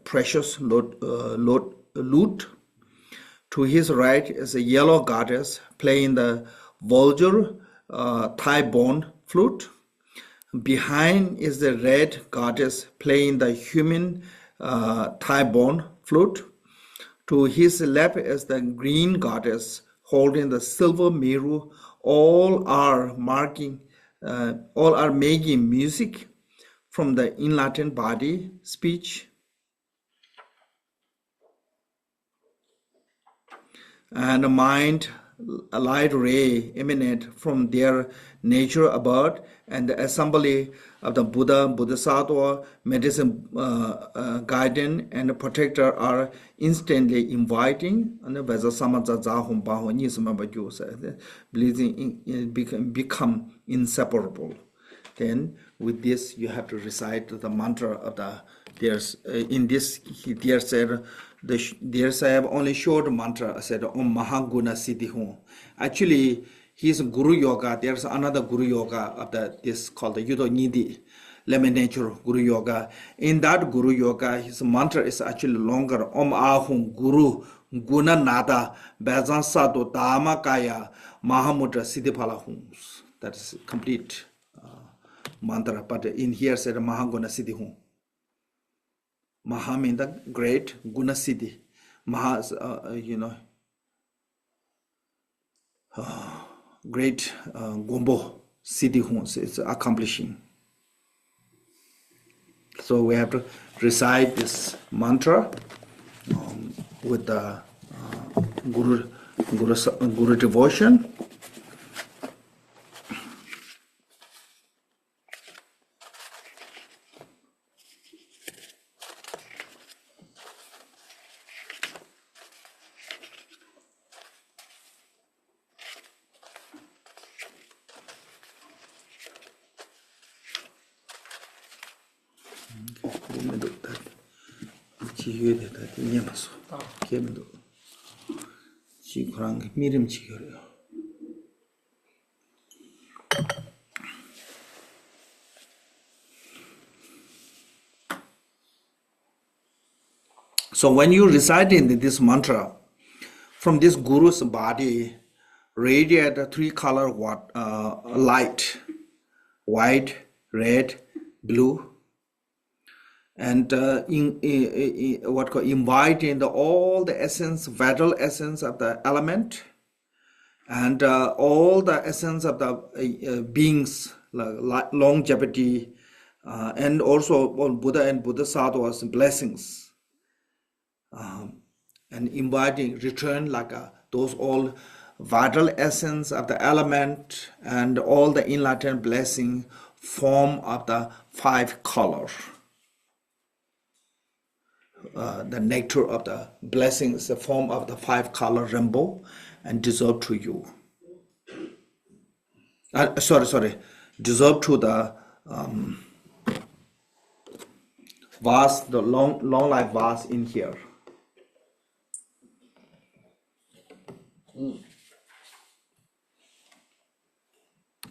precious lute. To his right is a yellow goddess playing the vulgar thigh bone flute. Behind is the red goddess playing the human thigh bone flute. To his left is the green goddess holding the silver mirror. All are making music from the enlightened body speech. And the mind, a light ray emanate from their nature abode, and the assembly of the Buddha, Bodhisattva, medicine guardian, and protector are instantly inviting, and the become inseparable. Then with this you have to recite the mantra of the there's only short mantra said Om Mahaguna Siddhi. Actually, his Guru Yoga, there's another Guru Yoga of this called the Yudo Nidhi, Lemon Nature Guru Yoga. In that Guru Yoga, his mantra is actually longer. Om Ahum Guru Guna Nada Bazan Sado Dhamma Kaya Mahamudra Siddhipala Hums. That is complete mantra. But in here said Mahaguna Siddhi Hum. Maha means the great, Guna Siddhi. Maha is, great Gombo Siddhi Huns. It's accomplishing. So we have to recite this mantra with the Guru devotion. So when you recite in this mantra, from this guru's body radiate a three-color light: white, red, blue, and invite in all the essence, vital essence of the element, and all the essence of the beings, like longevity, and also all Buddha and Bodhisattvas blessings. And inviting return like those all vital essence of the element and all the enlightened blessing form of the five colors. The nectar of the blessings, the form of the five color rainbow, and deserve to you. Deserve to the vase, the long life vase in here.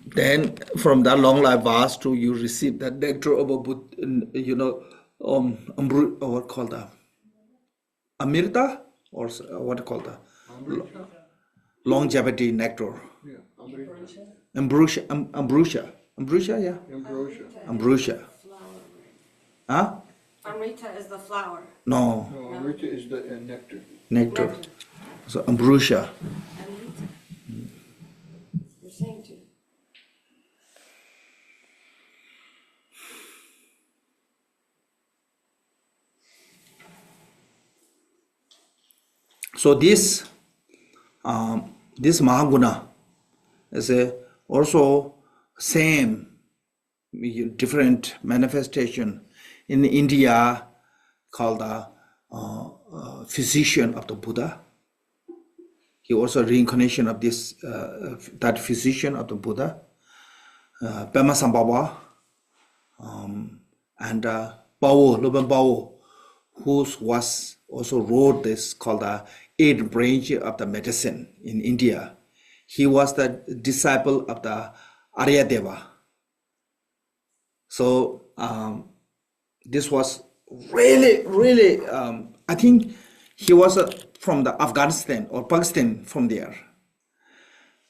Then from that long life vase to you receive that nectar of a what called the Amrita, or what called the Amrita? longevity nectar. Yeah, Amrita. Ambrosia, yeah. Ambrosia. Huh? Amrita is the flower. No, No, Amrita is the nectar. nectar. So ambrosia. Amrita. You're saying to. So this Mahaguna is also same different manifestation in India called the physician of the Buddha. He also reincarnation of this that physician of the Buddha, Pema Sambhava, and Bao, Loban Bao, who was also wrote this called the eighth branch of the medicine in India. He was the disciple of the Aryadeva. So this was really, I think he was from the Afghanistan or Pakistan from there.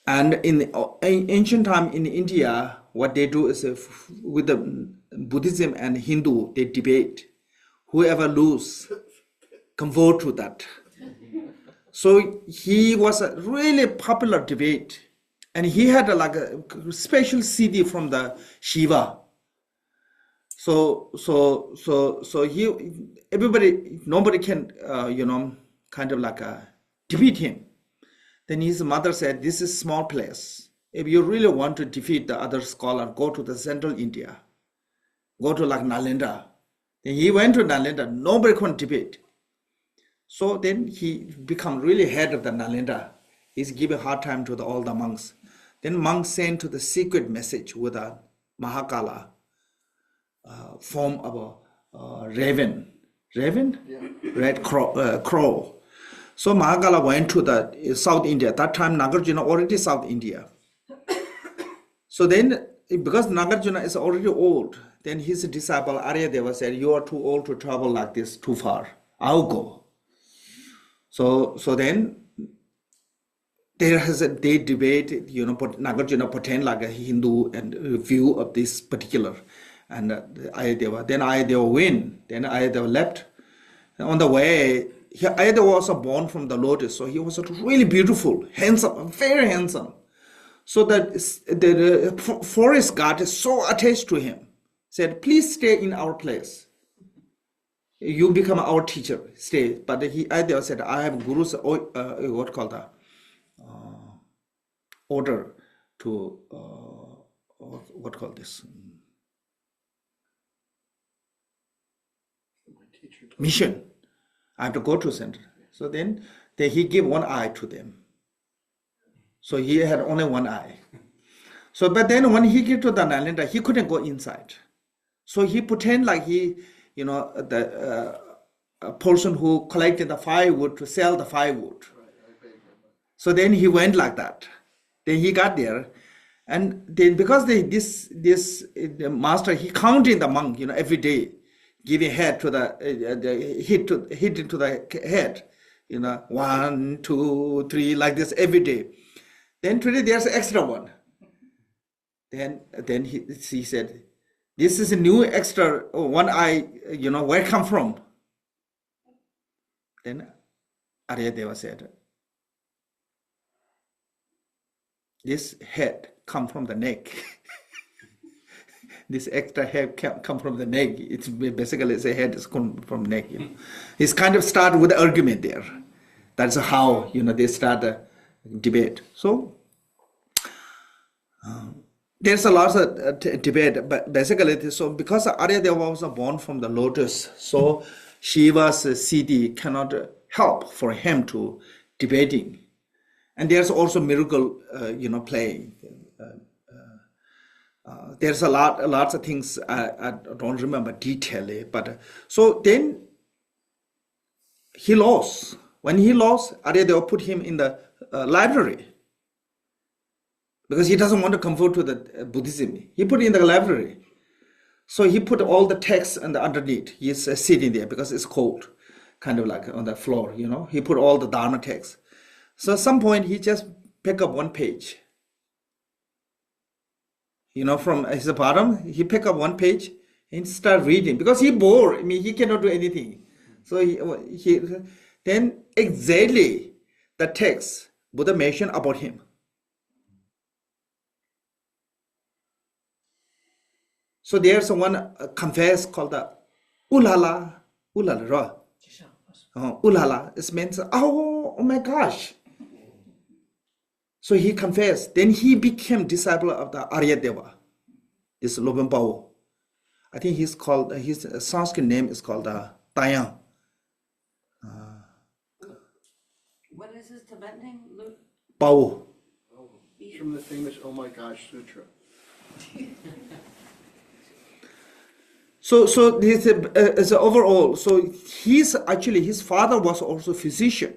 And in ancient time in India, what they do is with the Buddhism and Hindu, they debate. Whoever lose, convert to that. So he was a really popular debate, and he had like a special CD from the Shiva. So nobody can kind of like defeat him. Then his mother said, "This is small place. If you really want to defeat the other scholar, go to the central India, go to like Nalanda." Then he went to Nalanda. Nobody could debate. So then he become really head of the Nalanda. He's giving hard time to all the monks. Then monks sent to the secret message with a Mahakala form of a raven, red crow. So Mahakala went to the South India. At that time Nagarjuna already South India. So then, because Nagarjuna is already old, then his disciple Aryadeva said, "You are too old to travel like this too far. I'll go." So then they debate, Nagarjuna pretend like a Hindu and view of this particular, and Ayadeva. Then Ayadeva win. Then Ayadeva left. And on the way, Ayadeva was born from the lotus, so he was really beautiful, handsome, very handsome. So that the forest guard is so attached to him, said, "Please stay in our place. You become our teacher, stay." But Ayadeva said, "I have Guru's order to mission. I have to go to center." So then he gave one eye to them. So he had only one eye. So but then when he get to the Nalanda, he couldn't go inside. So he pretend like he, the a person who collected the firewood to sell the firewood. So then he went like that. Then he got there, and then because the master, he counting the monk, every day, giving head to the hit into the head, 1, 2, 3, like this every day. Then today there's an extra one. Then he said, this is a new extra one. Where come from? Then Aryadeva said, this head come from the neck. This extra head come from the neck. It's basically the head is come from neck. He's kind of start with the argument there. That's how they start a debate. So there's a lot of debate, but basically, so because Aryadeva was born from the lotus, so Shiva's Siddhi cannot help for him to debating. And there's also miracle, playing. There's lots of things I don't remember detailedly, but so then he lost. When he lost, Aryadeva put him in the library because he doesn't want to convert to the Buddhism. He put in the library. So he put all the texts underneath. He's sitting there because it's cold, kind of like on the floor, He put all the Dharma texts. So at some point, he just pick up one page. From his bottom, he pick up one page and start reading because he bored. I mean, he cannot do anything. So he then exactly the text Buddha mentioned about him. So there's one confess called the ulala, ra. Ulala, it means, oh my gosh. So he confessed. Then he became disciple of the Aryadeva, this Lobambao. I think his Sanskrit name is called Tayang. What is his Tibetan name? Bao. It's from the famous Oh My Gosh Sutra. So this is overall. So his father was also physician.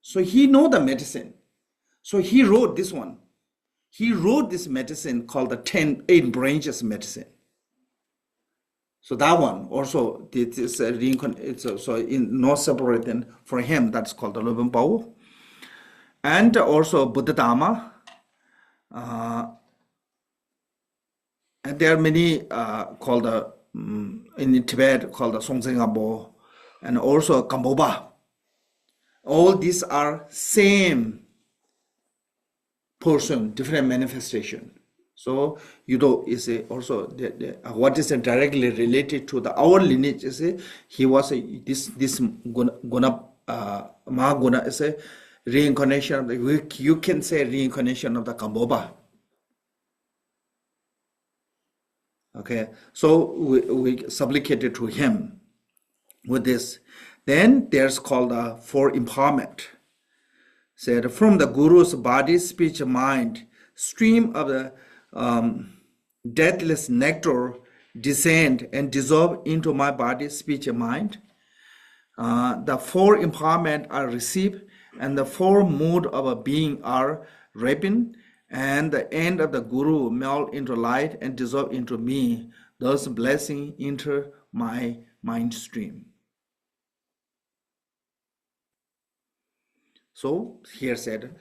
So he know the medicine. So he wrote this one. He wrote this medicine called the 8 branches medicine. So that one also it's so in no separate for him that's called the Lobambao. And also Buddha Dhamma. And there are many called in Tibet called the Songzengabo, and also Kamboba. All these are same person, different manifestation. So is also what is directly related to our lineage is he was this guna Mahaguna is a reincarnation of you can say reincarnation of the Kamboba. Okay, so we supplicated to him with this. Then there's called for empowerment. Said from the Guru's body, speech, mind, stream of the deathless nectar descend and dissolve into my body, speech, and mind. The 4 empowerment are received, and the 4 mood of a being are ripened, and the end of the Guru melt into light and dissolve into me. Thus blessing enter my mind stream. So here said,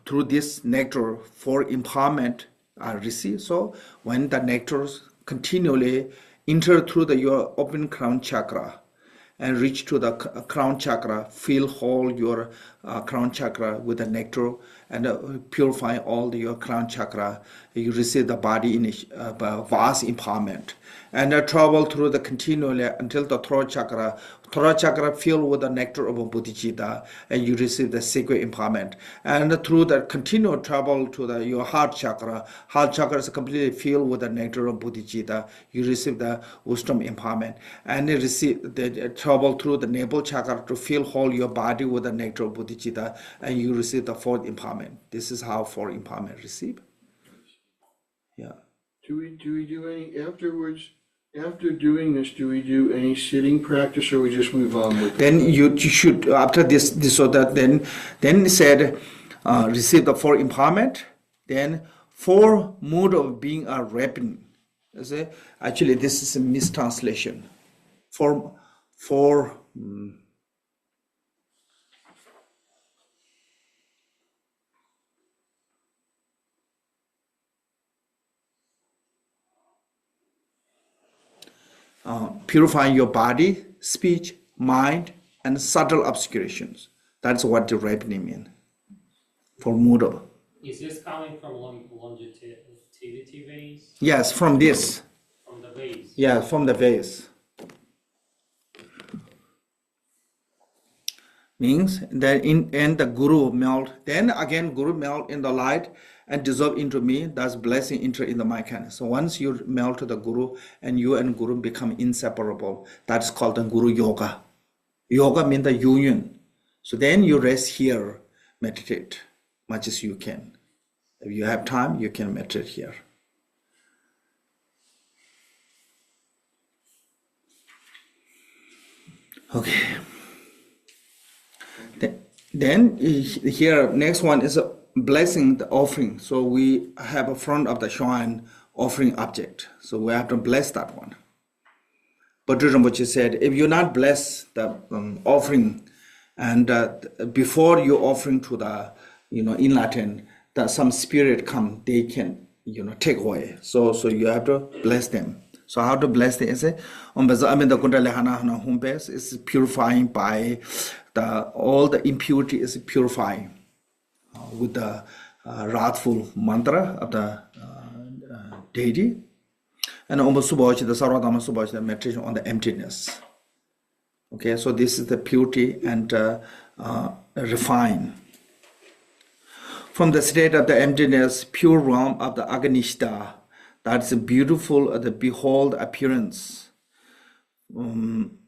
through this nectar, 4 empowerment are received. So when the nectars continually enter through your open crown chakra and reach to the crown chakra, fill whole your crown chakra with the nectar and purify all your crown chakra, you receive the body in vast empowerment. And travel through the continually until the throat chakra filled with the nectar of bodhicitta, and you receive the sacred empowerment. And through the continual travel to your heart chakra is completely filled with the nectar of bodhicitta, you receive the wisdom empowerment. And you receive the travel through the navel chakra to fill whole your body with the nectar of bodhicitta, and you receive the 4th empowerment. This is how 4 empowerment receive. Yeah. Do we do any afterwards? After doing this, do we do any sitting practice or we just move on with it? Then you should, after this so that then it said, receive the four empowerment, then four mode of being a rapping. You see? Actually, this is a mistranslation. For purifying your body, speech, mind, and subtle obscurations. That's what the rapping means. For Moodle. Is this coming from longevity ways? Yes, from this. From the ways? Yeah, from the vase. Means that in the Guru melt, then again Guru melt in the light and dissolve into me, that's blessing enter in the my kind. So once you melt to the Guru and you and Guru become inseparable, that's called the Guru Yoga. Yoga means the union. So then you rest here, meditate much as you can. If you have time, you can meditate here. Okay. Then here, next one is a blessing the offering. So we have a front of the shrine offering object. So we have to bless that one. But Rinpoche said, if you not bless the offering, and before you offering to the, in Latin, that some spirit come, they can, take away. So you have to bless them. So how to bless them? Is is purifying by all the impurity is purifying with the wrathful mantra of the deity. And almost the Sarvadhamma Subhachi, the meditation on the emptiness. Okay, so this is the purity and refine. From the state of the emptiness, pure realm of the Aganishta, that's a beautiful, the behold appearance. In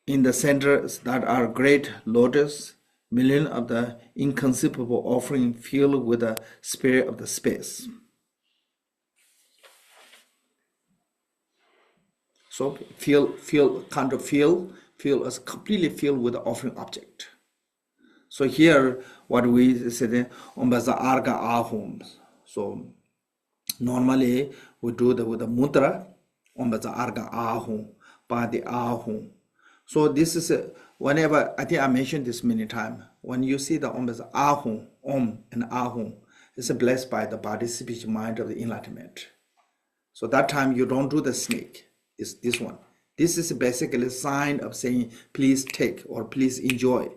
the center that are great lotus, million of the inconceivable offering filled with the spirit of the space. So feel as completely filled with the offering object. So here, what we say, Ombaza Arga Ahum. So normally we do with the mudra, Ombaza Arga Ahum, Padi Ahum. So this is whenever, I think I mentioned this many times, when you see the Ombaza Ahum, Om and Ahum, it's blessed by the body, speech, mind of the enlightenment. So that time you don't do the snake. It's this one. This is basically a sign of saying, please take or please enjoy.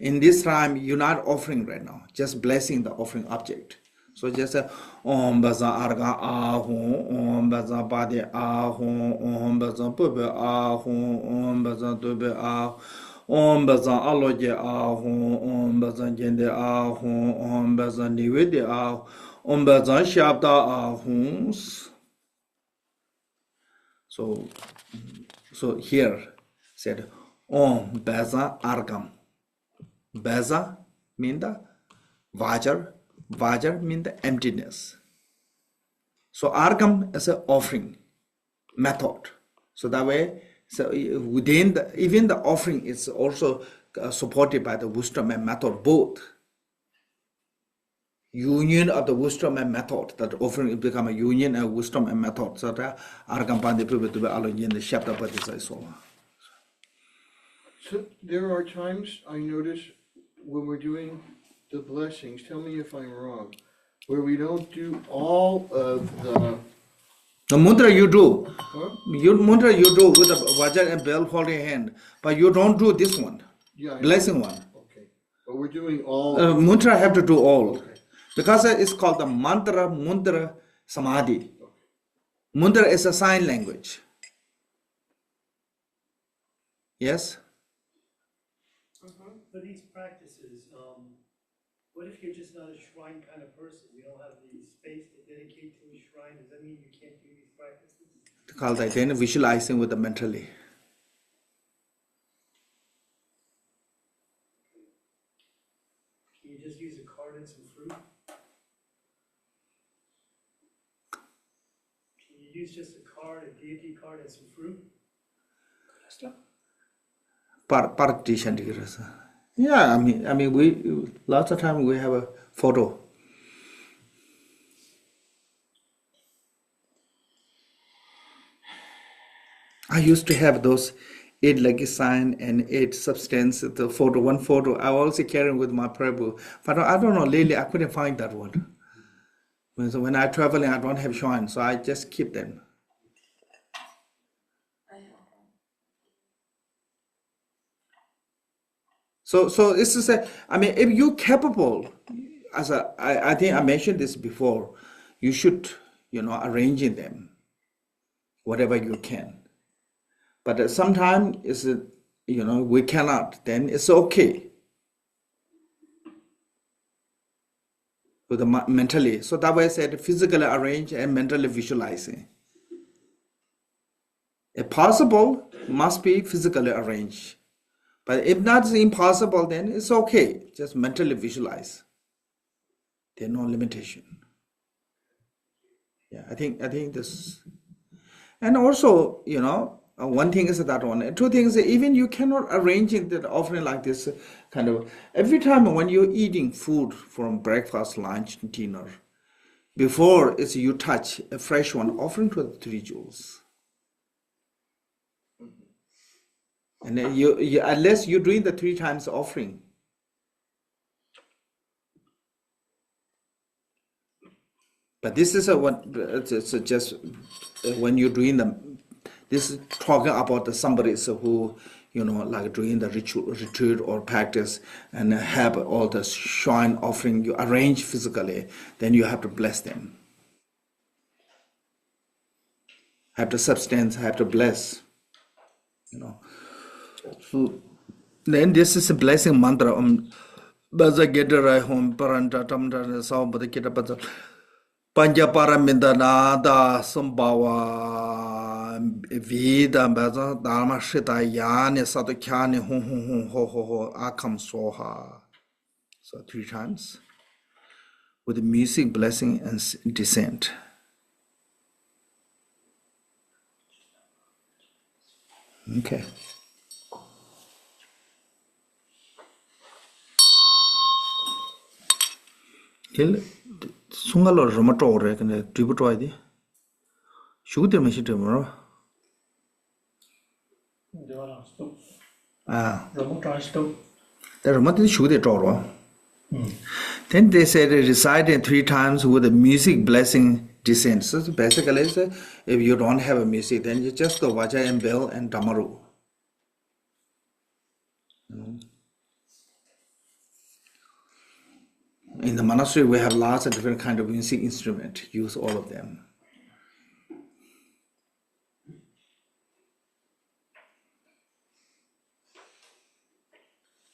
In this time, you're not offering right now, just blessing the offering object. So just Om Baza Arga Ahum, Om Baza Badi Ahum, Om Baza Bube Ahum, Om Baza Dube Ahum, Om Baza Aloje Ahum, Om Baza Jende Ahum, Om Baza Nivide Ahum, Om Baza Shabda Ahum. So here said Om Baza Argam. Baza means the Vajar means the emptiness. So Argam is an offering method. So that way, so within even the offering is also supported by the wisdom and method both. Union of the wisdom and method, that offering become a union of wisdom and method. So that Argam Pandi Pube to be alone in the chapter but this I saw. So there are times I notice when we're doing the blessings, tell me if I'm wrong, where we don't do all of the mudra you do. huh? Mudra you do with the Vajar and bell holding hand, but you don't do this one, Yeah, I know. blessing one. Okay, but we're doing all. Mudra have to do all. Okay. Because it's called the mantra, mudra, samadhi. Mudra is a sign language. Yes? For these practices, what if you're just not a shrine kind of person? You don't have the space to dedicate to a shrine. Does that mean you can't do these practices? Called that then visualizing with the mentally. Can you just use a card and some fruit? Can you use just a card, a deity card? card and some fruit. Partition. Yeah, I mean, we lots of time we have a photo. I used to have those 8 legged sign and 8 substance. The photo, one photo. I also carry with my prayer book, but I don't know. Lately, I couldn't find that one. So when I traveling, I don't have shrine, so I just keep them. So this is a. I mean, if you're capable, I think I mentioned this before, you should arranging them, whatever you can. But sometimes it's we cannot. Then it's okay. With the mentally, so that way I said physically arrange and mentally visualizing. If possible, must be physically arranged. But if not impossible, then it's okay. Just mentally visualize. There's no limitation. Yeah, I think this, and also one thing is that one. Two things, even you cannot arrange it that offering like this kind of every time when you're eating food from breakfast, lunch, dinner. Before is you touch a fresh one offering to the 3 jewels. And then you unless you're doing the 3 times offering. But this is it's just when you're doing them. This is talking about somebody who like doing the ritual retreat or practice and have all the shrine offering you arrange physically. Then you have to bless them. Have the substance. Have to bless. So then this is a blessing mantra. Baza gedera home paranta tamda sao bada kita baza panja paraminda nada sambawa vida baza dharma shita yani sato kyani ho akam soha. So 3 times with the music, blessing, and descent. Okay. Sungalo Ramato reckon tribute idea. Shoot the machine tomorrow. The Ramati shoot the Toro. Then they said recite it 3 times with the music, blessing, descent. So basically, if you don't have a music, then you just go Vaja and bell and Damaru. In the monastery, we have lots of different kind of music instrument. Use all of them.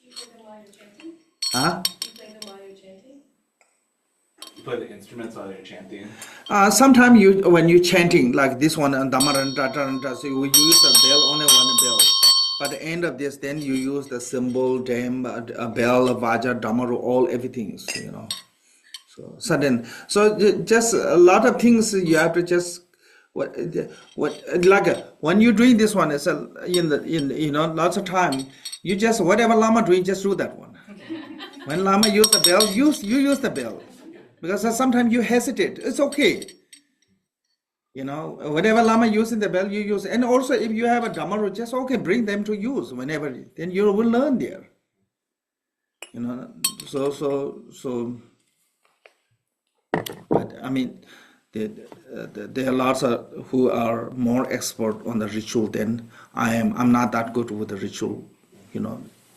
You play them while you're chanting? Huh? You play them while you're chanting? You play the instruments while you're chanting. Sometimes when you chanting like this one and Damaranta, so you use the bell, only one bell. But at the end of this, then you use the cymbal, dam, a bell, a vaja, damaru, all everything. So just a lot of things you have to just when you're doing this one, it's lots of time. You just whatever Lama doing, just do that one. When Lama use the bell, you use the bell, because sometimes you hesitate. It's okay. Whatever Lama using the bell, you use. And also, if you have a Dhammaru, just bring them to use whenever. Then you will learn there. But I mean, there are lots of who are more expert on the ritual than I am. I'm not that good with the ritual,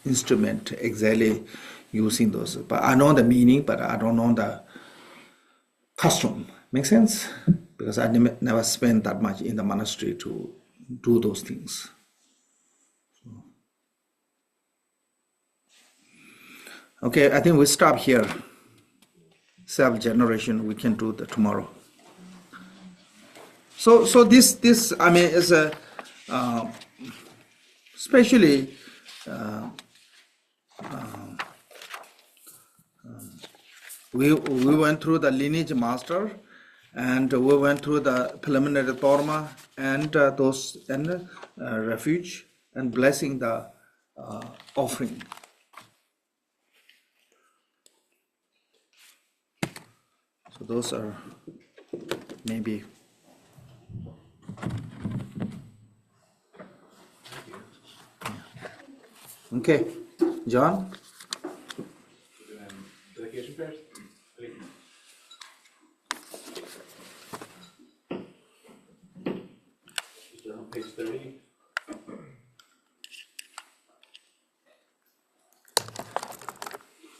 instrument exactly using those. But I know the meaning, but I don't know the custom. Make sense? Because I never spent that much in the monastery to do those things. Okay, I think we stop here. Self-generation, we can do that tomorrow. So this I mean is a especially we went through the lineage master. And we went through the preliminary dharma and refuge and blessing the offering. So those are maybe. Okay, John? Dedication prayers? Ready? Start on page 30.